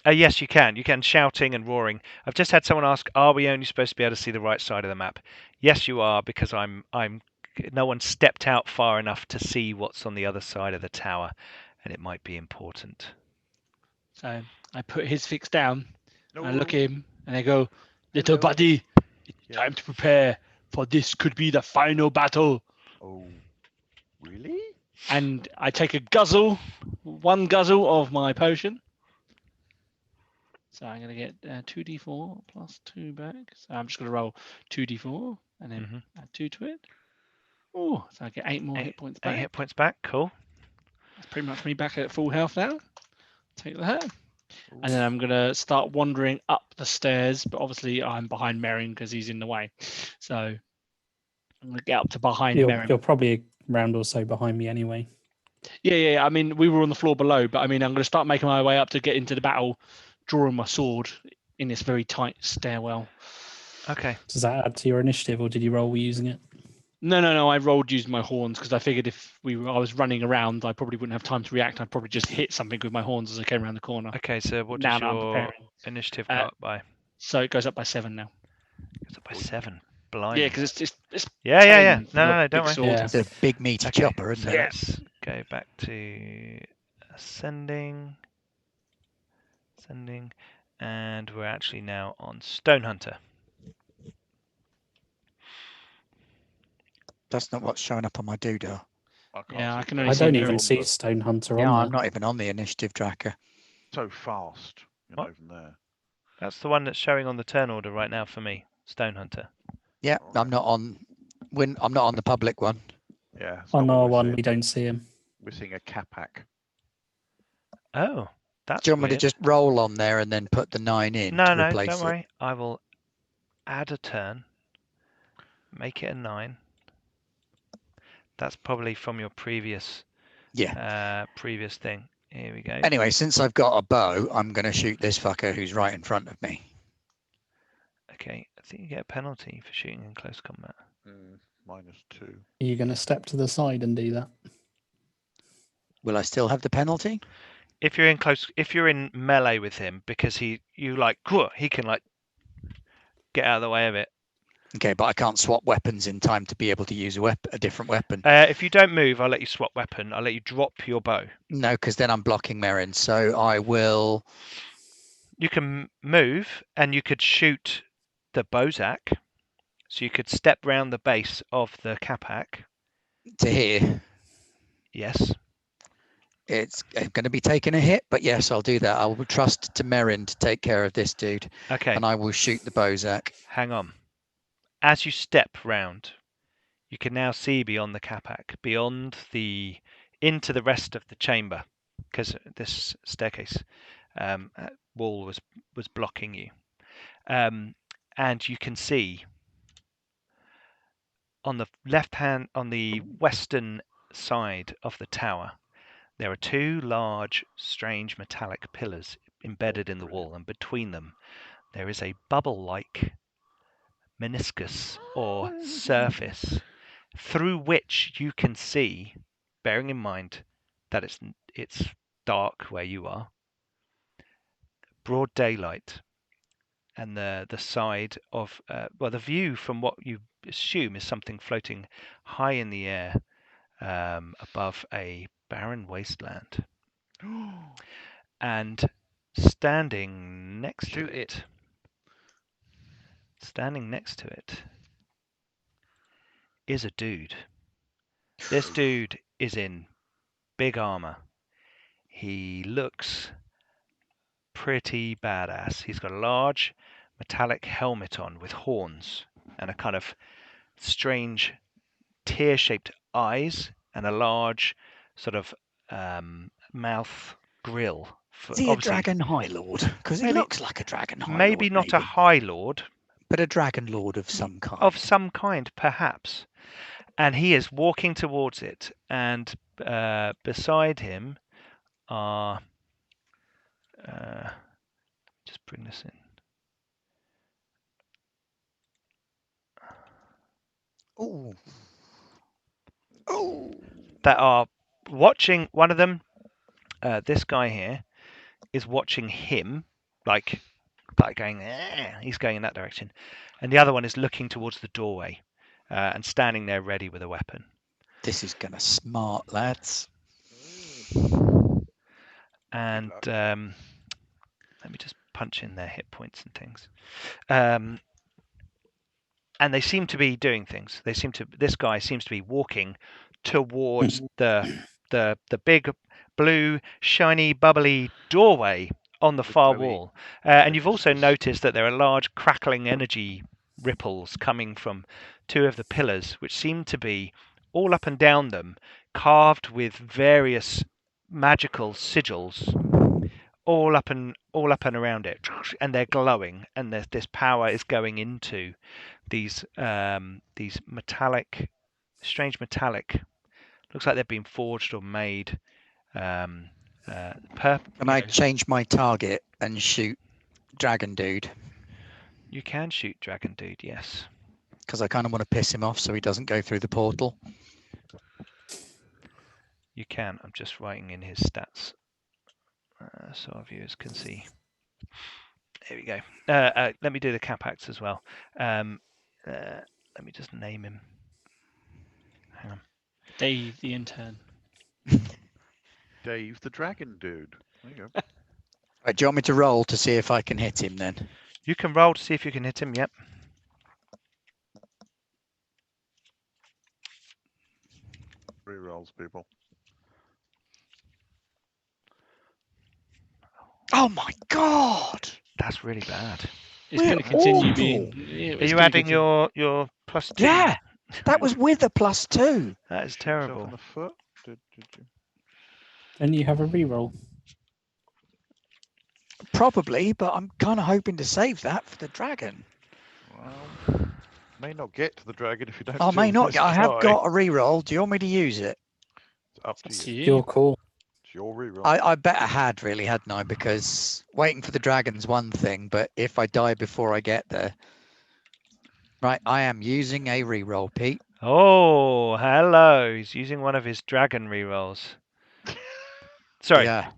Yes, you can. You can shouting and roaring. I've just had someone ask, "Are we only supposed to be able to see the right side of the map?" Yes, you are, because no one stepped out far enough to see what's on the other side of the tower, and it might be important. So I put his fix down. No. I look at him and I go, "Little Hello. buddy, it's Yeah. time to prepare, for this could be the final battle." Oh, really? And I take one guzzle of my potion. So I'm going to get 2d4 plus 2 back. So I'm just going to roll 2d4 and then add 2 to it. Oh, so I get 8 more hit points back. 8 hit points back, cool. That's pretty much me back at full health now. Take that. And then I'm going to start wandering up the stairs, but obviously I'm behind Merrin because he's in the way. So I'm going to get up to behind Merrin. You're probably a round or so behind me anyway. Yeah. I mean, we were on the floor below, but I mean, I'm going to start making my way up to get into the battle, drawing my sword in this very tight stairwell. Okay. Does that add to your initiative, or did you roll using it? No. I rolled using my horns because I figured if I was running around, I probably wouldn't have time to react. I'd probably just hit something with my horns as I came around the corner. Okay, so what does your initiative go up by? So it goes up by 7 now. It goes up by 7. Blimey. Yeah, because it's Yeah. No, don't worry. It's a big meaty chopper, isn't So it? let's go back to ascending, and we're actually now on Stonehunter. That's not what's showing up on my doodah. I can only I see don't Merrin. even see Stonehunter Yeah, on I'm there. not even on the initiative tracker. So fast. You're What? not even there. That's the one that's showing on the turn order right now for me, Stonehunter. Yeah, I'm not on. I'm not on the public one. Yeah. it's On not what our we're one, seeing. we don't see him. We're seeing a Capac. Oh, that's Do you want me to weird. just roll on there and then put the 9 in No, to replace don't it? worry. I will add a turn, make it a 9. That's probably from your previous thing. Here we go. Anyway, since I've got a bow, I'm going to shoot this fucker who's right in front of me. Okay, I think you get a penalty for shooting in close combat. -2. Are you going to step to the side and do that? Will I still have the penalty? If you're in melee with him, because he can like get out of the way of it. Okay, but I can't swap weapons in time to be able to use a different weapon. If you don't move, I'll let you swap weapon. I'll let you drop your bow. No, because then I'm blocking Merrin. So I will. You can move, and you could shoot the Bozak. So you could step round the base of the Capac. To here. Yes. It's going to be taking a hit, but yes, I'll do that. I will trust to Merrin to take care of this dude. Okay. And I will shoot the Bozak. Hang on. As you step round, you can now see beyond the Capac, into the rest of the chamber, because this staircase wall was blocking you. And you can see on the western side of the tower, there are 2 large, strange metallic pillars embedded in the wall, and between them there is a bubble-like meniscus or surface through which you can see, bearing in mind that it's dark where you are, broad daylight, and the side of the view from what you assume is something floating high in the air above a barren wasteland. And standing next to it is a dude. This dude is in big armor. He looks pretty badass. He's got a large metallic helmet on with horns and a kind of strange tear-shaped eyes and a large sort of mouth grill. Is he a Obviously, dragon high lord? Because he Maybe- looks like a dragon high maybe lord. not a high lord, but a dragon lord of some kind. of some kind, perhaps. And he is walking towards it, and beside him are. Just bring this in. Oh. Oh. That are watching. One of them, this guy here, is watching him, like going. He's going in that direction, and the other one is looking towards the doorway, and standing there ready with a weapon. This is gonna smart, lads. And let me just punch in their hit points and things. And they seem to be doing things. This guy seems to be walking towards the big blue shiny bubbly doorway on the far glowy wall. And you've also emphasis. noticed that there are large crackling energy ripples coming from two of the pillars, which seem to be all up and down them, carved with various magical sigils, all up and around it, and they're glowing, and this power is going into these metallic, strange metallic. Looks like they've been forged or made. Can I change my target and shoot Dragon Dude? You can shoot Dragon Dude, yes. Because I kind of want to piss him off so he doesn't go through the portal. You can. I'm just writing in his stats so our viewers can see. There we go. Let me do the Capax as well. Let me just name him. Hang on. Dave the intern. Dave the Dragon Dude. There you go. Right, do you want me to roll to see if I can hit him then? You can roll to see if you can hit him. Yep. Rerolls, people. Oh my god! That's really bad. It's We're going to continue awful. being. Are you adding your plus 2? Yeah, that was with a +2. That is Yourself terrible. on the foot. Did you? And you have a reroll. Probably, but I'm kind of hoping to save that for the dragon. Well, may not get to the dragon if you don't. I may do not. this I have try. got a reroll. Do you want me to use it? It's up to That's you. you. Your call. It's your reroll. I bet I had really, hadn't I? Because waiting for the dragon's one thing, but if I die before I get there. Right, I am using a reroll, Pete. Oh, hello. He's using one of his dragon rerolls. Sorry. Yeah.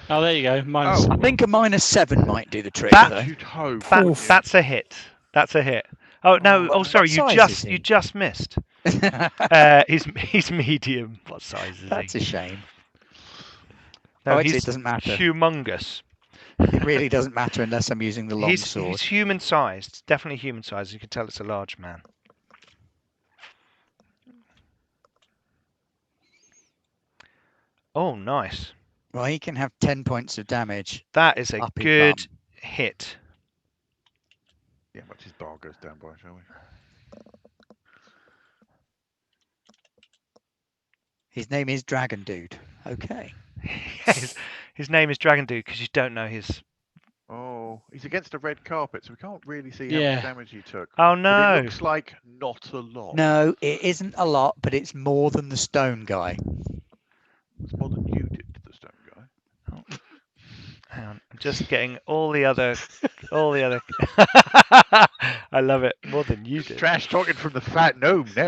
Oh, there you go. Minus. Oh. I think a -7 might do the trick, That- though. You'd hope. That, wouldn't you? that's a hit. That's a hit. Oh no! What- Oh, sorry. what size is he? You just missed. He's medium. What size is That's he? a shame. No, Oh, actually, he's it doesn't matter. humongous. It really doesn't matter unless I'm using the long He's sword. human sized. Definitely human sized. You can tell it's a large man. Oh, nice. Well, he can have 10 points of damage. That is a Up his good bum. hit. Yeah, much his bar goes down by, shall we? His name is Dragon Dude. Okay. his name is Dragon Dude because you don't know his. Oh, he's against a red carpet, so we can't really see how Yeah. much damage he took. Oh But no! it looks like not a lot. No, it isn't a lot, but it's more than the stone guy. It's more than you did to the stone guy. Hang on, I'm just getting all the other. I love it more than you did. Trash talking from the fat gnome now.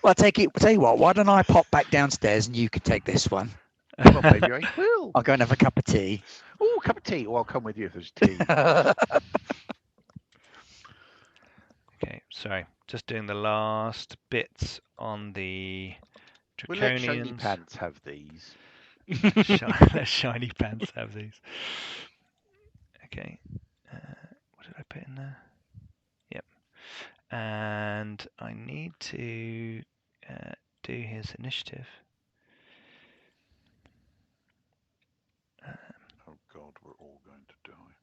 Well, tell you what, why don't I pop back downstairs and you could take this one? Well, maybe I will. I'll go and have a cup of tea. Oh, a cup of tea. Oh, I'll come with you if there's tea. Okay, sorry. Just doing the last bits on the We'll let Shiny Draconians. Pants have these. Let Shiny Pants have these. Okay. What did I put in there? Yep. And I need to do his initiative. Oh God, we're all going to die.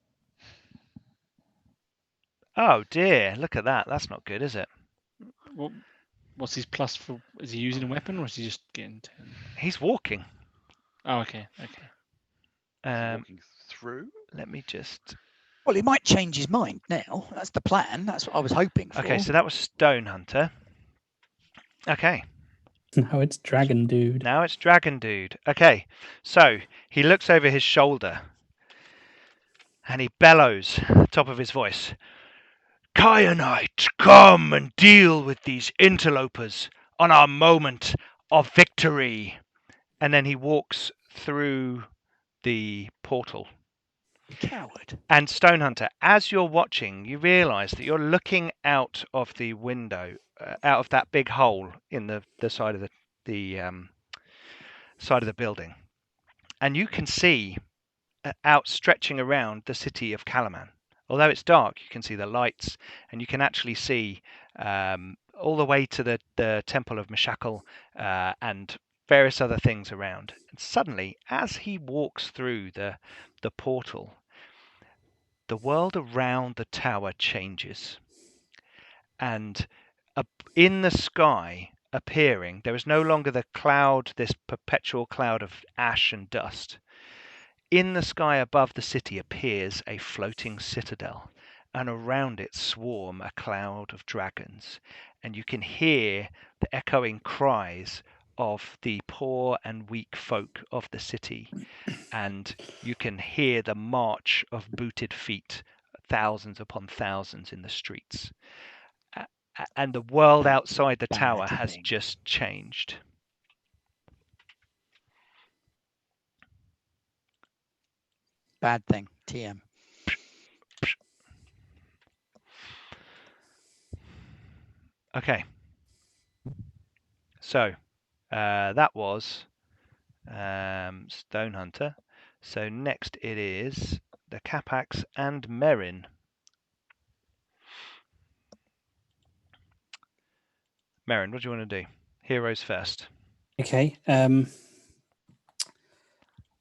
Oh dear! Look at that. That's not good, is it? Well, What's his plus for? Is he using a weapon or is he just getting? He's walking. Oh, okay. Okay. Walking through. Let me just. Well, he might change his mind now. That's the plan. That's what I was hoping for. Okay, so that was Stonehunter. Okay, Now it's Dragon Dude. now it's Dragon Dude. Okay, so he looks over his shoulder and he bellows at the top of his voice. Kyanite, come and deal with these interlopers on our moment of victory. And then he walks through the portal. Coward. And Stonehunter, as you're watching, you realise that you're looking out of the window, out of that big hole in the side of the side of the building, and you can see out stretching around the city of Kalaman. Although it's dark, you can see the lights, and you can actually see all the way to the Temple of Meshakal and various other things around. And suddenly, as he walks through the portal, the world around the tower changes, and in the sky appearing, there is no longer the cloud, this perpetual cloud of ash and dust. In the sky above the city appears a floating citadel, and around it swarm a cloud of dragons, and you can hear the echoing cries of the poor and weak folk of the city, and you can hear the march of booted feet, thousands upon thousands in the streets. And the world outside the tower has just changed. Bad thing. TM. Okay. So that was Stonehunter. So next it is the Capax and Merrin. Merrin, what do you want to do? Heroes first. Okay.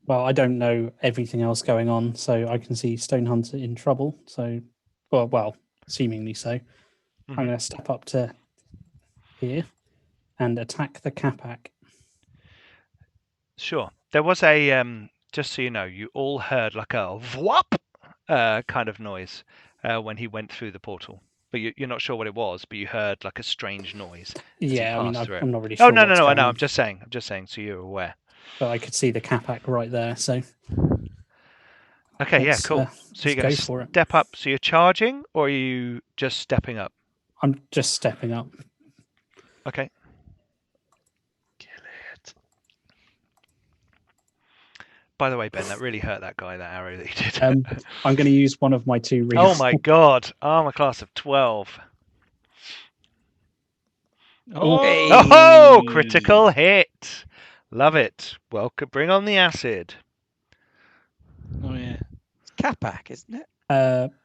Well, I don't know everything else going on, so I can see Stonehunter in trouble. So, well, seemingly so. I'm going to step up to here and attack the Capac. Sure. There was a just so you know, you all heard like a whop kind of noise when he went through the portal. But you're not sure what it was, but you heard like a strange noise. Yeah, I mean, passed through it. I'm not really sure. Oh no, what's I going know. on, I'm just saying, so you're aware. but I could see the Capac right there. So Okay, yeah, cool. So you're going to for it. step up. So you're charging, or are you just stepping up? I'm just stepping up. Okay. Kill it. By the way, Ben, that really hurt that guy, that arrow that you did. I'm going to use one of my two. Oh my god! Armor class of 12. Oh, critical hit! Love it. Welcome. Bring on the acid. Oh yeah. It's Capac, isn't it?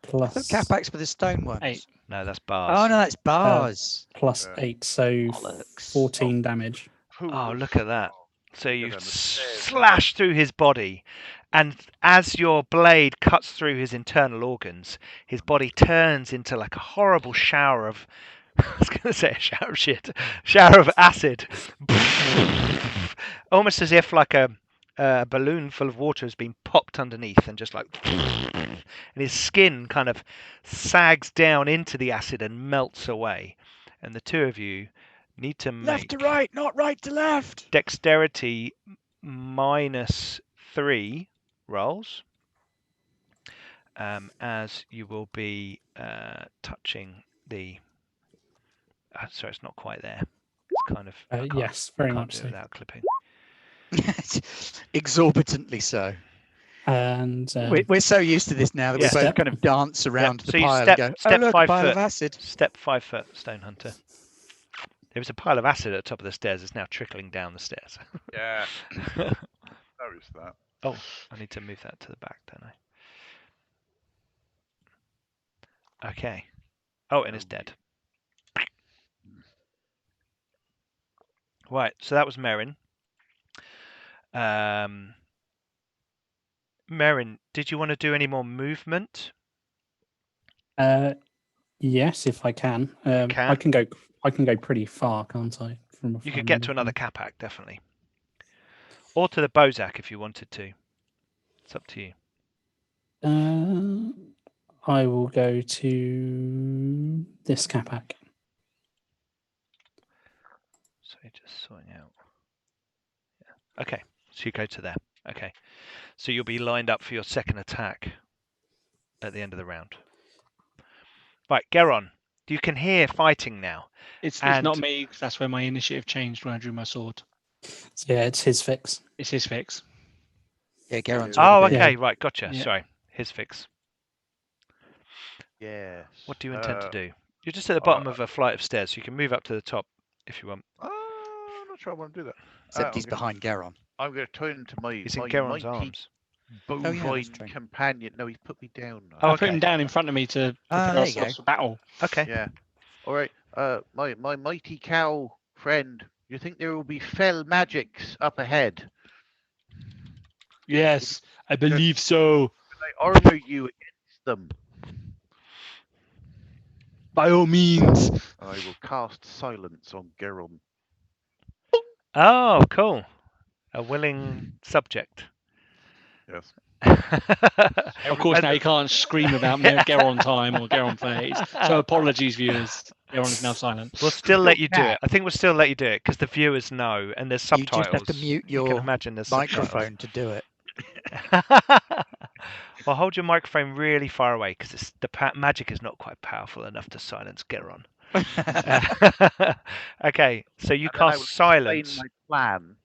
Plus Capac's for the stone ones. 8. No, that's bars. Oh no, that's bars. plus 8, so Bollocks. 14 damage. Oh, look at that. So you them the stairs, slash through his body, and as your blade cuts through his internal organs, his body turns into like a horrible shower of I was going to say a shower of shit. Shower of acid. Almost as if like a balloon full of water has been popped underneath and just like... And his skin kind of sags down into the acid and melts away. And the two of you need to make... Left to right, not right to left. Dexterity -3 rolls. As you will be touching the... sorry, it's not quite there. It's kind of... Yes, very can't much do it so. without clipping. Exorbitantly so. And We're so used to this now that Yeah. we both kind of dance around so the you pile step and go, oh look, 5 a pile foot. of acid. Step 5 foot, Stonehunter. There was a pile of acid at the top of the stairs. It's now trickling down the stairs. Yeah. Noticed that. Oh, I need to move that to the back, don't I? Okay. Oh, and it's dead. Right, so that was Merrin. Merrin, did you want to do any more movement? yes, if I can. I can? can go I can go pretty far, can't I? From You could get to another Capac, definitely. Or to the Bozak if you wanted to. It's up to you. I will go to this Capac. So just sorting out. Yeah. Okay, so you go to there. Okay, so you'll be lined up for your second attack at the end of the round. Right, Geron, you can hear fighting now. It's And- not me, 'cause that's where my initiative changed when I drew my sword. So, yeah, it's his fix. It's his fix. Yeah, Geron's Oh, already been. okay, right, gotcha. Yeah. Sorry, his fix. Yes. What do you intend to do? You're just at the bottom of a flight of stairs, so you can move up to the top if you want. I'm not sure I want to do that. Except he's behind Geron. I'm going to turn to my He's in my Geron's mighty arms. bovine Oh, yeah, that's true. companion. No, he's put me down now. Oh, I put okay. him down in front of me to prepare there you ourselves go. for battle. Okay. Yeah. All right. My mighty cow friend. You think there will be fell magics up ahead? Yes, I believe so. I armor you against them. By all means. I will cast silence on Geron. Oh, cool. A willing subject. Yes. Of course, now you can't scream about Geron time or Geron phase. So apologies, viewers. Geron is now silent. We'll still let you do cat. it. I think we'll still let you do it because the viewers know, and there's You subtitles. just have to mute You can your imagine there's microphone to do it. subtitles. Well, hold your microphone really far away because the magic is not quite powerful enough to silence Geron. Okay, so you And then I will cast silence. explain my plan.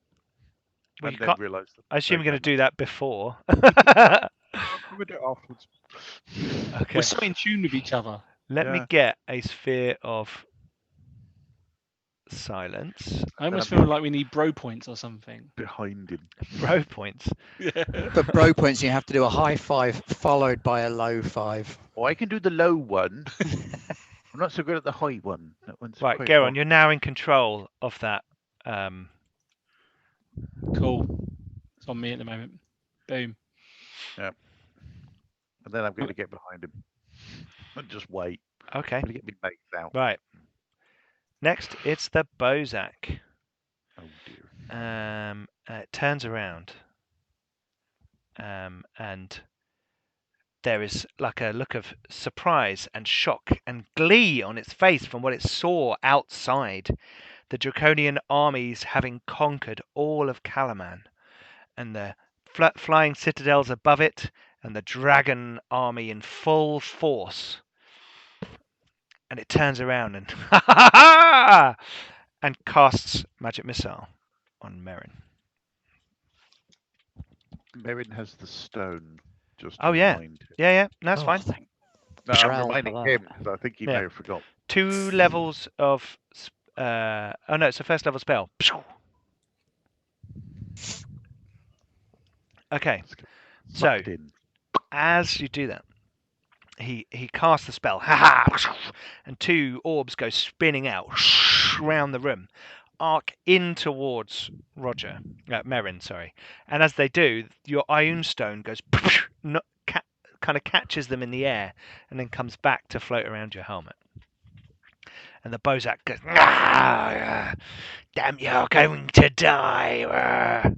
Well, and you then can't- realize that I assume no you're going to plan. do that before. We'll do it afterwards. Okay. We're so in tune with each other. Let me Yeah. get a sphere of silence. I almost feel like we need bro points or something. Behind him. Bro points. For bro points, you have to do a high five followed by a low five. Oh, I can do the low one. I'm not so good at the high one. That one's Right, quite Geron, hard. you're now in control of that. Cool. It's on me at the moment. Boom. And then I'm going to get behind him. And just wait. Okay. I'm going to get my legs out. Right. Next, it's the Bozak. Oh dear. It turns around. And there is like a look of surprise and shock and glee on its face from what it saw outside. The Draconian armies having conquered all of Kalaman, and the flying citadels above it, and the dragon army in full force. And it turns around and and casts magic missile on Merrin. Merrin has the stone. Just Oh, to yeah. remind him. Yeah, that's Oh, fine. thank No, Shroud I'm for reminding that. him because I think he Yeah. may have forgotten. 2 levels of. Oh no, it's a first level spell. Okay, so Sucked in. as you do that, he casts the spell, and 2 orbs go spinning out around the room, arc in towards Merrin, sorry. And as they do, your Ioun Stone goes, kind of catches them in the air, and then comes back to float around your helmet. And the Bozak goes, damn, you're going to die.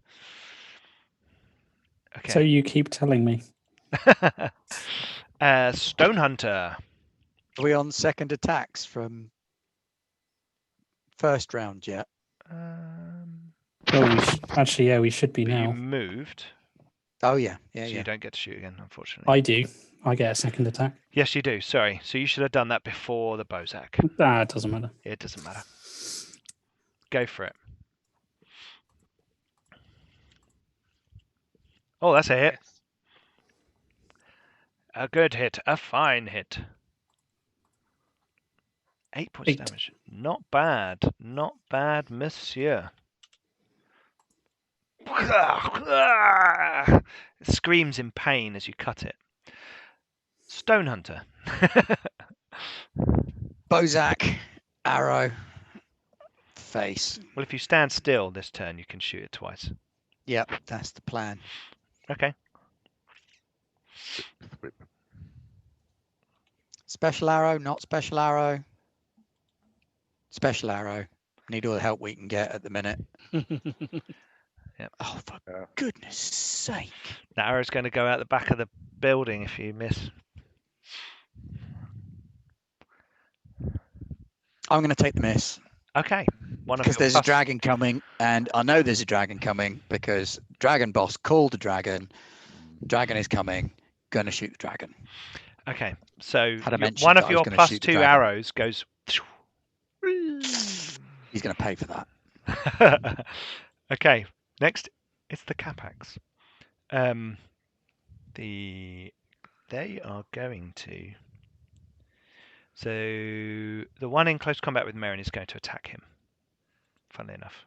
Okay. So you keep telling me. Stonehunter. Are we on second attacks from first round yet? Well, actually, we should be But you now. moved, Oh yeah, so yeah. you don't get to shoot again, unfortunately. I do. I get a second attack. Yes, you do. Sorry. So you should have done that before the Bozak. It doesn't matter. It doesn't matter. Go for it. Oh, that's a hit. A good hit. A fine hit. 8 points of 8. damage. Not bad. Not bad, monsieur. It screams in pain as you cut it. Stonehunter. Bozak, arrow, face. Well, if you stand still this turn, you can shoot it twice. Yep, that's the plan. Okay. Special arrow, not special arrow. Special arrow. Need all the help we can get at the minute. Yep. Oh, for Yeah. goodness sake. That arrow's going to go out the back of the building if you miss. I'm going to take the miss. Okay. One of Because your there's a plus- dragon coming, and I know there's a dragon coming because Dragon Boss called a dragon. Dragon is coming. Gonna shoot the dragon. Okay. So Had I mentioned one that of I was your gonna plus shoot the 2 dragon? arrows goes. He's going to pay for that. Okay. Next, it's the Capax. They are going to. So the one in close combat with Merrin is going to attack him. Funnily enough,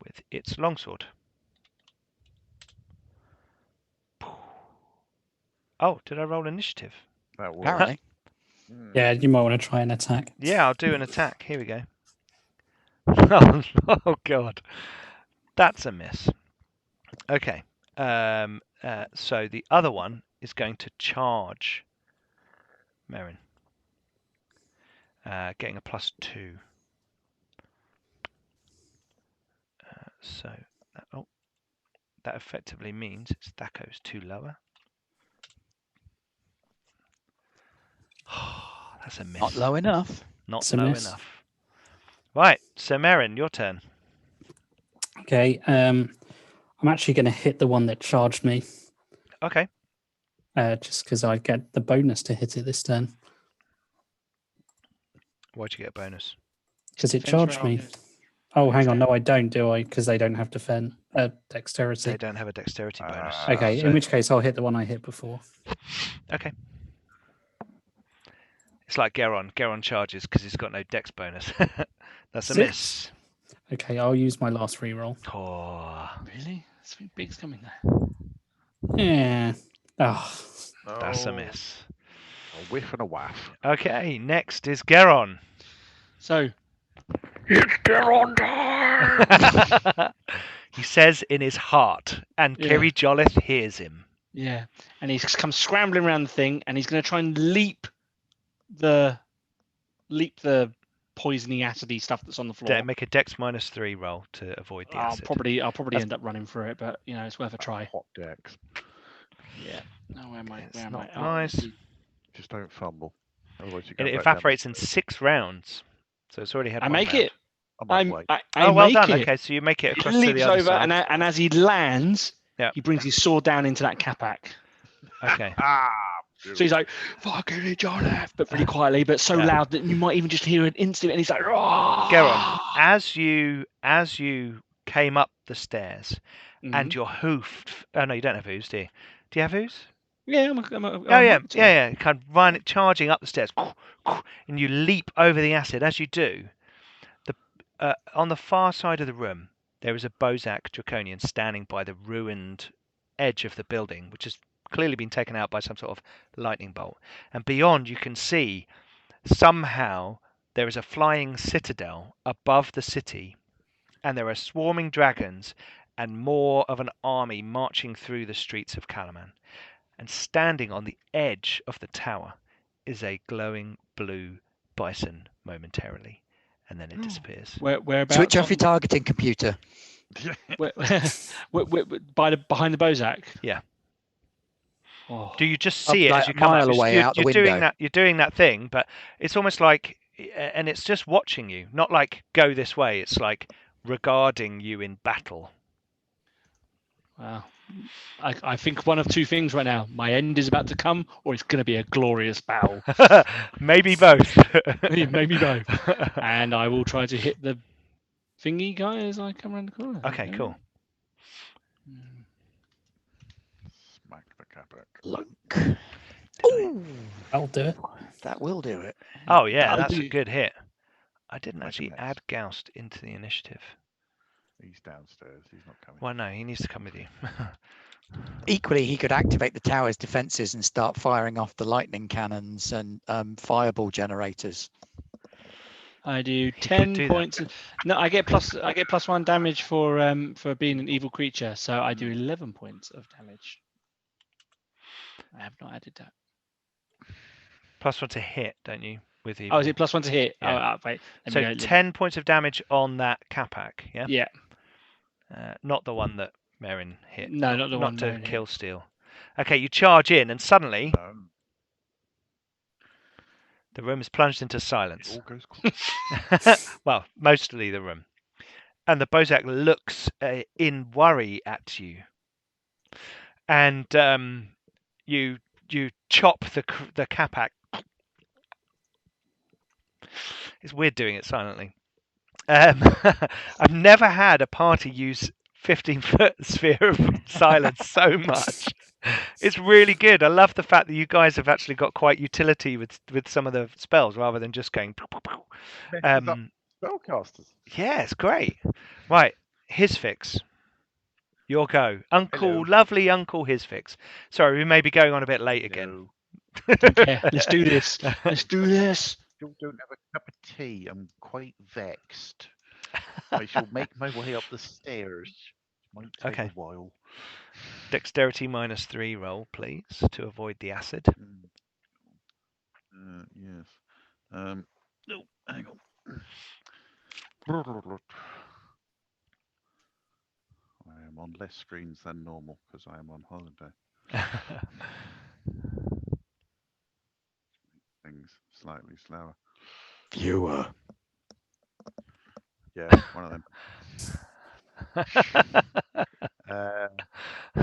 with its longsword. Oh, did I roll initiative? That was. Apparently. Yeah, you might want to try an attack. Yeah, I'll do an attack. Here we go. Oh God, that's a miss. Okay. So the other one is going to charge Merrin, getting a +2. So that effectively means its Thaco's 2 lower. That's a miss. Not low enough. Not It's a low miss. enough. Right, so Merrin, your turn. Okay. I'm actually going to hit the one that charged me, Okay. just because I get the bonus to hit it this turn. Why'd you get a bonus? Because it Defense charged roll. me. Oh, hang on. No, I don't, do I? Because they don't have dexterity. They don't have a dexterity bonus. Okay, So- in which case I'll hit the one I hit before. Okay. It's like Geron. Geron charges because he's got no dex bonus. That's a 6. miss. Okay, I'll use my last reroll. Oh, Really? Something big's coming there. Yeah. Oh, that's a No. miss. A whiff and a waff. Okay, next is Geron. So He says in his heart, and Yeah. Kiri Jollith hears him. yeah, and he's come scrambling around the thing, and he's going to try and leap the poisony, acidy stuff that's on the floor. Make a dex -3 roll to avoid the I'll acid. probably That's- end up running through it, but you know it's worth a try. Hot decks. Yeah. No, where am I? It's Where am not I? nice. Just don't fumble. Otherwise you go It back down evaporates the in stairs. 6 rounds, so it's already had. I one make round. it. I might wait. I Oh, well make done. it. Okay, so you make it He across to leaps the other over, side. and as he lands, Yeah. he brings his sword down into that capac. Okay. Ah! So he's like, "Fucking it, John F," but really quietly, but so Yeah. loud that you might even just hear an instant. And he's like, "Roar!" Geron, as you came up the stairs Mhm. and your hoof. Oh no, you don't have hooves, do you? Do you have hooves? Yeah, I'm Oh yeah. Kind of run charging up the stairs, and you leap over the acid. As you do, on the far side of the room, there is a Bozak Draconian standing by the ruined edge of the building, which has clearly been taken out by some sort of lightning bolt. And beyond, you can see somehow there is a flying citadel above the city, and there are swarming dragons and more of an army marching through the streets of Kalaman. And standing on the edge of the tower is a glowing blue bison momentarily, and then it disappears. Whereabouts? Switch off your targeting computer. Behind the Bozak. Yeah. Oh. Do you just Up see it like as you a come up? mile away out the You're doing window. that. You're doing that thing, but it's almost like, and it's just watching you, not like go this way. It's like regarding you in battle. Wow. I think one of two things right now. My end is about to come, or it's going to be a glorious battle. Maybe both. Maybe both. And I will try to hit the thingy guy as I come around the corner. Okay, cool. Smack the capac. Lunk. Ooh, I'll do it. that will do it. Oh yeah, That'll that's a be- good hit. I didn't Like a actually miss. add Goust into the initiative. He's downstairs. He's not coming. Well, no, he needs to come with you. Equally, he could activate the tower's defenses and start firing off the lightning cannons and fireball generators. I do could 10 do that. points. No, I get +1 damage for being an evil creature, so I do 11 points of damage. I have not added that. +1 to hit, don't you? with evil. Oh, is it +1 to hit? Yeah. Oh, wait. So 10 points of damage on that Capac, yeah? Yeah. Not the one that Merrin hit. No, not the one Not to Merrin hit. kill Steel. Okay, you charge in, and suddenly No, the room is plunged into it silence. all goes quiet. Well, mostly the room. And the Bozak looks in worry at you. And you chop the Capac. It's weird doing it silently. I've never had a party use 15-foot sphere of silence so much. It's really good. I love the fact that you guys have actually got quite utility with some of the spells rather than just going. Spellcasters. Yeah, it's great. Right, his fix. Your go, Uncle, Hello. lovely Uncle His fix. Sorry, we may be going on a bit late again. No, Yeah, let's do this. Let's do this. still don't have a cup of tea. I'm quite vexed. I shall make my way up the stairs. Might take Okay. a while. Dexterity -3 roll, please, to avoid the acid. Yes. No, hang on. I am on less screens than normal because I am on holiday. Things slightly slower. Viewer. Yeah, one of them.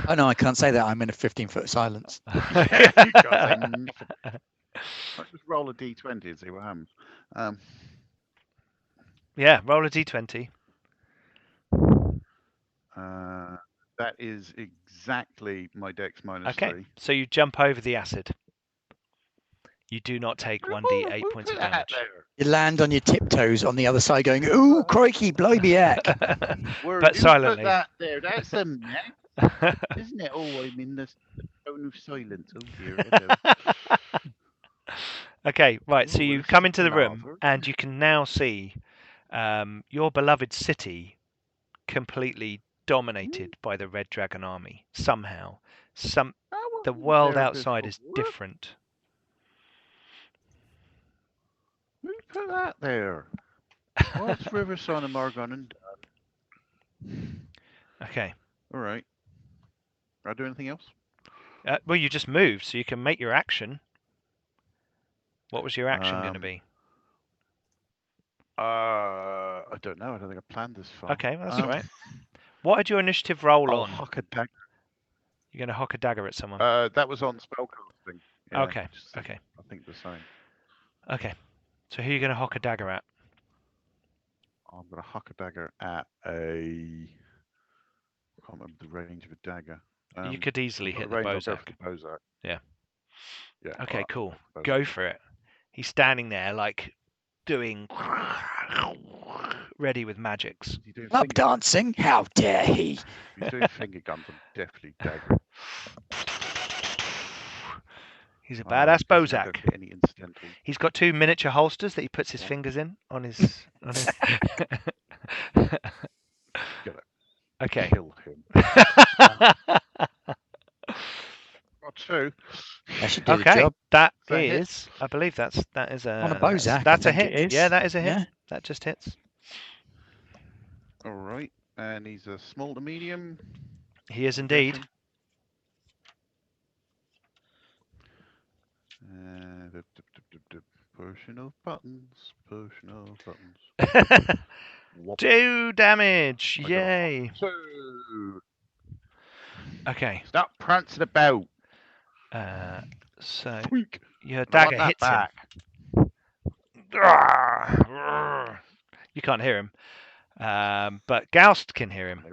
Oh no, I can't say that. I'm in a 15-foot silence. Yeah, you can't say nothing. I'll just roll a d20 and see what happens. Yeah, roll a d20. That is exactly my dex -3. Okay, so you jump over the acid. You do not take 1d8 points of damage. You land on your tiptoes on the other side going, ooh, crikey, blimey heck. But silently. Put that there. That's a mess, isn't it? Oh, I'm in the zone of silence. Oh dear. Hello. Okay, right, so Ooh, you this come is into the room lava. and you can now see your beloved city completely dominated by the Red Dragonarmy somehow. The world outside is different. Who put that there? What's Rhivrasonomar gone and done? Okay. All right. I do anything else? Well, you just moved, so you can make your action. What was your action going to be? I don't know. I don't think I planned this far. Okay, well, that's all right. What had your initiative roll I'll on? huck a dagger. You're going to hock a dagger at someone. That was on spellcasting. Yeah, Okay, okay. I think the same. Okay. So who are you going to hock a dagger at? I'm going to huck a dagger at a. I can't remember the range of a dagger. You could easily hit the range, I'll go Bozak. for the Bozak. Yeah. Yeah. Okay, alright, cool. Bozak. Go for it. He's standing there, like, doing... ready with magics. He's doing Up finger- dancing? How dare he? He's doing finger guns. I'm definitely dagger. He's a badass Bozak. Any incidental. He's got 2 miniature holsters that he puts his fingers in on his... on his... Okay. Kill him. Got 2. That should do the Okay, job. that Is that a hit? is... I believe that is a... On a Bozak, That's I a think hit. it is. Yeah, that is a hit. Yeah. That just hits. All right. And he's a small to medium. He is indeed. Potion of buttons. Potion of buttons. Whop. 2 damage. I got Yay. 2. Okay. Stop prancing about. So Squeak. your I dagger want that hits him. You can't hear him, but Goust can hear him.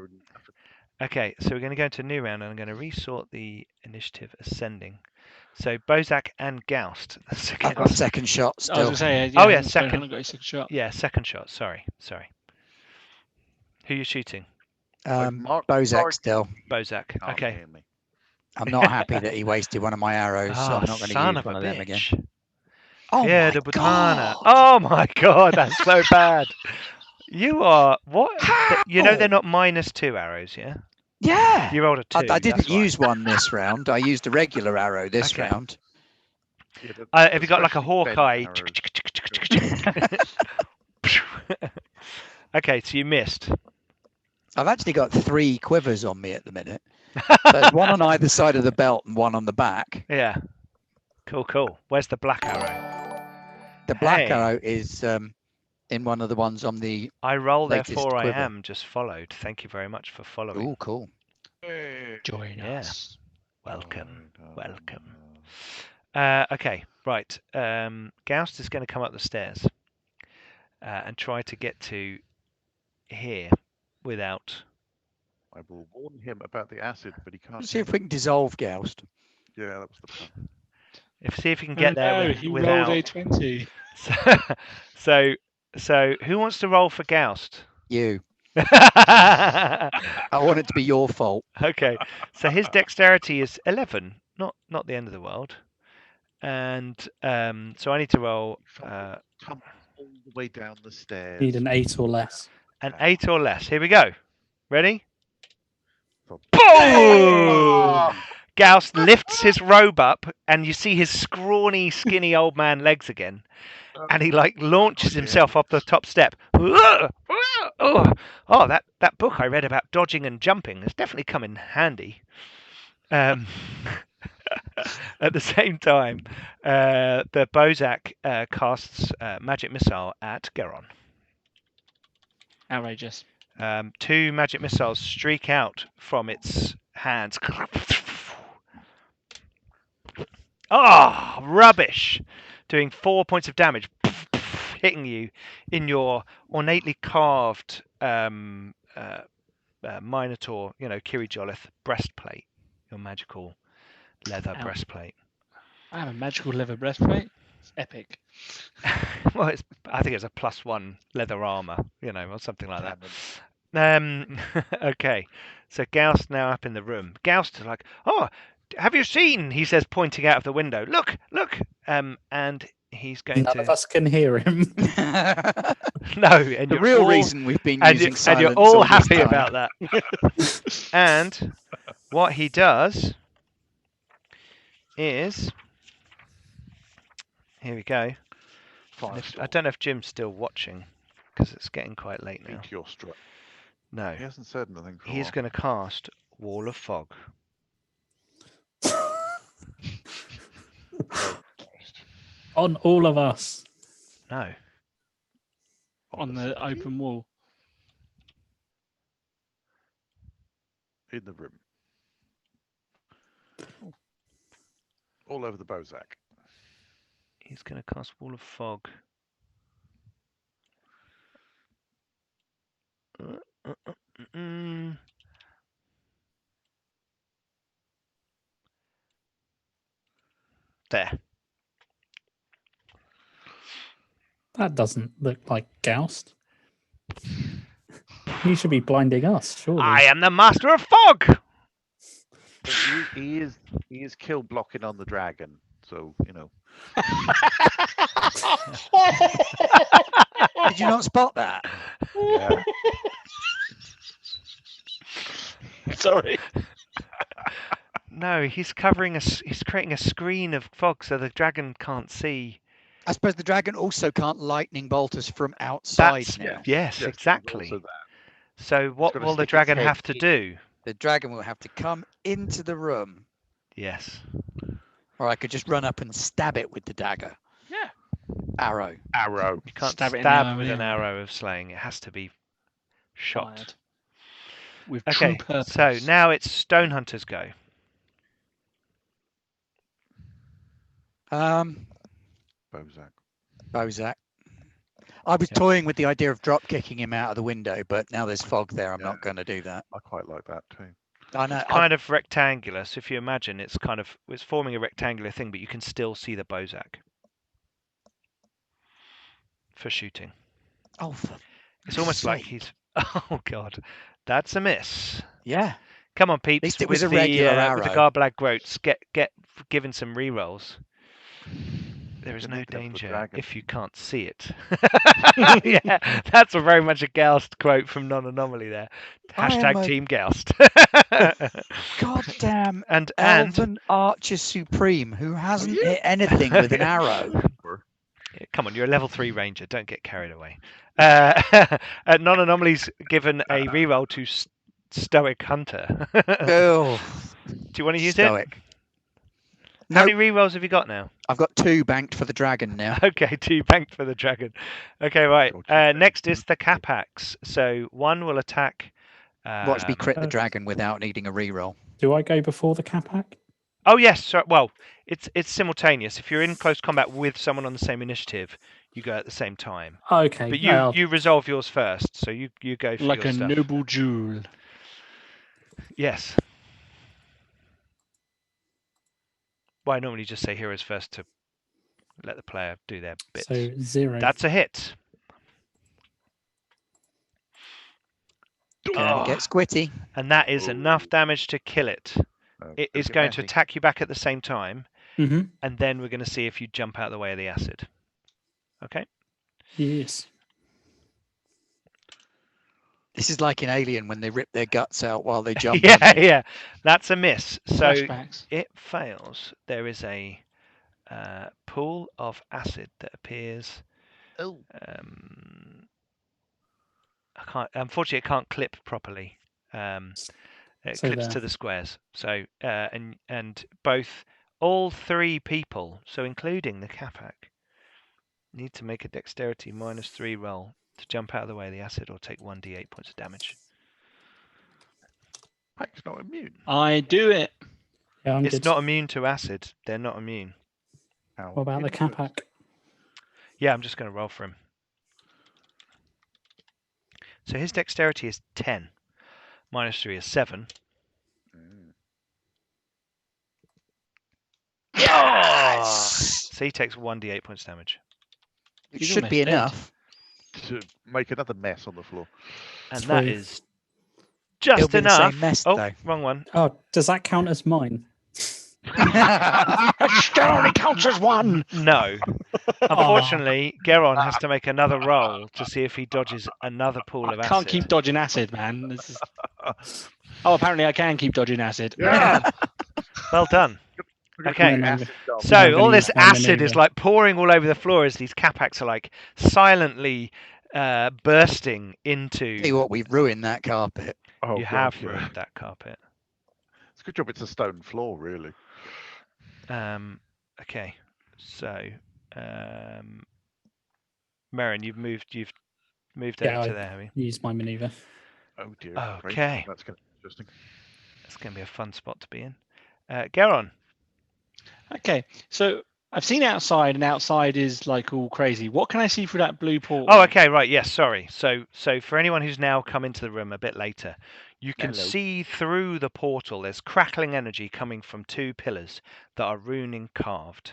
Okay, so we're going to go into a new round, and I'm going to resort the initiative ascending. So Bozak and Goust. That's I've got against- second shot I was still. going to say, Oh, yeah, Stonehunter second. got a second shot. Yeah, second shot. Sorry. Who are you shooting? Bozak still. Bozak. Okay. I'm not happy that he wasted one of my arrows, so I'm not going to son use of a one of them again. bitch. Oh Yeah, my the Butana. god! Oh my god, that's so bad. You are what? You know they're not -2 arrows, yeah? Yeah. You rolled a 2. I didn't that's why. use one this round. I used a regular arrow this Okay. round. Have you got like a Hawkeye Okay, so you missed. I've actually got 3 quivers on me at the minute. There's one on either side of the belt and one on the back. Yeah. Cool. Where's the black arrow? The black Hey. arrow is in one of the ones on the. I roll, latest therefore I quiver. am just followed. Thank you very much for following. Oh, cool. Join Yeah. us. Welcome. Okay, right. Goust is going to come up the stairs and try to get to here without. I will warn him about the acid, but he can't. Let's see if we can dissolve Goust. Yeah, that was the plan. See if you can get there he without. rolled a 20. So who wants to roll for Goust? You. I want it to be your fault. Okay, so his dexterity is 11, not the end of the world, and so I need to roll Come all the way down the stairs. Need an 8 or less. an 8 or less. Here we go. Ready? Boom! Goust lifts his robe up, and you see his scrawny, skinny old man legs again, and he launches himself up the top step. Oh, that book I read about dodging and jumping has definitely come in handy. At the same time, the Bozak casts magic missile at Geron. Outrageous. 2 magic missiles streak out from its hands. Ah, rubbish! Doing 4 points of damage, hitting you in your ornately carved Minotaur, Kirijolith breastplate, your magical leather Ow. breastplate. I have a magical leather breastplate. It's epic. Well, I think it's a +1 leather armor, or something like that. Okay, so Goust now up in the room. Goust is like, "Oh, have you seen?" He says, pointing out of the window. Look! And he's going None to. of us can hear him. No, and The real reason we've been and using silence you're all this happy time. about that. And what he does is, here we go. I don't know if Jim's still watching because it's getting quite late now. Think you're straight. No, He hasn't said anything for a he's while. going to cast Wall of Fog. On all of us. No, On the open wall. In the room. All over the Bozak. he's going to cast Wall of Fog. There. That doesn't look like Goust. He should be blinding us, surely. I am the Master of Fog! But he is kill blocking on the dragon, so Did you not spot that? Yeah. Sorry. No, he's covering he's creating a screen of fog so the dragon can't see. I suppose the dragon also can't lightning bolt us from outside now. Yes, exactly. Also that. So what gotta will the stick its dragon head have to in. do? The dragon will have to come into the room, Yes. or I could just run up and stab it with the dagger. Yeah. Arrow. Arrow. You can't Stab it in stab the eye with with an the arrow of slaying. It has to be shot. Fired. With Okay, true purpose. so now it's Stonehunter's go. Bozak. Bozak. I was toying with the idea of drop kicking him out of the window, but now there's fog there. I'm not going to do that. I quite like that too. I know. It's kind of rectangular, so if you imagine it's forming a rectangular thing, but you can still see the Bozak for shooting. Oh, for It's almost like sake. he's. Oh God, that's a miss. Yeah. Come on, peeps. least it was with a regular with the arrow. Garblag Groats, get given some rerolls. There is You no need that for the danger dragon. if you can't see it. Yeah, that's very much a Goust quote from Non-Anomaly there. I am Hashtag a- Team Goust. Goddamn and Elven Archer Supreme who hasn't hit anything with an arrow. Come on, you're a level 3 ranger. Don't get carried away. Non-anomalies given a reroll to Stoic Hunter. Oh, Do you want to use stoic. it? No, How many rerolls have you got now? I've got 2 banked for the dragon now. Okay, 2 banked for the dragon. Okay, right. Next is the Capax. So 1 will attack. Watch me crit the uh, dragon without needing a reroll. Do I go before the Capac? Oh yes. So, well, it's simultaneous. If you're in close combat with someone on the same initiative, you go at the same time. Okay. But no, you resolve yours first. So you go for Like your a stuff. noble jewel. Yes. Well, I normally just say heroes first to let the player do their bits. So 0. That's a hit. Can get squitty. And that is enough damage to kill it. It is going to attack you back at the same time, Mm-hmm. and then we're going to see if you jump out of the way of the acid. Okay? Yes. This is like in Alien when they rip their guts out while they jump. Yeah. That's a miss. So Flashbacks. it fails. There is a pool of acid that appears. Oh. Unfortunately, it can't clip properly. It So clips there. to the squares. So and all 3 people, so including the Capac, need to make a dexterity -3 roll to jump out of the way of the acid or take 1d8 points of damage. Pac's not immune. I do it. Yeah, I'm It's good. not immune to acid. They're not immune. How What about the interesting. Capac? Yeah, I'm just going to roll for him. So his dexterity is 10. -3 is 7. Mm. Yes! So he takes 1d8 points of damage. It He's should be almost dead. enough. To make another mess on the floor. And that 3. is just It'll be the enough. same mess, oh, though. wrong one. Oh, does that count as mine? It still only counts as 1. No. Unfortunately, Geron has to make another roll to see if he dodges another pool of I acid. can't keep dodging acid, man. This is... Oh, apparently I can keep dodging acid. Yeah. Well done. Okay. No, no, Acid dump. So I'm gonna all this use my acid is maneuver. like pouring all over the floor as these Capacs are like silently bursting Tell you into. what, we've ruined that carpet. Oh, You God, have yeah. ruined that carpet. It's a good job it's a stone floor, really. Okay. So, Merrin, you've moved Yeah, over to I- there, have you? Use my maneuver. Oh, dear. Okay. Great. That's going to be interesting. It's going to be a fun spot to be in. Geron. Okay, so I've seen outside, and outside is like all crazy. What can I see through that blue portal? Oh, okay, right. Yes, sorry. So for anyone who's now come into the room a bit later, you can Hello. see through the portal. There's crackling energy coming from 2 pillars that are rune carved,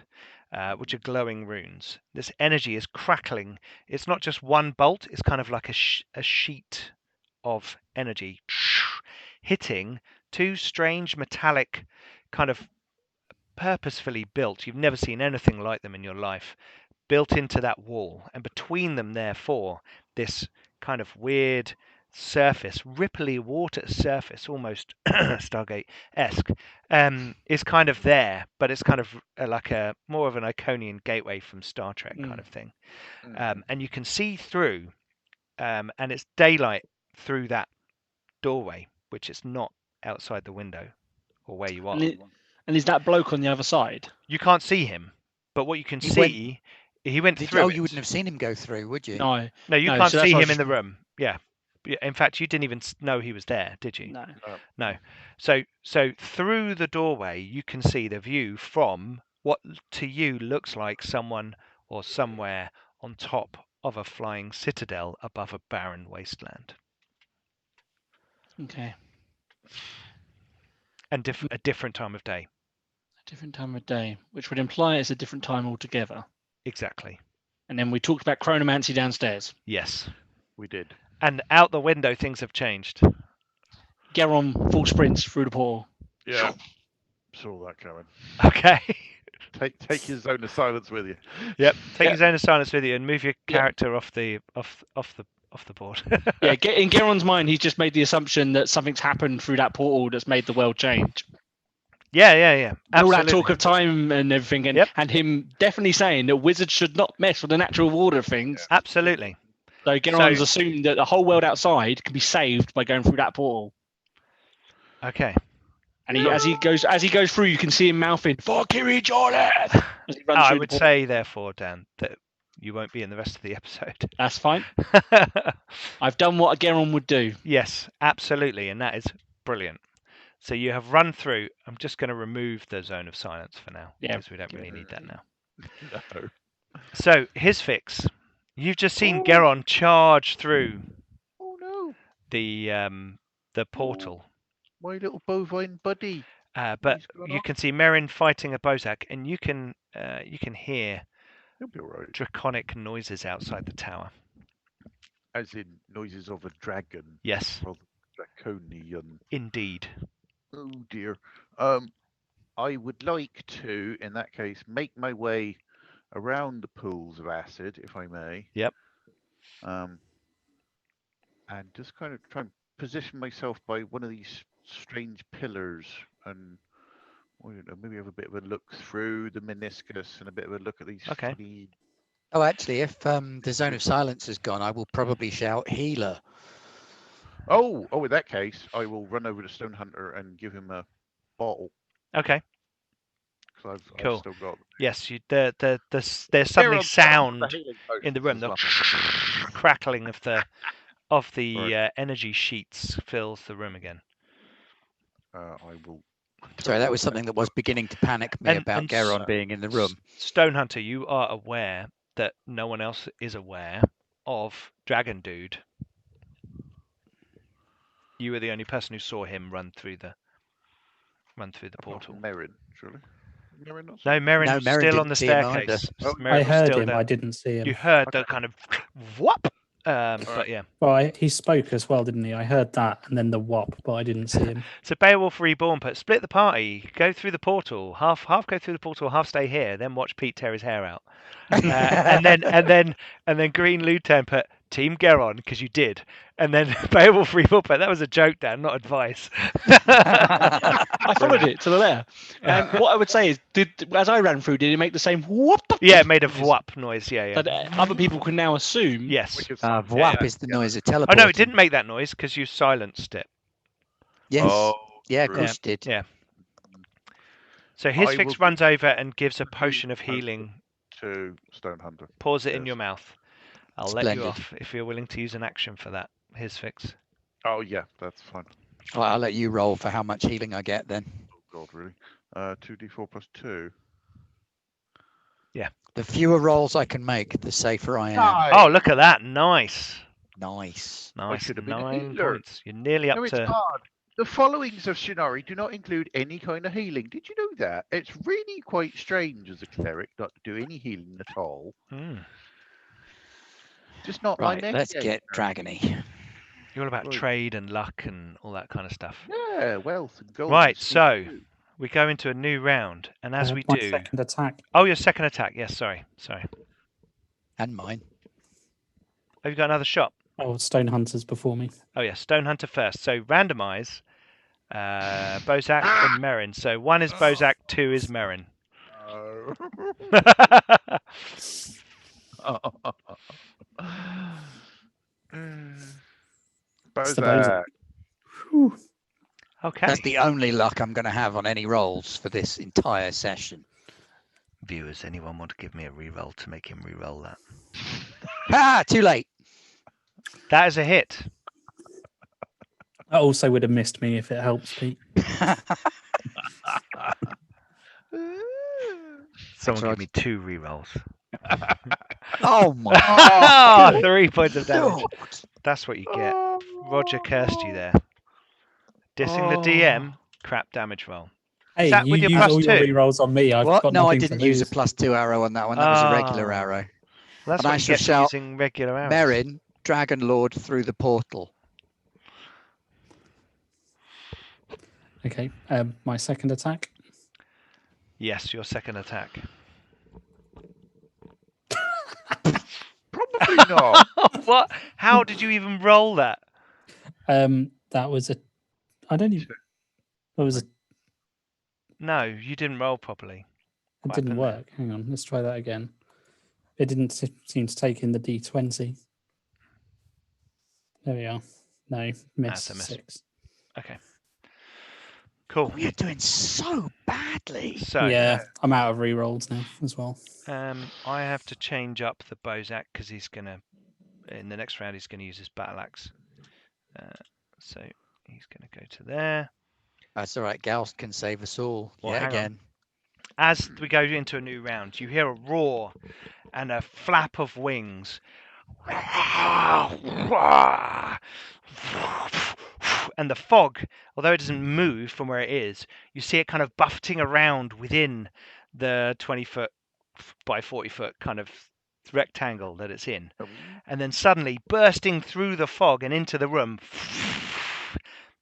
which are glowing runes. This energy is crackling. It's not just one bolt. It's kind of like a sheet of energy hitting 2 strange metallic kind of purposefully built. You've never seen anything like them in your life. Built into that wall, and between them, therefore, this kind of weird surface, ripply water surface, almost Stargate-esque, is kind of there, but it's kind of like a more of an Iconian gateway from Star Trek kind of thing. And you can see through, and it's daylight through that doorway, which is not outside the window or where you are. And is that bloke on the other side? You can't see him, but what you can He see, he went through. Oh, it. you wouldn't have seen him go through, would you? No. No, you No, can't so that's see why I him was in the just- room. Yeah. In fact, you didn't even know he was there, did you? No. No. So through the doorway, you can see the view from what to you looks like someone or somewhere on top of a flying citadel above a barren wasteland, Okay. and a different time of day. A different time of day, which would imply it's a different time altogether. Exactly. And then we talked about chronomancy downstairs. Yes. We did. And out the window, things have changed. Geron full sprints through the portal. Yeah. Saw that coming. Okay. Take your zone of silence with you. Yep. Take Yeah. your zone of silence with you and move your Yeah. character off the board. Yeah, in Geron's mind, he's just made the assumption that something's happened through that portal that's made the world change. Yeah. All that Absolutely. talk of time and everything, and, Yep. and him definitely saying that wizards should not mess with the natural order of things. Absolutely. So Geron's So- assumed that the whole world outside can be saved by going through that portal. Okay. And as he goes through, you can see him mouthing "Valkyrie Jordan" as he runs I through the would portal. say, therefore, Dan, that you won't be in the rest of the episode. That's fine. I've done what a Geron would do. Yes, absolutely, and that is brilliant. So you have run through. I'm just going to remove the zone of silence for now, Yeah. because we don't really need that now. No. So his fix. You've just seen Oh. Geron charge through Oh no, the portal, my little bovine buddy. but He's gone you off. can see Merrin fighting a Bozak, and you can hear He'll be alright. draconic noises outside the tower. As in noises of a dragon. Yes, Rather draconian. indeed. Oh dear. I would like to, in that case, make my way around the pools of acid, if I may. Yep. And just kind of try and position myself by one of these strange pillars, and I don't know, maybe have a bit of a look through the meniscus and a bit of a look at these. Okay. funny- Oh, actually, if the zone of silence is gone, I will probably shout healer. Oh, in that case, I will run over to Stonehunter and give him a bottle. Okay. Because I've Cool. still got. Yes, there's suddenly sound in the room. The The crackling of the Right. energy sheets fills the room again. I will. Sorry, that was something that was beginning to panic me And- about and Geron so- being in the room. Stonehunter, you are aware that no one else is aware of Dragon Dude. You were the only person who saw him run through the portal. Merrin, surely. Merrin not No, Merrin No, was Merrin still on didn't the see him either. staircase. Oh, Merrin I was heard still him. there. I didn't see him. You heard the Okay. kind of whoop. But yeah. Well, he spoke as well, didn't he? I heard that, and then the whop, but I didn't see him. So Beowulf Reborn put split the party, go through the portal, half go through the portal, half stay here, then watch Pete tear his hair out. and then Green Luton put Team Geron, because you did. And then Beowulf Reborn put that was a joke, Dan, not advice. I followed it to the letter. What I would say is, as I ran through, did it make the same whoop? Yeah, it made a noise? whoop noise. Yeah. That other people can now assume. Yes. Which is Vwap is the noise of teleporting. Oh no, it didn't make that noise because you silenced it. Yes. Oh, Yeah, of true. course it did. Yeah. So his I fix will runs over and gives a potion of healing. To Stonehunter. Pours it in Yes. your mouth. I'll let you Splendid. off if you're willing to use an action for that. His fix. Oh yeah, that's fine. Well, I'll let you roll for how much healing I get then. Oh god, really? 2d4 plus 2. The fewer rolls I can make, the safer I am. Oh, look at that! Nice, Nice. nice. should have been a 9 healer. points. You're nearly up No, it's to. hard. The followings of Shinari do not include any kind of healing. Did you know that? It's really quite strange as a cleric not to do any healing at all. Hmm. Just not Right, my let's method. get dragony. You're all about Right. trade and luck and all that kind of stuff. Yeah, wealth and gold. Right, and sweet so- too. We go into a new round, and as we my do. second attack. Oh, your second attack. Yes, sorry. And mine. Have you got another shot? Oh, Stonehunter's before me. Oh yeah, Stonehunter first. So randomize Bozak and Merrin. So 1 is Bozak, 2 is Merrin. It's the Bozak. Whew. Okay. That's the only luck I'm going to have on any rolls for this entire session. Viewers, anyone want to give me a reroll to make him reroll that? Ah, too late. That is a hit. That also would have missed me if it helps, Pete. Someone Rog. give me 2 rerolls. Oh my Oh, 3 points of damage. God. That's what you get. Roger cursed you there. Dissing the Oh. DM, crap damage roll. Hey, that you with your use plus all your 2? rerolls on me. I've What? got No, I nothing to didn't use a lose. +2 arrow on that one. That was a regular Ah. arrow. Well, that's And I what you shall get for shout, using regular arrows. Merrin, Dragon Lord through the portal. Okay, my second attack. Yes, your second attack. Probably not. What? How did you even roll that? That was a. I don't even. It was a. No, you didn't roll properly. It What didn't happened there? work. Hang on, let's try that again. It didn't seem to take in the D20. There we are. No, miss, a miss. 6. Okay. Cool. Oh, you're doing so badly. So yeah, I'm out of rerolls now as well. I have to change up the Bozak because he's gonna in the next round he's gonna use his battle axe. So he's gonna go to there. That's all right. Ghost can save us all. Well, Yet hang on. again. As we go into a new round, you hear a roar and a flap of wings. And the fog, although it doesn't move from where it is, you see it kind of buffeting around within the 20-foot by 40-foot kind of rectangle that it's in. And then suddenly bursting through the fog and into the room,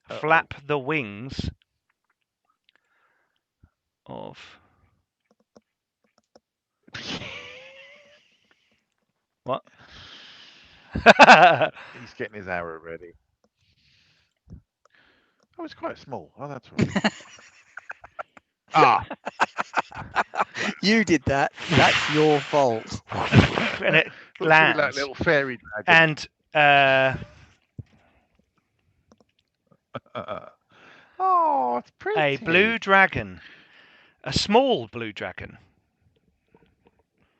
flap the wings of... What? He's getting his arrow ready. Oh, it's quite small. Oh, that's right. You did that. That's your fault. And it Looks like lands. little fairy dragon. And oh, it's pretty. a blue dragon, a small blue dragon,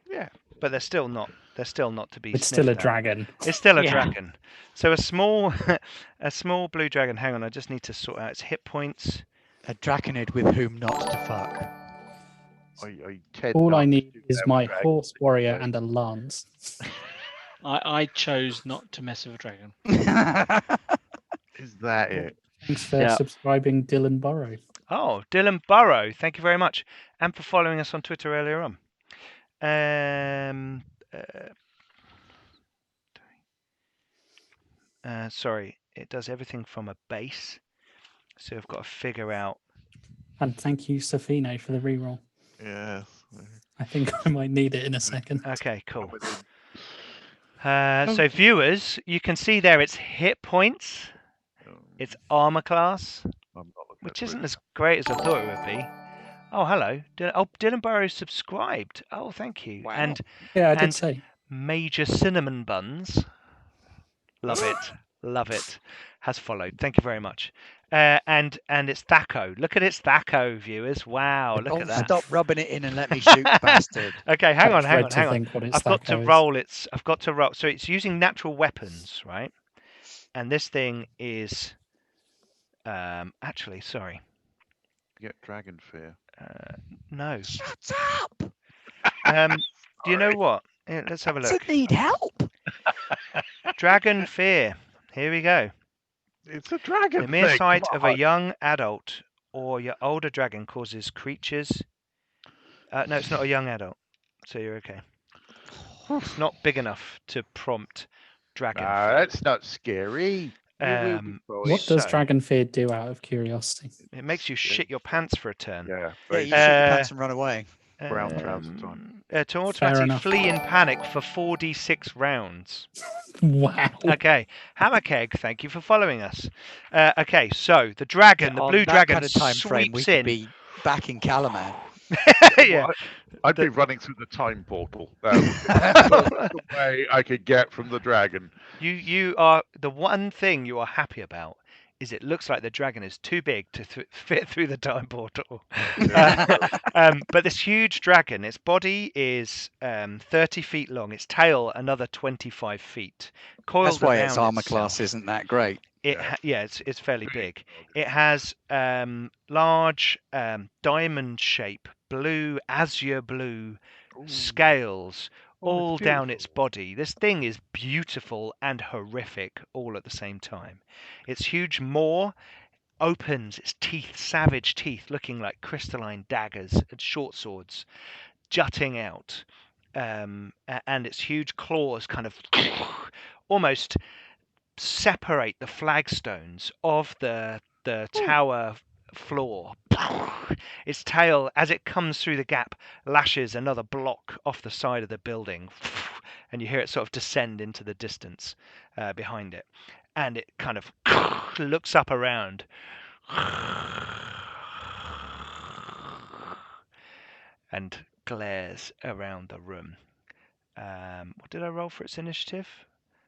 Yeah. but they're still not to be. It's still a sniffed at. dragon. It's still a Yeah. dragon. So a small blue dragon. Hang on, I just need to sort out its hit points. A draconid with whom not to fuck. I tend All not I to need do is that my with dragons. horse warrior and a lance. I chose not to mess with a dragon. Is that it? Thanks for Yeah. subscribing, Dylan Burrow. Oh, Dylan Burrow, thank you very much, and for following us on Twitter earlier on. Sorry, it does everything from a base, so I've got to figure out. And thank you, Safino, for the reroll. Yes. I think I might need it in a second. Okay, cool. So viewers, you can see there its hit points, its armor class, I'm not looking which at isn't blue. as great as I thought it would be. Oh, hello. Dylan Burrow subscribed. Oh, thank you. Wow. And Yeah, I did and- say. Major Cinnamon Buns. Love it. Love it. Has followed. Thank you very much. And it's Thaco. Look at its Thaco, viewers. Wow, look at that. Stop rubbing it in and let me shoot, bastard. Okay, hang on. Dread to Hang on. think what its I've got to Thaco is. roll its. I've got to roll. So it's using natural weapons, right? And this thing is. Actually, sorry. Get dragon fear. No. Shut up! Do you know what? Yeah, let's have a look. Doesn't need help. Dragon fear. Here we go. It's a dragon. The mere thing, sight come of a on. young adult or your older dragon causes creatures. No, it's not a young adult, so you're okay. It's not big enough to prompt dragon Nah, fear. that's not scary. You will be fine. What does So- Dragon Fear do out of curiosity? It makes you shit your pants for a turn. Yeah. Yeah, very you shoot your Uh, pants and run away. brown trouser time. To automatically enough. flee in panic for 4d6 rounds. Wow. Okay, Hammerkeg, thank you for following us. Okay, so the dragon, the On blue that dragon, kind of time frame, we sweeps could in. be back in Kalaman. Yeah. I'd be running through the time portal. That's the way I could get from the dragon. You are the one thing you are happy about is it looks like the dragon is too big to fit through the time portal. But this huge dragon, its body is 30 feet long, its tail another 25 feet. Coiled That's why its around armor itself. class isn't that great. It's fairly big. It has large diamond shape, blue, azure blue scales all down its body. This thing is beautiful and horrific all at the same time. Its huge maw opens its teeth, savage teeth, looking like crystalline daggers and short swords jutting out. And its huge claws kind of almost separate the flagstones of the tower floor. Its tail, as it comes through the gap, lashes another block off the side of the building, and you hear it sort of descend into the distance behind it. And it kind of looks up around and glares around the room. What did I roll for its initiative?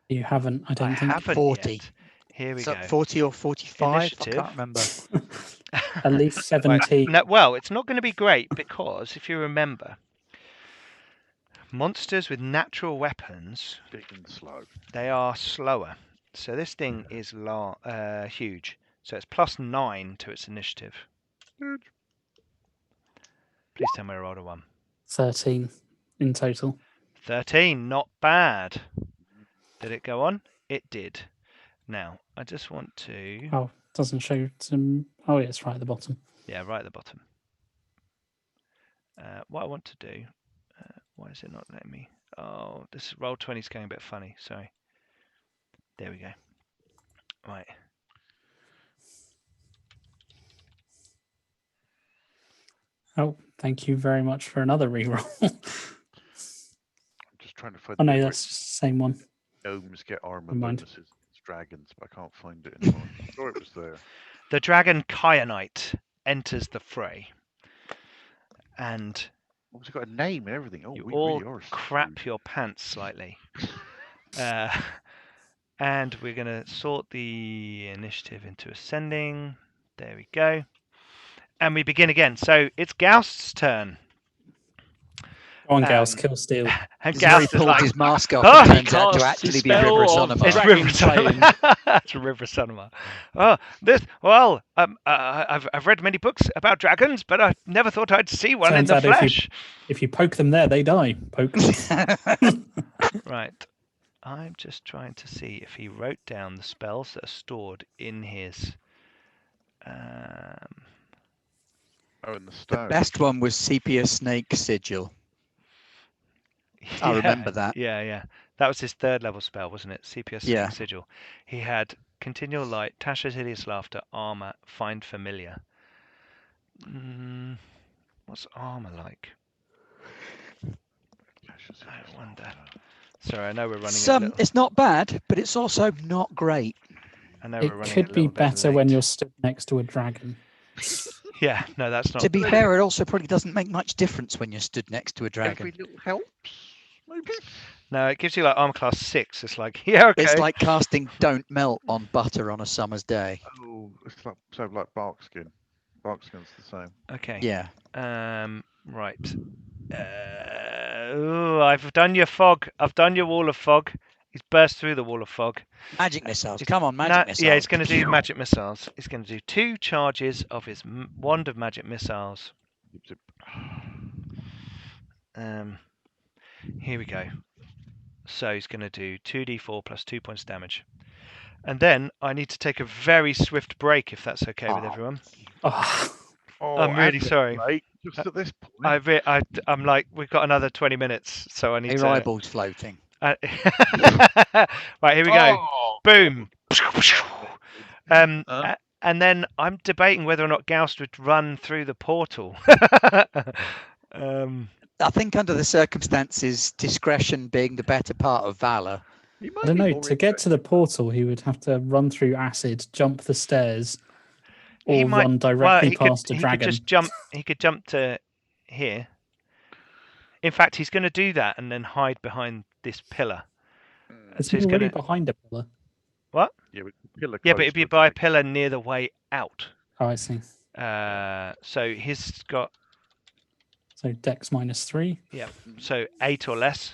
You haven't, I I don't think. haven't 40. yet. Here we So go. 40 or 45? I Initiative. can't remember. At least Right, 17. no, well, it's not going to be great because if you remember, monsters with natural weapons, Big and slow. they are slower. So this thing is huge. So it's +9 to its initiative. Good. Please tell me I rolled a 1. 13 in total. 13, not bad. Did it go on? It did. Now, I just want to... Oh, doesn't show some. Oh, yeah, it's right at the bottom. Yeah, right at the bottom. What I want to do... why is it not letting me... Oh, this Roll20 is going a bit funny. Sorry. There we go. Right. Oh, thank you very much for another reroll. I'm just trying to find Oh, no, the that's just the same one. gnomes get armor Never mind. bonuses. It's dragons, but I can't find it anymore. I thought it was there. The dragon Kyanite enters the fray. And Oh, it's got a name and everything. Oh, you we all really are crap screwed. your pants slightly. And we're going to sort the initiative into ascending. There we go. And we begin again. So it's Gaust's turn. Go on, Gauss, Um, kill Steel. And This is where he Gaust is pulled like, his mask off "Oh, and he turns out to casts actually his be spell Rhivrasonomar. of it's Dragon Rhivrasonomar. It's Rhivrasonomar. Oh, this. Well, I've read many books about dragons, but I never thought I'd see one Turns in out the flesh. if you poke them there, they die. Poke them. Right. I'm just trying to see if he wrote down the spells that are stored in his. Oh, and the The stone. best one was Sepia Snake Sigil. I remember that. Yeah. That was his 3rd level spell, wasn't it? CPS Yeah. Sigil. He had Continual Light, Tasha's Hideous Laughter, Armor, Find Familiar. What's armor like? I wonder. Sorry, I know we're running a little. It's not bad, but it's also not great. I know It we're running could a be little bit better when late. you're stood next to a dragon. Yeah, no, that's not. To be fair, it also probably doesn't make much difference when you're stood next to a dragon. Every little helps, maybe. No, it gives you like armor class 6. It's like, yeah, okay. It's like casting Don't Melt on butter on a summer's day. Oh, it's like so like barkskin. Barkskin's the same. Okay. Yeah. Right. I've done your fog. I've done your wall of fog. He's burst through the wall of fog. Magic missiles. Come on, magic missiles. Yeah, he's going to do magic missiles. He's going to do 2 charges of his wand of magic missiles. Here we go. So he's going to do 2d4 plus 2 points damage. And then I need to take a very swift break, if that's okay with everyone. Oh, Oh, I'm really and sorry. Late, just at this point. I'm like, we've got another 20 minutes, so I need A to... eyeballs floating. Right, here we go. Oh, Boom. Uh. And then I'm debating whether or not Gaust would run through the portal. I think under the circumstances, discretion being the better part of valor. he I might don't be know. more To get to the portal, he would have to run through acid, jump the stairs, He or might- run directly he past a he dragon. could just jump. He could jump to here. In fact, he's going to do that and then hide behind this pillar. Is so he he's already gonna- behind a pillar? What? Yeah, but the pillar Yeah, but close it'd be to by a the- pillar near the way out. Oh, I see. So he's got So Dex -3. so 8 or less.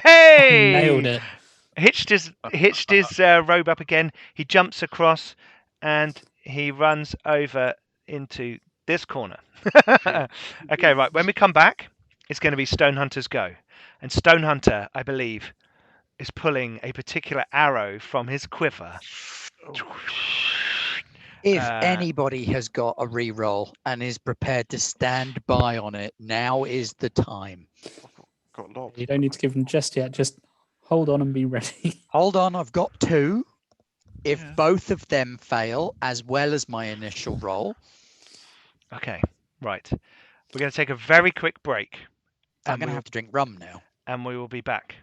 Hey! Nailed it. Hitched his robe up again. He jumps across, and he runs over into this corner. Okay, right. When we come back, it's going to be Stonehunter's go, and Stonehunter, I believe, is pulling a particular arrow from his quiver. If anybody has got a reroll and is prepared to stand by on it, now is the time. Got lots. You don't need to give them just yet. Just hold on and be ready. Hold on, I've got 2. If Yeah. both of them fail, as well as my initial roll, Okay, right. We're going to take a very quick break, I'm And going to we'll- have to drink rum now. and we will be back.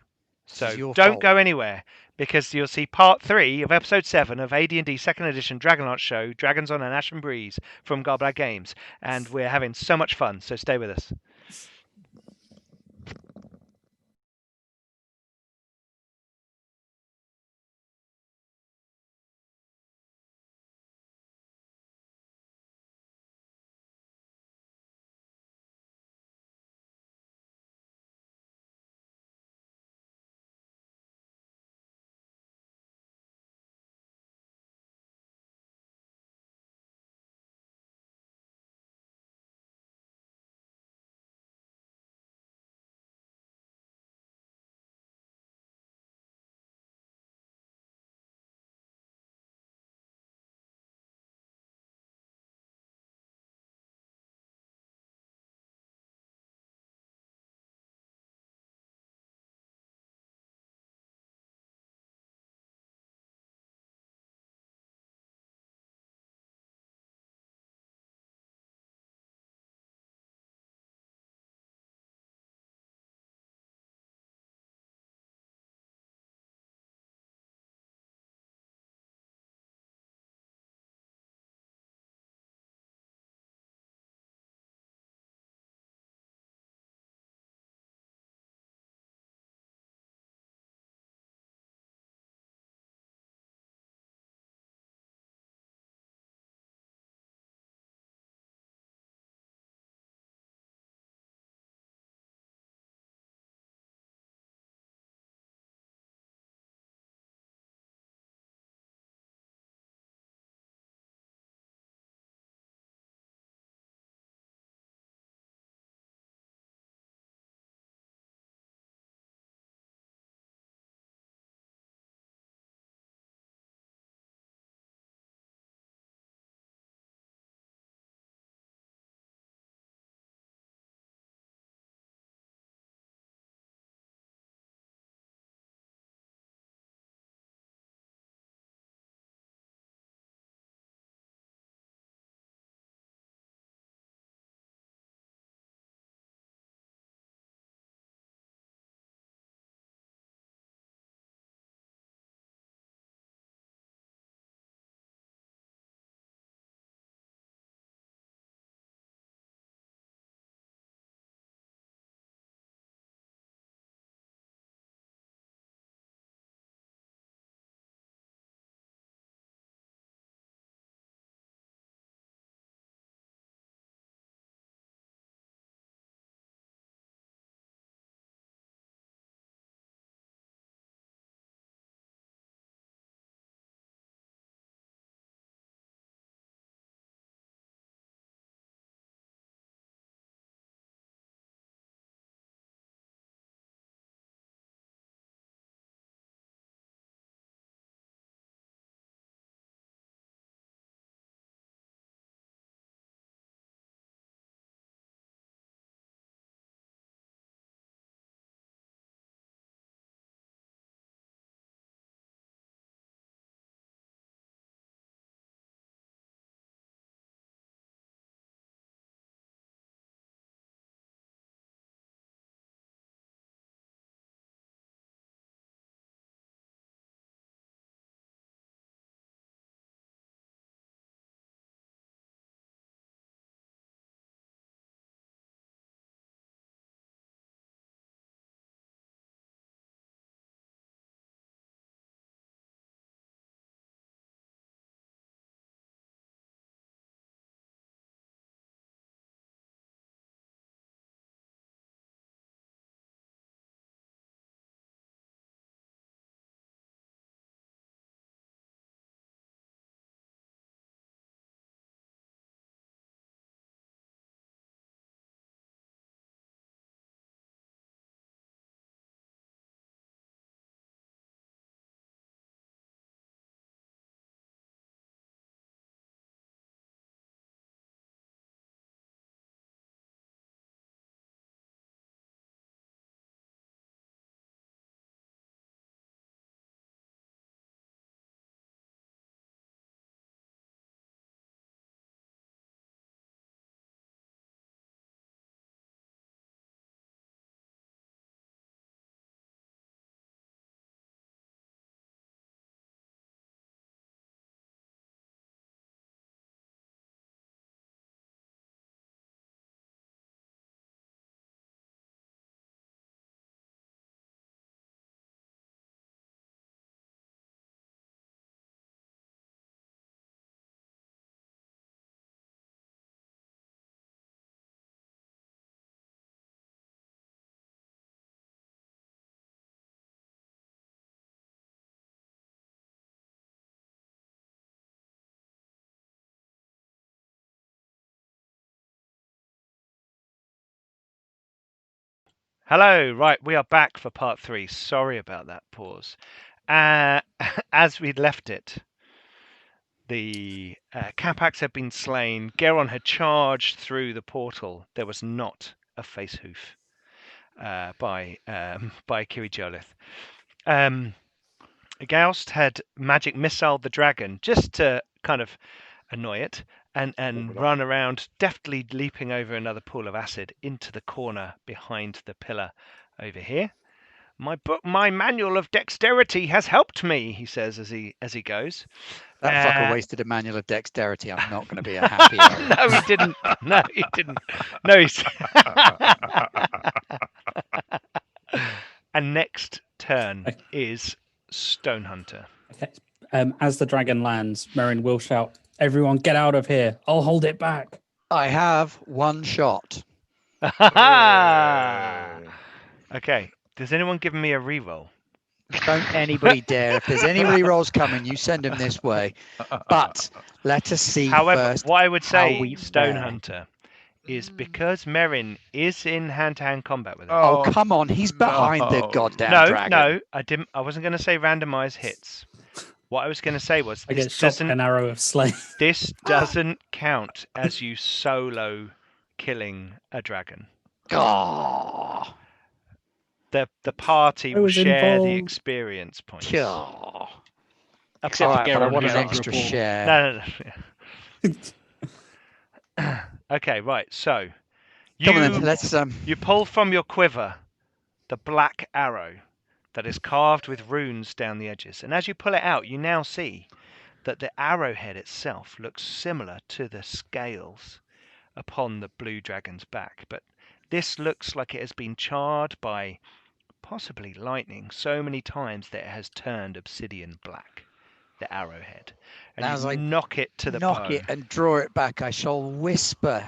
This is So your don't fault. go anywhere, because you'll see part 3 of episode 7 of AD&D Second Edition Dragonlance show, Dragons on an Ashen Breeze from Garblad Games, and we're having so much fun. So stay with us. Hello, right, we are back for part 3. Sorry about that pause. As we'd left it, the Capax had been slain. Geron had charged through the portal. There was not a face hoof by Kiri Jolith. Gaust had magic missiled the dragon just to kind of annoy it and run around, deftly leaping over another pool of acid into the corner behind the pillar over here. My manual of dexterity has helped me, he says as he goes. That fucker wasted a manual of dexterity. I'm not going to be a happy elf. No, he didn't. No, he didn't. No, he's. And next turn is Stonehunter. Okay. As the dragon lands, Merrin will shout, "Everyone get out of here. I'll hold it back." I have one shot. Okay. Does anyone give me a reroll? Don't anybody dare. If there's any rerolls coming, you send them this way. But let us see However, first what I would how say, we Stonehunter, is because Merrin is in hand-to-hand combat with us. Oh, come on. He's behind the goddamn dragon. No, I didn't. I wasn't going to say randomized hits. What I was going to say was I get shot with an arrow of slay. This doesn't count as you solo killing a dragon. Oh. The party will share the involved. experience points. Oh. Except All for right, but I Geron, want who's an on the extra report. share. No. Okay, right. So Come on then, let's you pull from your quiver the black arrow that is carved with runes down the edges, and as you pull it out, you now see that the arrowhead itself looks similar to the scales upon the blue dragon's back, but this looks like it has been charred by possibly lightning so many times that it has turned obsidian black, the arrowhead. And As you I knock it to the knock bone. it and draw it back, I shall whisper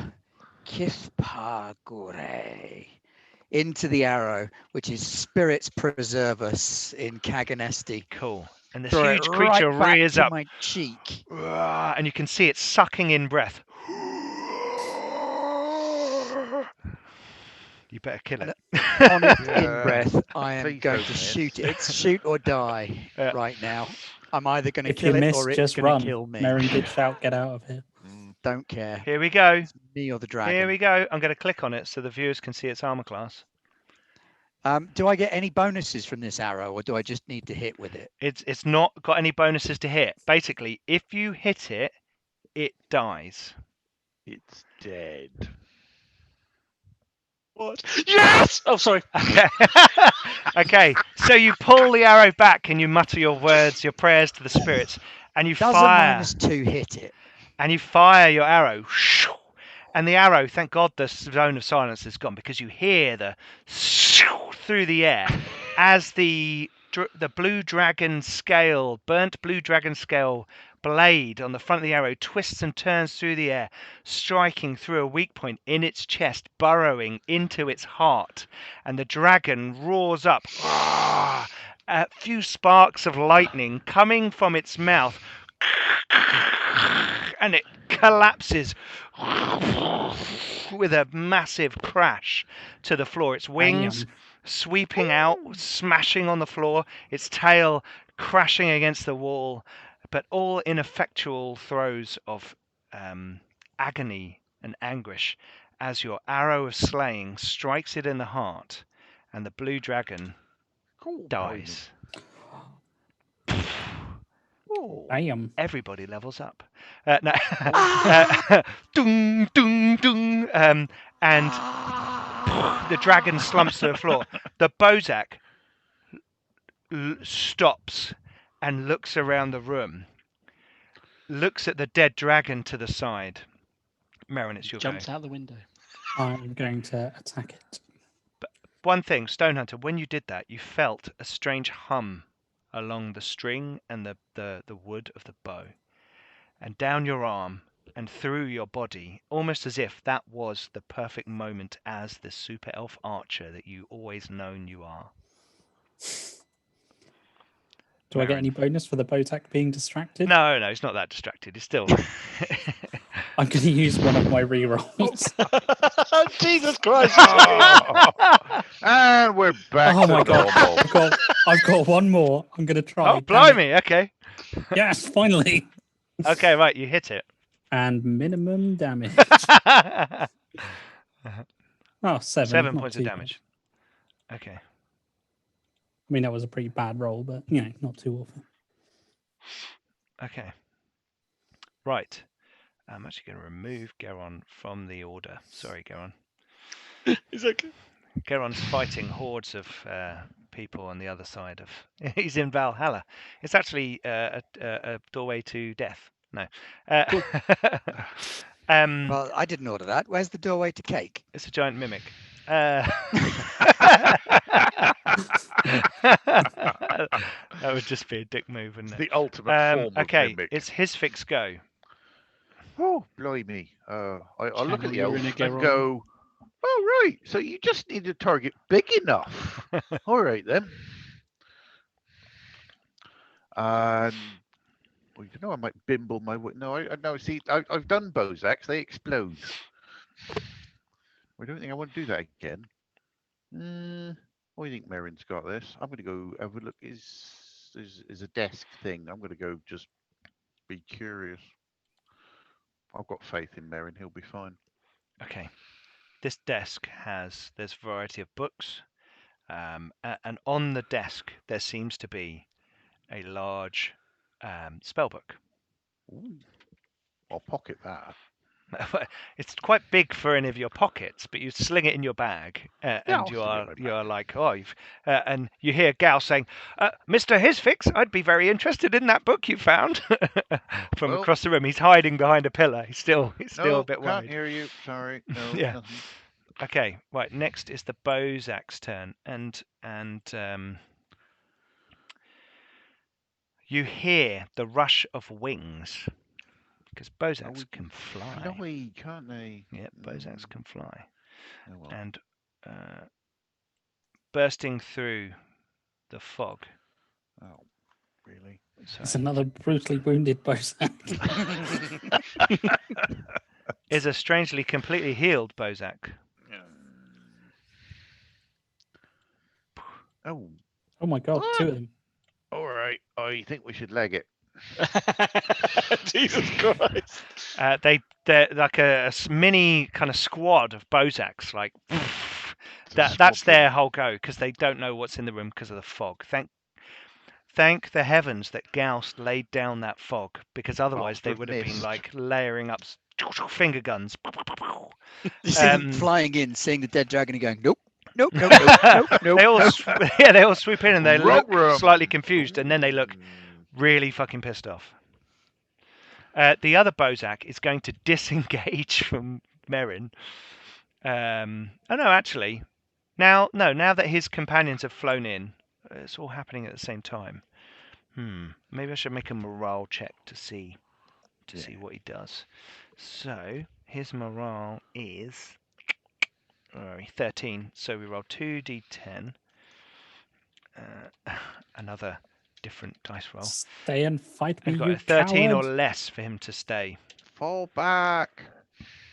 Kithpagure into the arrow, which is spirits preserve us in Kaganesti. Cool. And this Throw huge it creature right back rears to up, my cheek. and you can see it sucking in breath. You better kill it. On its in-breath, I am Please going don't to miss. shoot it. It's shoot or die Yeah. right now. I'm either going to If you kill it miss, or it's just going run. to kill me. Merrin did shout, "Get out of here." Don't care. Here we go. It's me or the dragon. Here we go. I'm going to click on it so the viewers can see its armor class. Do I get any bonuses from this arrow, or do I just need to hit with it? It's not got any bonuses to hit. Basically, if you hit it, it dies. It's dead. What? Yes! Oh, sorry. Okay. Okay. So you pull the arrow back and you mutter your words, your prayers to the spirits, and you Does fire. a -2 hit it? And you fire your arrow. And the arrow, thank God the zone of silence is gone, because you hear the through the air as the blue dragon scale, burnt blue dragon scale blade on the front of the arrow twists and turns through the air, striking through a weak point in its chest, burrowing into its heart. And the dragon roars up, a few sparks of lightning coming from its mouth, and it collapses with a massive crash to the floor. Its wings sweeping out, smashing on the floor, its tail crashing against the wall, but all ineffectual throes of agony and anguish as your arrow of slaying strikes it in the heart, and the blue dragon dies. Damn. Everybody levels up. No. Dung, dung, dung. And the dragon slumps to the floor. The Bozak stops and looks around the room, looks at the dead dragon to the side. Merrin, it's your go. Jumps out the window. I'm going to attack it. One thing, Stonehunter, when you did that, you felt a strange hum along the string and the wood of the bow, and down your arm and through your body, almost as if that was the perfect moment as the super elf archer that you always known you are. Do I get any bonus for the Botak being distracted? No, he's not that distracted. He's still... I'm going to use one of my rerolls. Jesus Christ! Oh, and we're back Oh to my god! normal. I've got one more. I'm going to try. Oh, Damn it. blimey. Okay. Yes, finally. Okay, right. You hit it. And minimum damage. Oh, 7. 7 not points too of bad. damage. Okay. I mean, that was a pretty bad roll, but not too awful. Okay. Right. I'm actually going to remove Geron from the order. Sorry, Geron. It's okay. Geron's fighting hordes of people on the other side of. He's in Valhalla. It's actually a doorway to death. No. Cool. Well, I didn't order that. Where's the doorway to cake? It's a giant mimic. That would just be a dick move, wouldn't it? The ultimate form of Okay, mimic. it's his fix go. Oh, blimey. I'll look at the Channel elf your inner and Geron. go, oh, right. So you just need a target big enough. All right, then. Well, you know, I might bimble my way. No, see, I've done Bozaks. They explode. I don't think I want to do that again. What do you think Merrin's got this? I'm going to go have a look. Is a desk thing. I'm going to go just be curious. I've got faith in Merrin. He'll be fine. Okay. This desk there's a variety of books, and on the desk there seems to be a large spell book. Ooh, I'll pocket that. It's quite big for any of your pockets, but you sling it in your bag, and I'll you sling it are in my you are like, oh, and you hear Gal saying, "Mr. Hisfix, I'd be very interested in that book you found." From Well- across the room, he's hiding behind a pillar. He's still No, a bit can't worried. hear you. Sorry. No, Yeah. nothing. Okay, right. Next is the Bozak's turn, and you hear the rush of wings because Bozaks we can fly. Fly, can't they? Yep, Bozaks can fly, Oh, well. and bursting through the fog. Oh, really? It's another brutally wounded Bozak. Is a strangely completely healed Bozak. Oh, Oh my god, 2 of them. all right. I think we should leg it. Jesus Christ! They're like a mini kind of squad of Bozaks. Like that's their whole go because they don't know what's in the room because of the fog. Thank the heavens that Gauss laid down that fog because otherwise they for would have been mist. like layering up finger guns. You see them flying in, seeing the dead dragon and going, nope, nope, nope, nope, They all nope. they all swoop in and they look Row-rum. slightly confused and then they look really fucking pissed off. The other Bozak is going to disengage from Merrin. Oh no, actually, now that his companions have flown in, it's all happening at the same time. Maybe I should make a morale check to see what he does. So his morale is 13. So we roll 2d10. Another different dice roll. Stay and fight me, I've got you a 13 coward. or less for him to stay. Fall back.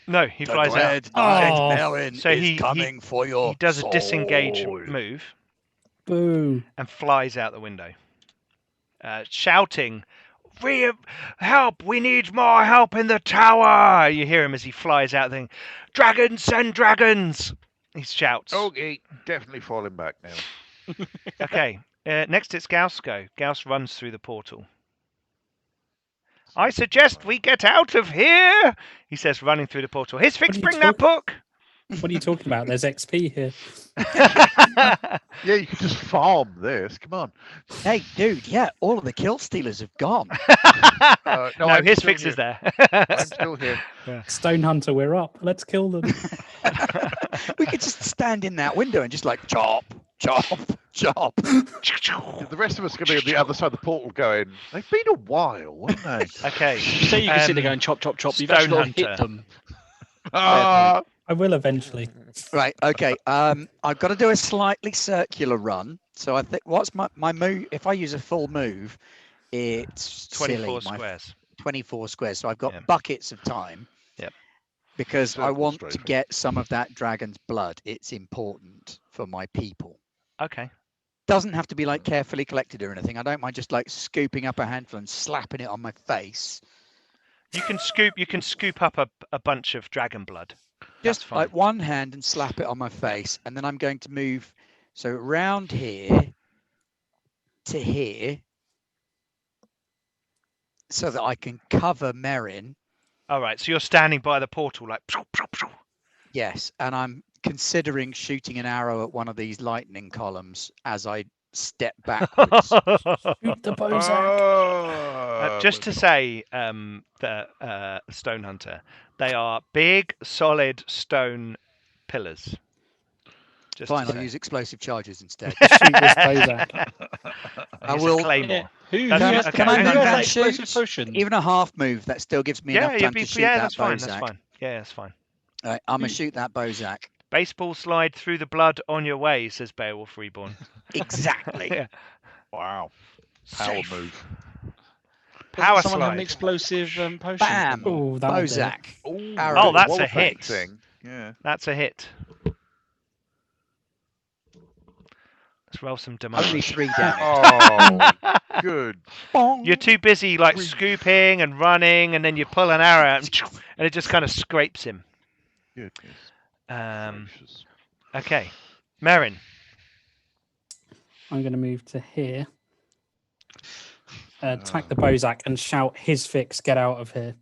No, he The flies out. Red Knight Oh. Merrin So is he coming for your He does a disengage soul. move Boo. and flies out the window, shouting, "Help! We need more help in the tower!" You hear him as he flies out, thinking, "Dragons, send dragons!" He shouts. Okay, definitely falling back now. Okay, next it's Gauss go. Gauss runs through the portal. "I suggest we get out of here," he says, running through the portal. "Hisfix, What are you bring that book!" What are you talking about? There's XP here. Yeah, you could just farm this. Come on. Hey, dude, yeah, all of the kill stealers have gone. No, I'm his still fix here. is there. I'm still here. Stonehunter, we're up. Let's kill them. We could just stand in that window and just like chop, chop, chop. The rest of us are going to be on the other side of the portal going, they've been a while, haven't they? Okay. You say you can sit there going chop, chop, chop. You've actually got to hit Stonehunter. them. Ah, I will eventually. Right, okay. I've got to do a slightly circular run. So I think what's my move? If I use a full move, it's 24 silly. 24 squares. 24 squares. So I've got Yeah. buckets of time. Yep. Because I Circle want to strafing. get some of that dragon's blood. It's important for my people. Okay. Doesn't have to be like carefully collected or anything. I don't mind just like scooping up a handful and slapping it on my face. You can scoop up a bunch of dragon blood. That's Just fine. like one hand and slap it on my face, and then I'm going to move so round here to here, so that I can cover Merrin. All right. So you're standing by the portal, like. Yes, and I'm considering shooting an arrow at one of these lightning columns as I step backwards. Shoot the Bozak. Just to say, the Stonehunter, they are big, solid stone pillars. Just Fine, to I'll say. use explosive charges instead. Shoot this Bozak. I Here's will- a claymore. Yeah. Who That's- has, okay, who hang on, has hang that on. explosive potion? Even a half move, that still gives me enough time to shoot that that's fine. Bozak. That's fine. Yeah, that's fine. Right, I'm gonna shoot that Bozak. Baseball slide through the blood on your way, says Beowulf Reborn. Exactly. Yeah. Wow. Power Safe. move. Power Does someone have an slide. explosive potion? Bam! Oh, that'll do. Bozak. Ooh, Arrow. Oh, the that's a walloping hit. Thing. Yeah. That's a hit. Let's roll some Only damage. 3 damage. Oh, good. Bong. You're too busy like Three. scooping and running, and then you pull an arrow out and it just kind of scrapes him. Goodness gracious. Okay. Merrin. I'm going to move to here. Attack the Bozak and shout, "His fix, get out of here."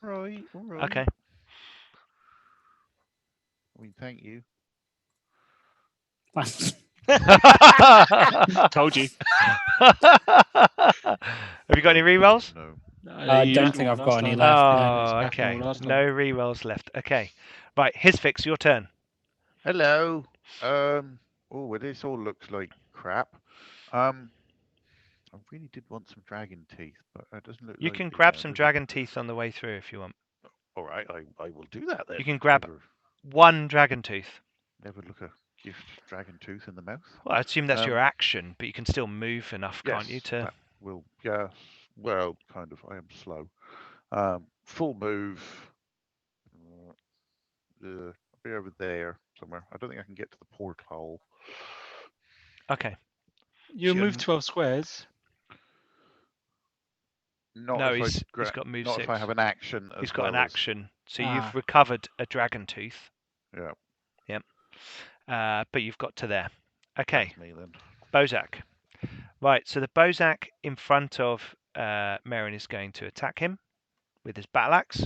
Right. All right. Okay. I mean, thank you. Told you. Have you got any rerolls? No. I don't think I've got any left. Oh, Yeah. okay. Last time. No rerolls left. Okay. Right. His fix. Your turn. Hello. Oh, well, this all looks like crap. I really did want some dragon teeth, but it doesn't look. You like can it grab now, some does it? dragon teeth on the way through if you want. All right, I will do that then. You can grab Never, one dragon tooth. never look a gift dragon tooth in the mouth. Well, I assume that's your Um, action, but you can still move enough, can't you? Yes, To that will. Yeah. Well, kind of. I am slow. Full move. I'll be over there somewhere. I don't think I can get to the porthole. okay. You Sure. move 12 squares. Not No, if I he's gra- got move not 6. if I have an action. He's as got an well as- action, so Ah. you've recovered a dragon tooth. Yeah. But you've got to there. Okay, That's me then. Bozak. Right, so the Bozak in front of Merrin is going to attack him with his battle axe.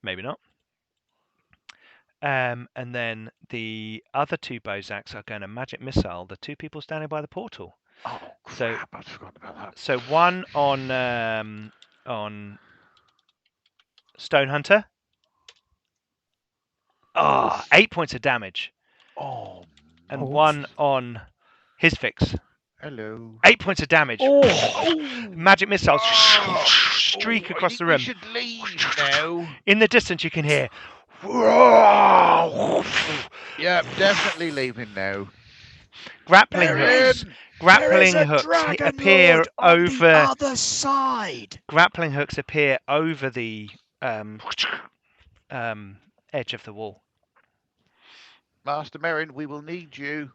Maybe not. And then the other 2 Bozaks are going to magic missile the 2 people standing by the portal. Oh So- crap! I'd forgotten about that. So one on Stonehunter. Ah, 8 points of damage, Oh. and Oh. one on his fix. Hello. 8 points of damage. Magic missiles streak Oh, across I the think room. we should leave now. In the distance, you can hear. Yeah, definitely leaving now. Grappling There hooks. is- Grappling there is a hooks dragon appear lord on over. the other side. Grappling hooks appear over the edge of the wall. Master Merrin, we will need you.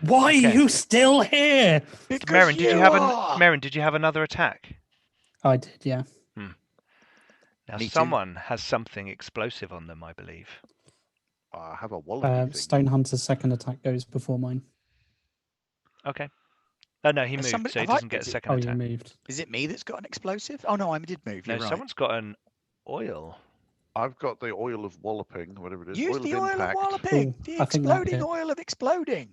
Why Okay. are you still here? Because Merrin, did you have are. Merrin, did you have another attack? I did, yeah. Now Me too. someone has something explosive on them, I believe. I have a wallopy thing. Stonehunter's second attack goes before mine. Okay. Oh no, he Has moved, somebody- so he have I- doesn't get a is it- second Oh, attack. you moved. Is it me that's got an explosive? Oh no, I did move. No, You're right. someone's got an oil. I've got the oil of walloping, whatever it is. Use oil the of oil impact. of walloping. Ooh, The I think that exploding hit. oil of exploding.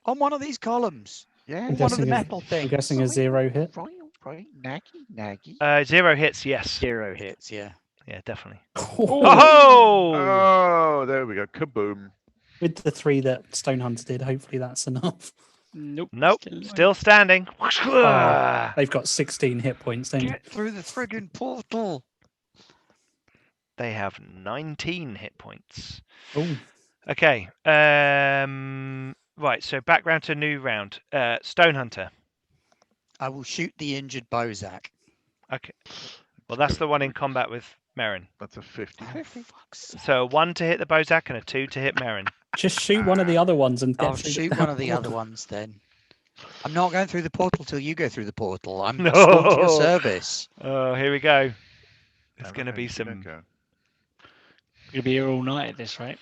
On one of these columns. Yeah. I'm One of guessing the a- metal I'm things. guessing a 0 hit. Right. Naggy. 0 hits, yes. 0 hits, yeah. Yeah, definitely. Oh, Oh! Oh, there we go. Kaboom. with the 3 that Stonehunter did, hopefully that's enough. Nope. Nope, alive. still standing. They've got 16 hit points, don't they? Get through the friggin' portal. They have 19 hit points. Oh, Okay. Right, so background to a new round. Stonehunter. I will shoot the injured Bozak. Okay. Well, that's the one in combat with Merrin. That's a 50. Oh, fuck's So a 1 to hit the Bozak and a 2 to hit Merrin. Just shoot one of the other ones and get I'll through shoot the one of the damn other portal. ones then. I'm not going through the portal till you go through the portal. I'm No. sworn to your service. Oh, here we go. It's Have going to a be go, give it a some. go. You'll be here all night at this rate.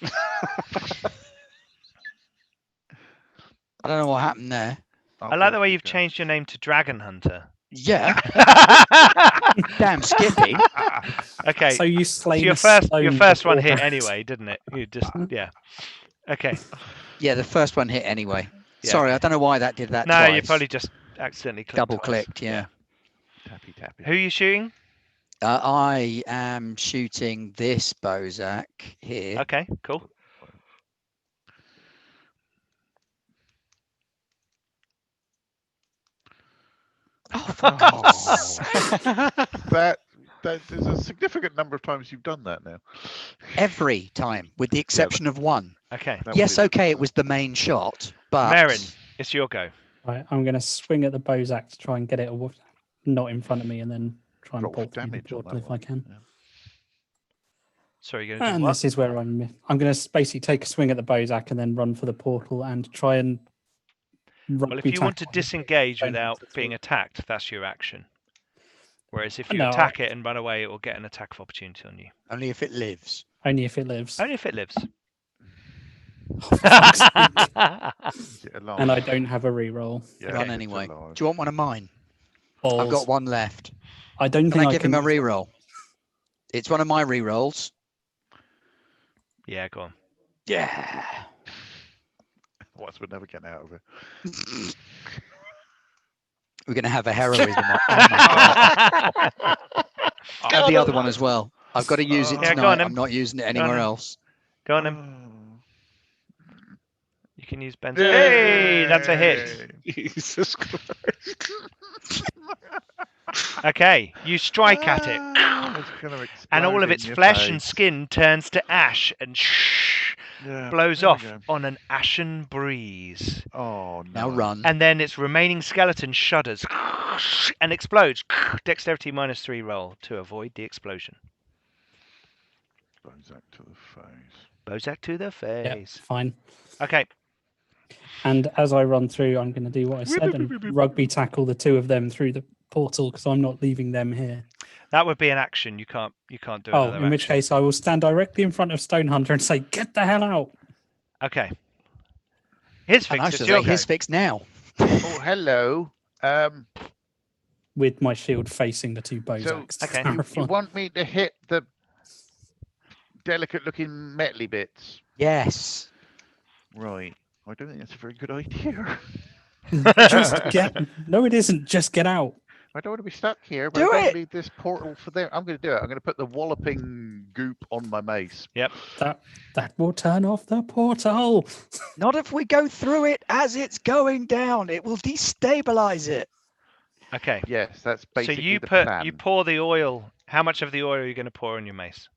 I don't know what happened there. I like the way you've changed your name to Dragonhunter. Yeah, damn Skippy. Okay. So you So slain your a first one stone hit before anyway, didn't it? You just yeah. Okay. Yeah, the first one hit anyway. Yeah. Sorry, I don't know why that did that No, twice. you probably just accidentally clicked double twice. clicked. Yeah. Tappy, tappy. Who are you shooting? I am shooting this Bozak here. Okay, cool. Oh, for God's sake. That there's a significant number of times you've done that now. Every time, with the exception of one. Okay. That Yes, was- okay, it was the main shot, but Merrin, it's your go. Right, I'm going to swing at the Bozak to try and get it not in front of me, and then try and Roll for bolt through the damage on portal that if one. I can. Yeah. Sorry, you're going to do And what? this is where I'm going to basically take a swing at the Bozak and then run for the portal and try and. Well, if you want to tackle. disengage Don't without have to being do- attacked, that's your action. Whereas if you No, attack it and run away, it will get an attack of opportunity on you. only if it lives. Only if it lives. Only if it lives. For fuck's sake. Is it alive? And I don't have a reroll. Yeah, Run it's anyway. alive. Do you want one of mine? Balls. I've got one left. I don't Can think I give him can. a reroll? It's one of my rerolls. Yeah, go on. Yeah. Otherwise, we're never getting out of it. We're going to have a heroism. Oh my God. And the other one as well. I've got to use it Yeah, go tonight. on then. I'm not using it on anywhere then. else. Go on then. Oh. You can use Ben's. Hey, that's a hit. Jesus Christ. Okay, you strike at it. Ah, it's gonna And all of explode its in your flesh and face. skin turns to ash and Yeah, blows there we off go. on an ashen breeze. Oh no! Now run. And then its remaining skeleton shudders and explodes. Dexterity -3 roll to avoid the explosion. Bozak to the face. Bozak to the Yeah, face. fine. Okay. And as I run through, I'm going to do what I said and rugby tackle the two of them through the portal because I'm not leaving them here. That would be an action. You can't do Oh, another in which action. case I will stand directly in front of Stonehunter and say, "Get the hell out!" Okay. His And I fix should is say your go. his fix now. Oh hello. With my shield facing the two Bozaks. to okay. clarify. You want me to hit the delicate-looking metally bits? Yes. Right. I don't think that's a very good idea. Just get. No, it isn't. Just get out. I don't want to be stuck here, but Do I don't it! need this portal for them. I'm going to do it. I'm going to put the walloping goop on my mace. That will turn off the portal. Not if we go through it as it's going down. It will destabilize it. Okay. Yes, that's So basically you the put plan. you pour the oil. How much of the oil are you going to pour on your mace?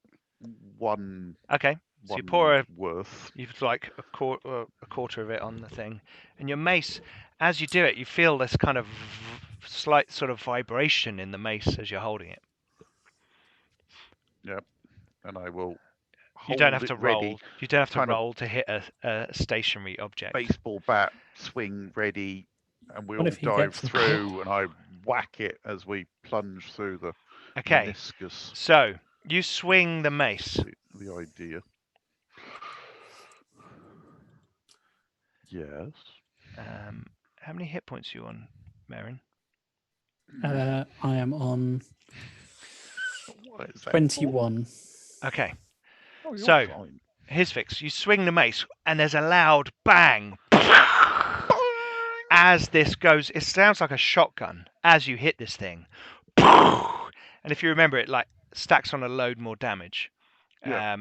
One. Okay. So you one pour worth. you've like a quarter of it on the thing, and your mace. As you do it, you feel this kind of slight sort of vibration in the mace as you're holding it. And I will. You don't hold have to it ready, roll. You don't have to kind of roll to hit a stationary object. Baseball bat, swing ready, and we What all if he dive gets the through, and I whack it as we plunge through the Okay. meniscus. So you swing the mace. The idea. Yes. How many hit points are you on, Merrin? I am on What is that 21. Okay. for? Oh, you're So- fine. His fix. You swing the mace, and there's a loud bang as this goes. It sounds like a shotgun as you hit this thing. And if you remember, it like stacks on a load more damage. Yeah.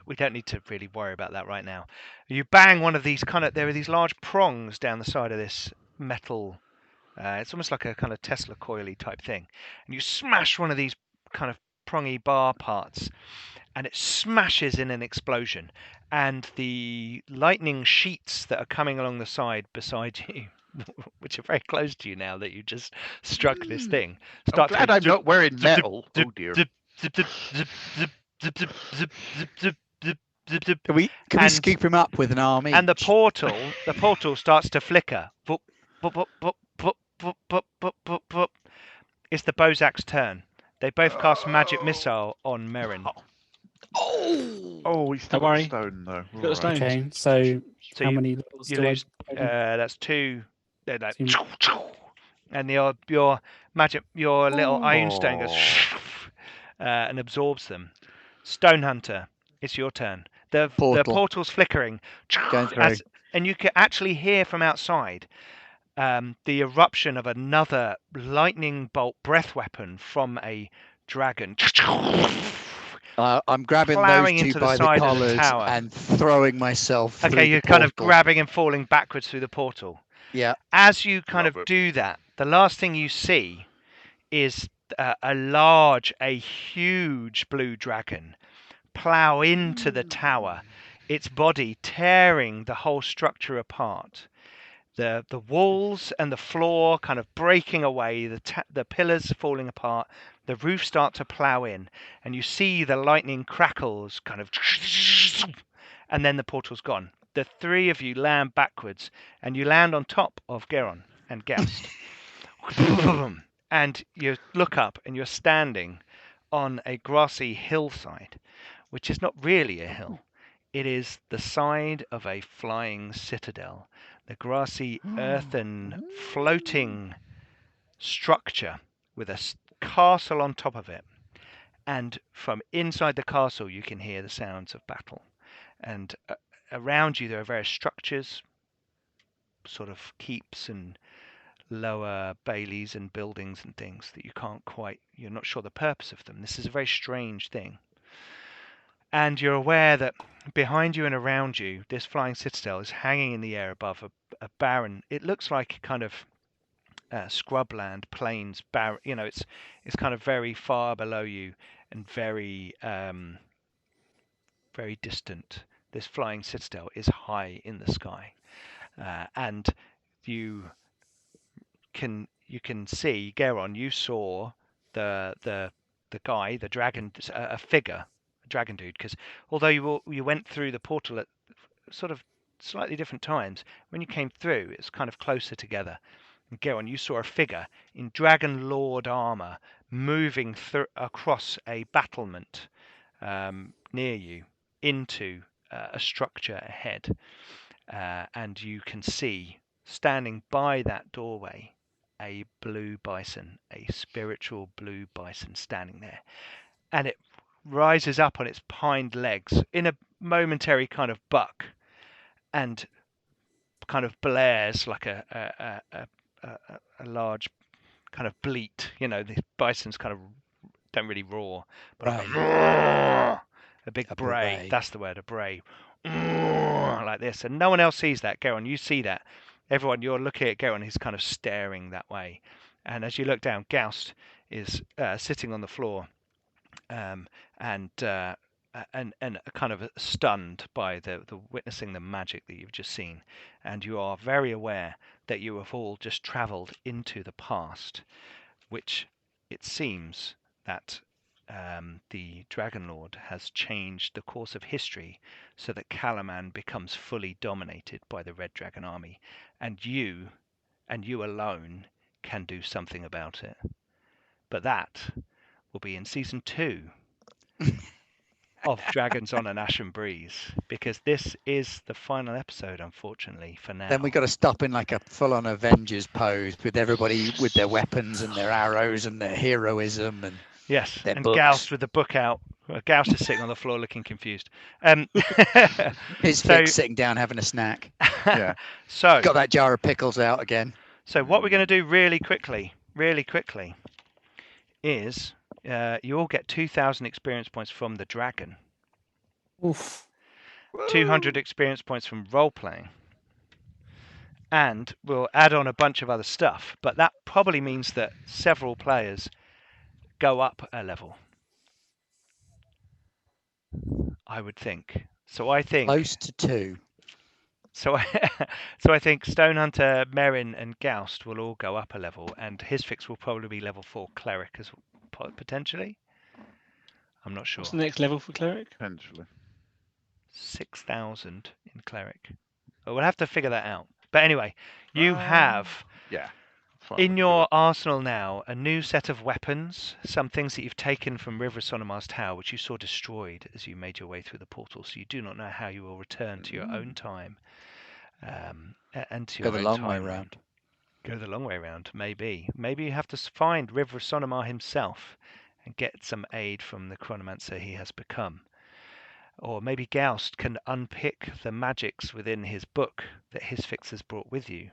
We don't need to really worry about that right now. You bang one of these there are these large prongs down the side of this metal. It's almost like a kind of Tesla coily type thing, and you smash one of these kind of prongy bar parts, and it smashes in an explosion, and the lightning sheets that are coming along the side beside you which are very close to you now that you just struck this thing, I'm start glad to I'm not wearing zip, metal. zip, Oh dear. zip, zip, zip, zip, zip, zip, zip, zip, zip, zip, zip, zip, zip. Can we And- scoop him up with an arm And the each? portal starts to flicker. Boop, boop, boop, boop, boop, boop, boop, boop, boop, boop. It's the Bozak's turn. They both cast magic missile on Merrin. Oh, he's still Don't got worry. the stone though. Got the All stone. right. Okay, so, So how you- many levels You do I lose. go down? That's 2. They're like, Two. and your magic, your little iron stone goes Oh. and absorbs them. Stonehunter, it's your turn. The portal's flickering, Going through. and you can actually hear from outside the eruption of another lightning bolt breath weapon from a dragon. I'm grabbing Plowing those two into the by the side of the collars tower. and throwing myself through Okay, the you're kind of portal. grabbing and falling backwards through the portal. Yeah. As you kind Love of it. do that, the last thing you see is a huge blue dragon plow into the tower, its body tearing the whole structure apart. The walls and the floor kind of breaking away, the pillars falling apart, the roof start to plow in, and you see the lightning crackles kind of, and then the portal's gone. The three of you land backwards, and you land on top of Geron and Ghost. And you look up, and you're standing on a grassy hillside, which is not really a hill. It is the side of a flying citadel, the grassy, earthen, floating structure with a castle on top of it. And from inside the castle, you can hear the sounds of battle. And around you, there are various structures, sort of keeps and lower baileys and buildings and things that you're not sure the purpose of them. This is a very strange thing. And you're aware that behind you and around you, this flying citadel is hanging in the air above a barren. It looks like kind of scrubland, plains, it's kind of very far below you and very very distant. This flying citadel is high in the sky, and you can see, Geron, you saw the guy, the dragon, a figure, a dragon dude, because although you went through the portal at sort of slightly different times, when you came through, it's kind of closer together. And Geron, you saw a figure in Dragon Lord armor moving across a battlement near you into a structure ahead, and you can see standing by that doorway a blue bison, a spiritual blue bison standing there, and it rises up on its hind legs in a momentary kind of buck and kind of blares like a large kind of bleat. The bisons kind of don't really roar, but like a big bray. That's the word, a bray, like this. And no one else sees that. Geron, you see that. Everyone, you're looking at Geron, he's kind of staring that way. And as you look down, Ghost is sitting on the floor, and kind of stunned by the witnessing the magic that you've just seen. And you are very aware that you have all just travelled into the past, which it seems that the Dragon Lord has changed the course of history so that Kalaman becomes fully dominated by the Red Dragonarmy, and you alone can do something about it. But that will be in season 2 of Dragons on an Ashen Breeze, because this is the final episode, unfortunately, for now. Then we got to stop in like a full-on Avengers pose with everybody with their weapons and their arrows and their heroism and yes, their and books. Gauss with the book out. Gauss is sitting on the floor looking confused. His kid sitting down having a snack. Yeah. So Got that jar of pickles out again. So what we're going to do really quickly, is you all get 2,000 experience points from the dragon, Oof. 200 experience points from role-playing, and we'll add on a bunch of other stuff, but that probably means that several players go up a level, I would think. So I think Close to 2. So so I think Stonehunter, Merrin, and Goust will all go up a level, and his fix will probably be level 4 cleric as potentially. I'm not sure. What's the next level for cleric? Potentially. 6,000 in cleric. But we'll have to figure that out. But anyway, you have Yeah. fine in with your George. arsenal now a new set of weapons, some things that you've taken from Rhivrasonomar's tower, which you saw destroyed as you made your way through the portal. So you do not know how you will return to your own time. And to Go your the own long way timeline. round. Go the long way round, maybe. Maybe you have to find Rhivrasonomar himself and get some aid from the chronomancer he has become. Or maybe Goust can unpick the magics within his book that his fix has brought with you.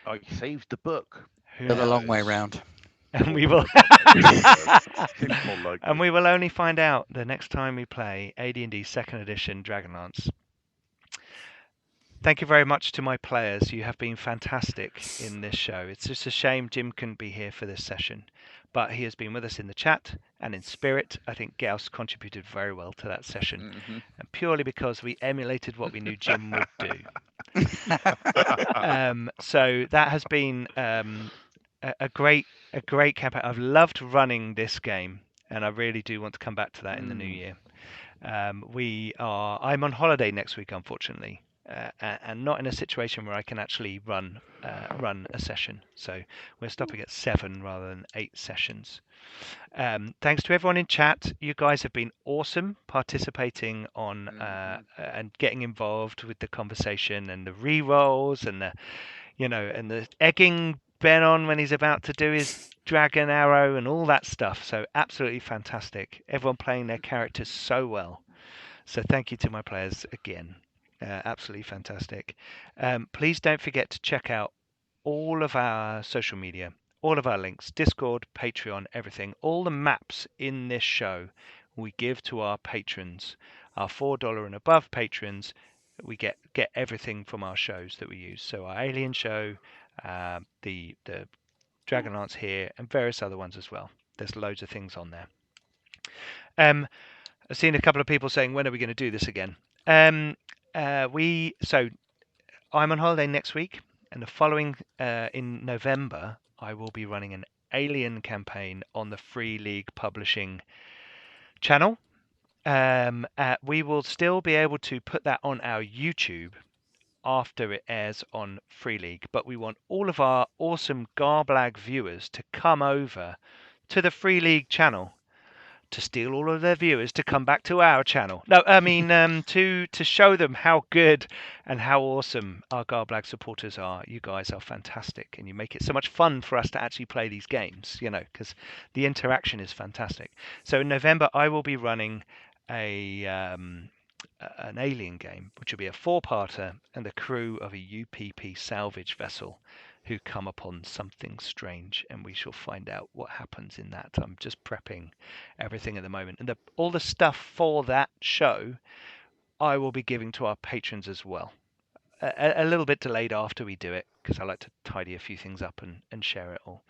I saved the book. Who Go the long way knows? round. And we will Seems more likely. and we will only find out the next time we play AD&D 2nd edition Dragonlance. Thank you very much to my players. You have been fantastic in this show. It's just a shame Jim couldn't be here for this session, but he has been with us in the chat and in spirit. I think Gauss contributed very well to that session, and purely because we emulated what we knew Jim would do. So that has been a great campaign. I've loved running this game, and I really do want to come back to that in the new year. I'm on holiday next week, unfortunately, and not in a situation where I can actually run a session. So we're stopping at 7 rather than 8 sessions. Thanks to everyone in chat. You guys have been awesome participating on and getting involved with the conversation and the re-rolls and the egging Ben on when he's about to do his dragon arrow and all that stuff. So absolutely fantastic. Everyone playing their characters so well. So thank you to my players again. Absolutely fantastic. Please don't forget to check out all of our social media, all of our links, Discord, Patreon, everything. All the maps in this show we give to our patrons, our $4 and above patrons. We get everything from our shows that we use. So our Alien show, the Dragonlance here, and various other ones as well. There's loads of things on there. I've seen a couple of people saying, when are we going to do this again? So I'm on holiday next week, and the following in November, I will be running an Alien campaign on the Free League Publishing channel. We will still be able to put that on our YouTube after it airs on Free League, but we want all of our awesome Garblag viewers to come over to the Free League channel to steal all of their viewers to come back to our channel. No, I mean to show them how good and how awesome our Garblag supporters are. You guys are fantastic, and you make it so much fun for us to actually play these games, because the interaction is fantastic. So in November, I will be running an Alien game, which will be a 4-parter and the crew of a UPP salvage vessel who come upon something strange, and we shall find out what happens in that. I'm just prepping everything at the moment, and all the stuff for that show I will be giving to our patrons as well. A little bit delayed after we do it, because I like to tidy a few things up and share it all.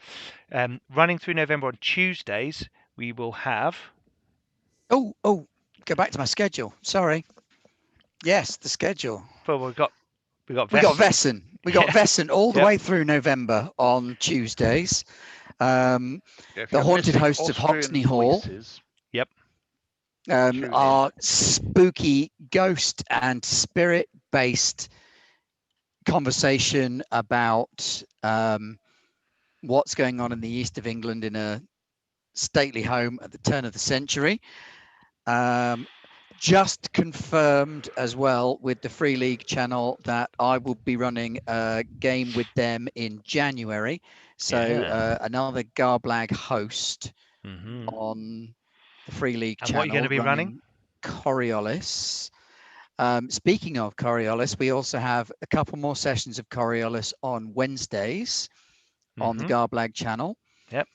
Running through November on Tuesdays, we will have... Oh, go back to my schedule. Sorry. Yes, the schedule. Well, we got Vessen. We got Vessen all the Yep. way through November on Tuesdays. The If you're Haunted missing Hosts of Austrian Hoxney Hall. voices, Our spooky ghost and spirit-based conversation about what's going on in the east of England in a stately home at the turn of the century. Just confirmed as well with the Free League channel that I will be running a game with them in January. So another Garblag host on the Free League and channel. what are you going to be running? Coriolis. Speaking of Coriolis, we also have a couple more sessions of Coriolis on Wednesdays on the Garblag channel. Yep.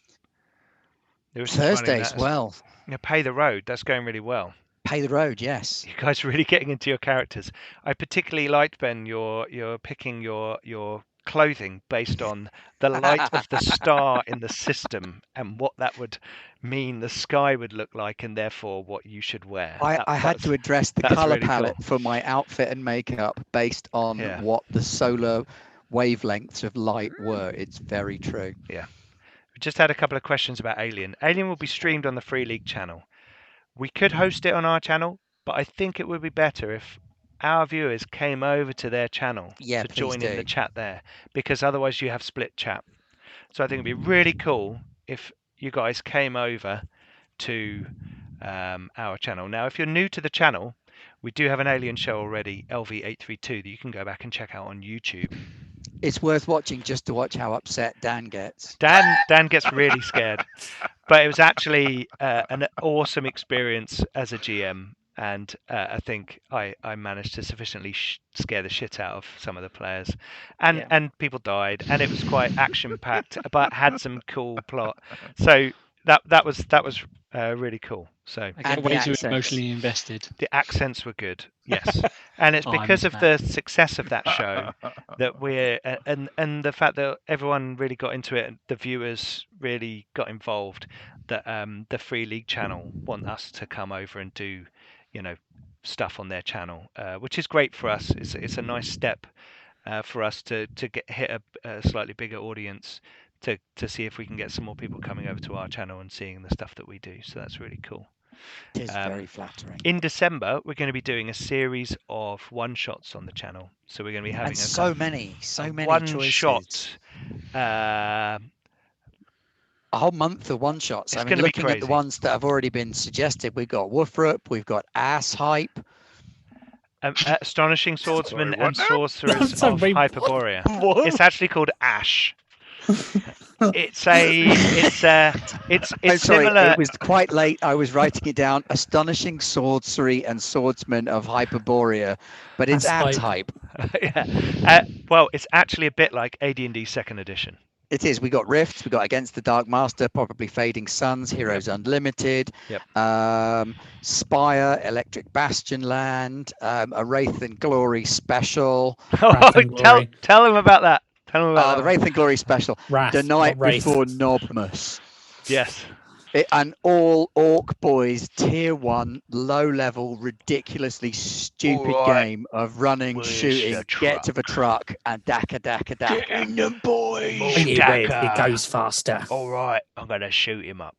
Thursday as well. Pay the Road. That's going really well. Pay the Road, yes. You guys are really getting into your characters. I particularly liked, Ben, you're picking your clothing based on the light of the star in the system and what that would mean the sky would look like, and therefore what you should wear. I had to address the that's color really palette cool. for my outfit and makeup based on Yeah. what the solar wavelengths of light were. It's very true. Yeah. We just had a couple of questions about Alien. Alien will be streamed on the Free League channel. We could host it on our channel, but I think it would be better if our viewers came over to their channel Yeah, to please join in do. the chat there, because otherwise you have split chat. So I think it'd be really cool if you guys came over to our channel. Now, if you're new to the channel, we do have an Alien show already, LV832, that you can go back and check out on YouTube. It's worth watching just to watch how upset Dan gets. Dan gets really scared, but it was actually an awesome experience as a GM, and I think I managed to sufficiently scare the shit out of some of the players, and people died, and it was quite action packed, but had some cool plot. So that was really cool. So I get And the way too accents. emotionally invested. the accents were good, yes, and it's Oh, I because miss of the success of that show that we're and the fact that everyone really got into it, and the viewers really got involved, that the Free League channel want us to come over and do, stuff on their channel, which is great for us. It's a nice step for us to hit a slightly bigger audience, to see if we can get some more people coming over to our channel and seeing the stuff that we do. So that's really cool. It is very flattering. In December, we're going to be doing a series of one-shots on the channel. So we're going to be having And so many one-shot. choices. A whole month of one shots. It's I mean, gonna be looking at the crazy. ones that have already been suggested, we've got Woofrup, we've got Ass Hype. Astonishing Swordsmen Sorry, what and now? Sorcerers of Sorry, what? Hyperborea. What? It's actually called Ash. It's I'm sorry, similar. it was quite late. I was writing it down. Astonishing Sorcery and Swordsmen of Hyperborea, but it's Ass Ass Hype. Yeah. Well, it's actually a bit like AD&D Second Edition. It is. We got Rifts. We got Against the Dark Master, probably Fading Suns, Heroes Unlimited, Spire, Electric Bastion Land, a Wraith and Glory special. Oh, and Glory. tell them about that. Tell them about The that. Wraith and Glory special. Wrath, The night not Wraith. before Nobmas. Yes. And all Orc Boys tier 1 low level ridiculously stupid All right. game of running, Where's shooting, the get to the truck and daka. Get in the boys. It goes faster. All right, I'm gonna shoot him up.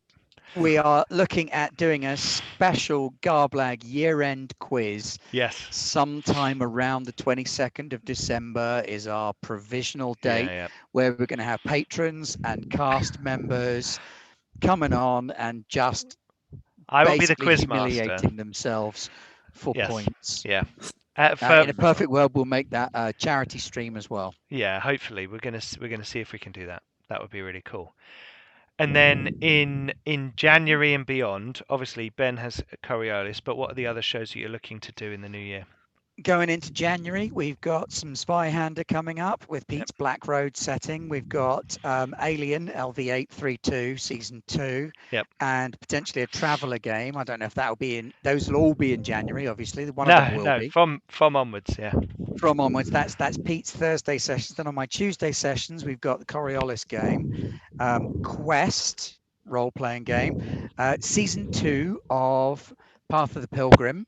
We are looking at doing a special Garblag year-end quiz. Yes. Sometime around the 22nd of December is our provisional date, Yeah. where we're going to have patrons and cast members coming on and just I will be the basically quiz humiliating master. themselves for Yes. points. Yeah. In a perfect world, we'll make that a charity stream as well. Yeah, hopefully we're gonna see if we can do that. That would be really cool. And then in January and beyond, obviously Ben has Coriolis, but what are the other shows that you're looking to do in the new year? Going into January, we've got some Spyhander coming up with Pete's Black Road setting. We've got Alien LV832 Season 2, and potentially a Traveller game. I don't know if that'll be in. Those will all be in January, obviously. One of them will be. From onwards, yeah. From onwards, that's Pete's Thursday sessions. Then on my Tuesday sessions, we've got the Coriolis game, Quest role-playing game, Season 2 of Path of the Pilgrim.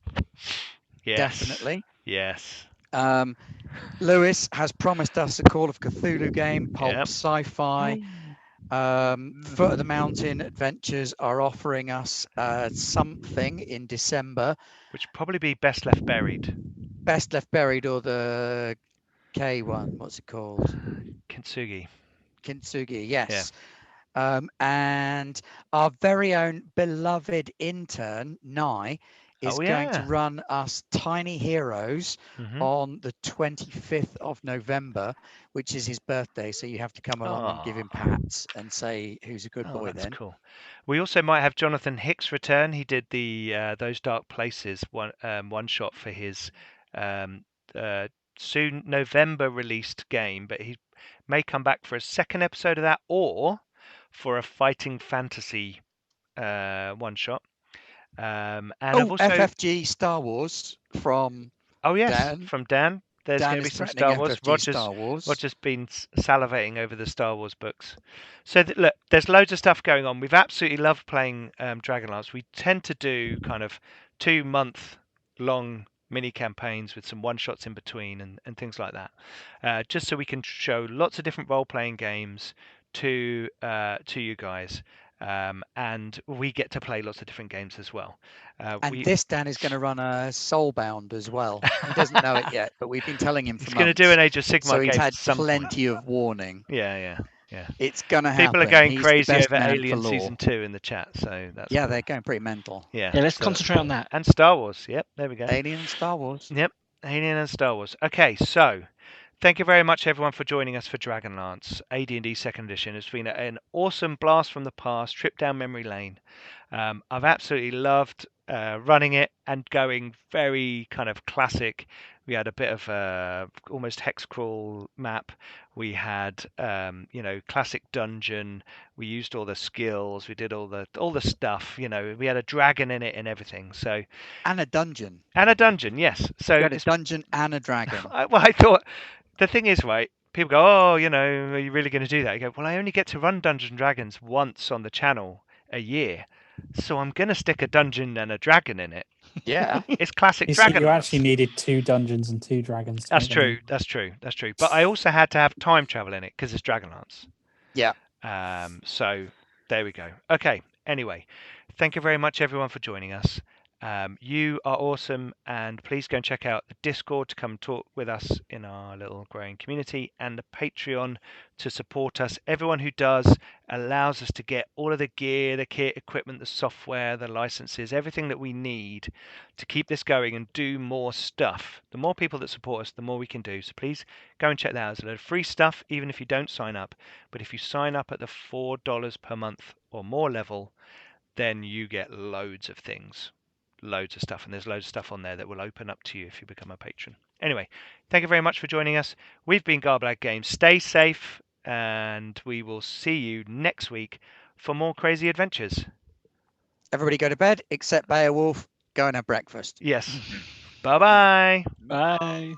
Yes. Definitely. Yes. Lewis has promised us a Call of Cthulhu game, pulp sci-fi. Foot of the Mountain Adventures are offering us something in December. Which would probably be Best Left Buried. Best Left Buried, or the K one. What's it called? Kintsugi, yes. And our very own beloved intern, Nye, is going to run us Tiny Heroes on the 25th of November, which is his birthday. So you have to come along and give him pats and say who's a good boy that's then. Cool. We also might have Jonathan Hicks return. He did the Those Dark Places one shot for his soon November released game, but he may come back for a second episode of that or for a fighting fantasy one shot. And I've also FFG Star Wars from Dan. from Dan. there's Dan going to be is some threatening Star Wars. FFG Star Wars. Roger's been salivating over the Star Wars books. So look, there's loads of stuff going on. We've absolutely loved playing Dragonlance. We tend to do kind of 2-month long mini campaigns with some one-shots in between and things like that, just so we can show lots of different role-playing games to you guys. And we get to play lots of different games as well. And this Dan is going to run a Soulbound as well. He doesn't know it yet, but we've been telling him for He's months. going to do an Age of Sigmar so game he's had at some plenty point. of warning. Yeah. It's going to happen. People are going He's crazy the best over man Alien for lore. Season 2 in the chat, so that's Yeah, cool. they're going pretty mental. Yeah, let's concentrate on that. And Star Wars. Yep, there we go. Alien and Star Wars. Yep, Alien and Star Wars. Okay, so thank you very much, everyone, for joining us for Dragonlance AD&D Second Edition. It's been an awesome blast from the past, trip down memory lane. I've absolutely loved running it and going very kind of classic. We had a bit of almost hex crawl map. We had classic dungeon. We used all the skills. We did all the stuff. We had a dragon in it and everything. So and a dungeon. Yes. So you had a dungeon and a dragon. I thought the thing is, right. People go, oh, are you really going to do that? You go, well, I only get to run Dungeons and Dragons once on the channel a year. So I'm going to stick a dungeon and a dragon in it. Yeah. It's classic Dragonlance. You actually needed 2 dungeons and 2 dragons. That's true. That's true. But I also had to have time travel in it because it's Dragonlance. Yeah. So there we go. Okay. Anyway, thank you very much, everyone, for joining us. You are awesome, and please go and check out the Discord to come talk with us in our little growing community, and the Patreon to support us. Everyone who does allows us to get all of the gear, the kit, equipment, the software, the licenses, everything that we need to keep this going and do more stuff. The more people that support us, the more we can do. So please go and check that out. There's a load of free stuff, even if you don't sign up. But if you sign up at the $4 per month or more level, then you get loads of things. Loads of stuff, and there's loads of stuff on there that will open up to you if you become a patron. Anyway, thank you very much for joining us. We've been Garblag Games. Stay safe, and we will see you next week for more crazy adventures. Everybody go to bed except Beowulf. Go and have breakfast. Yes. Bye-bye. Bye.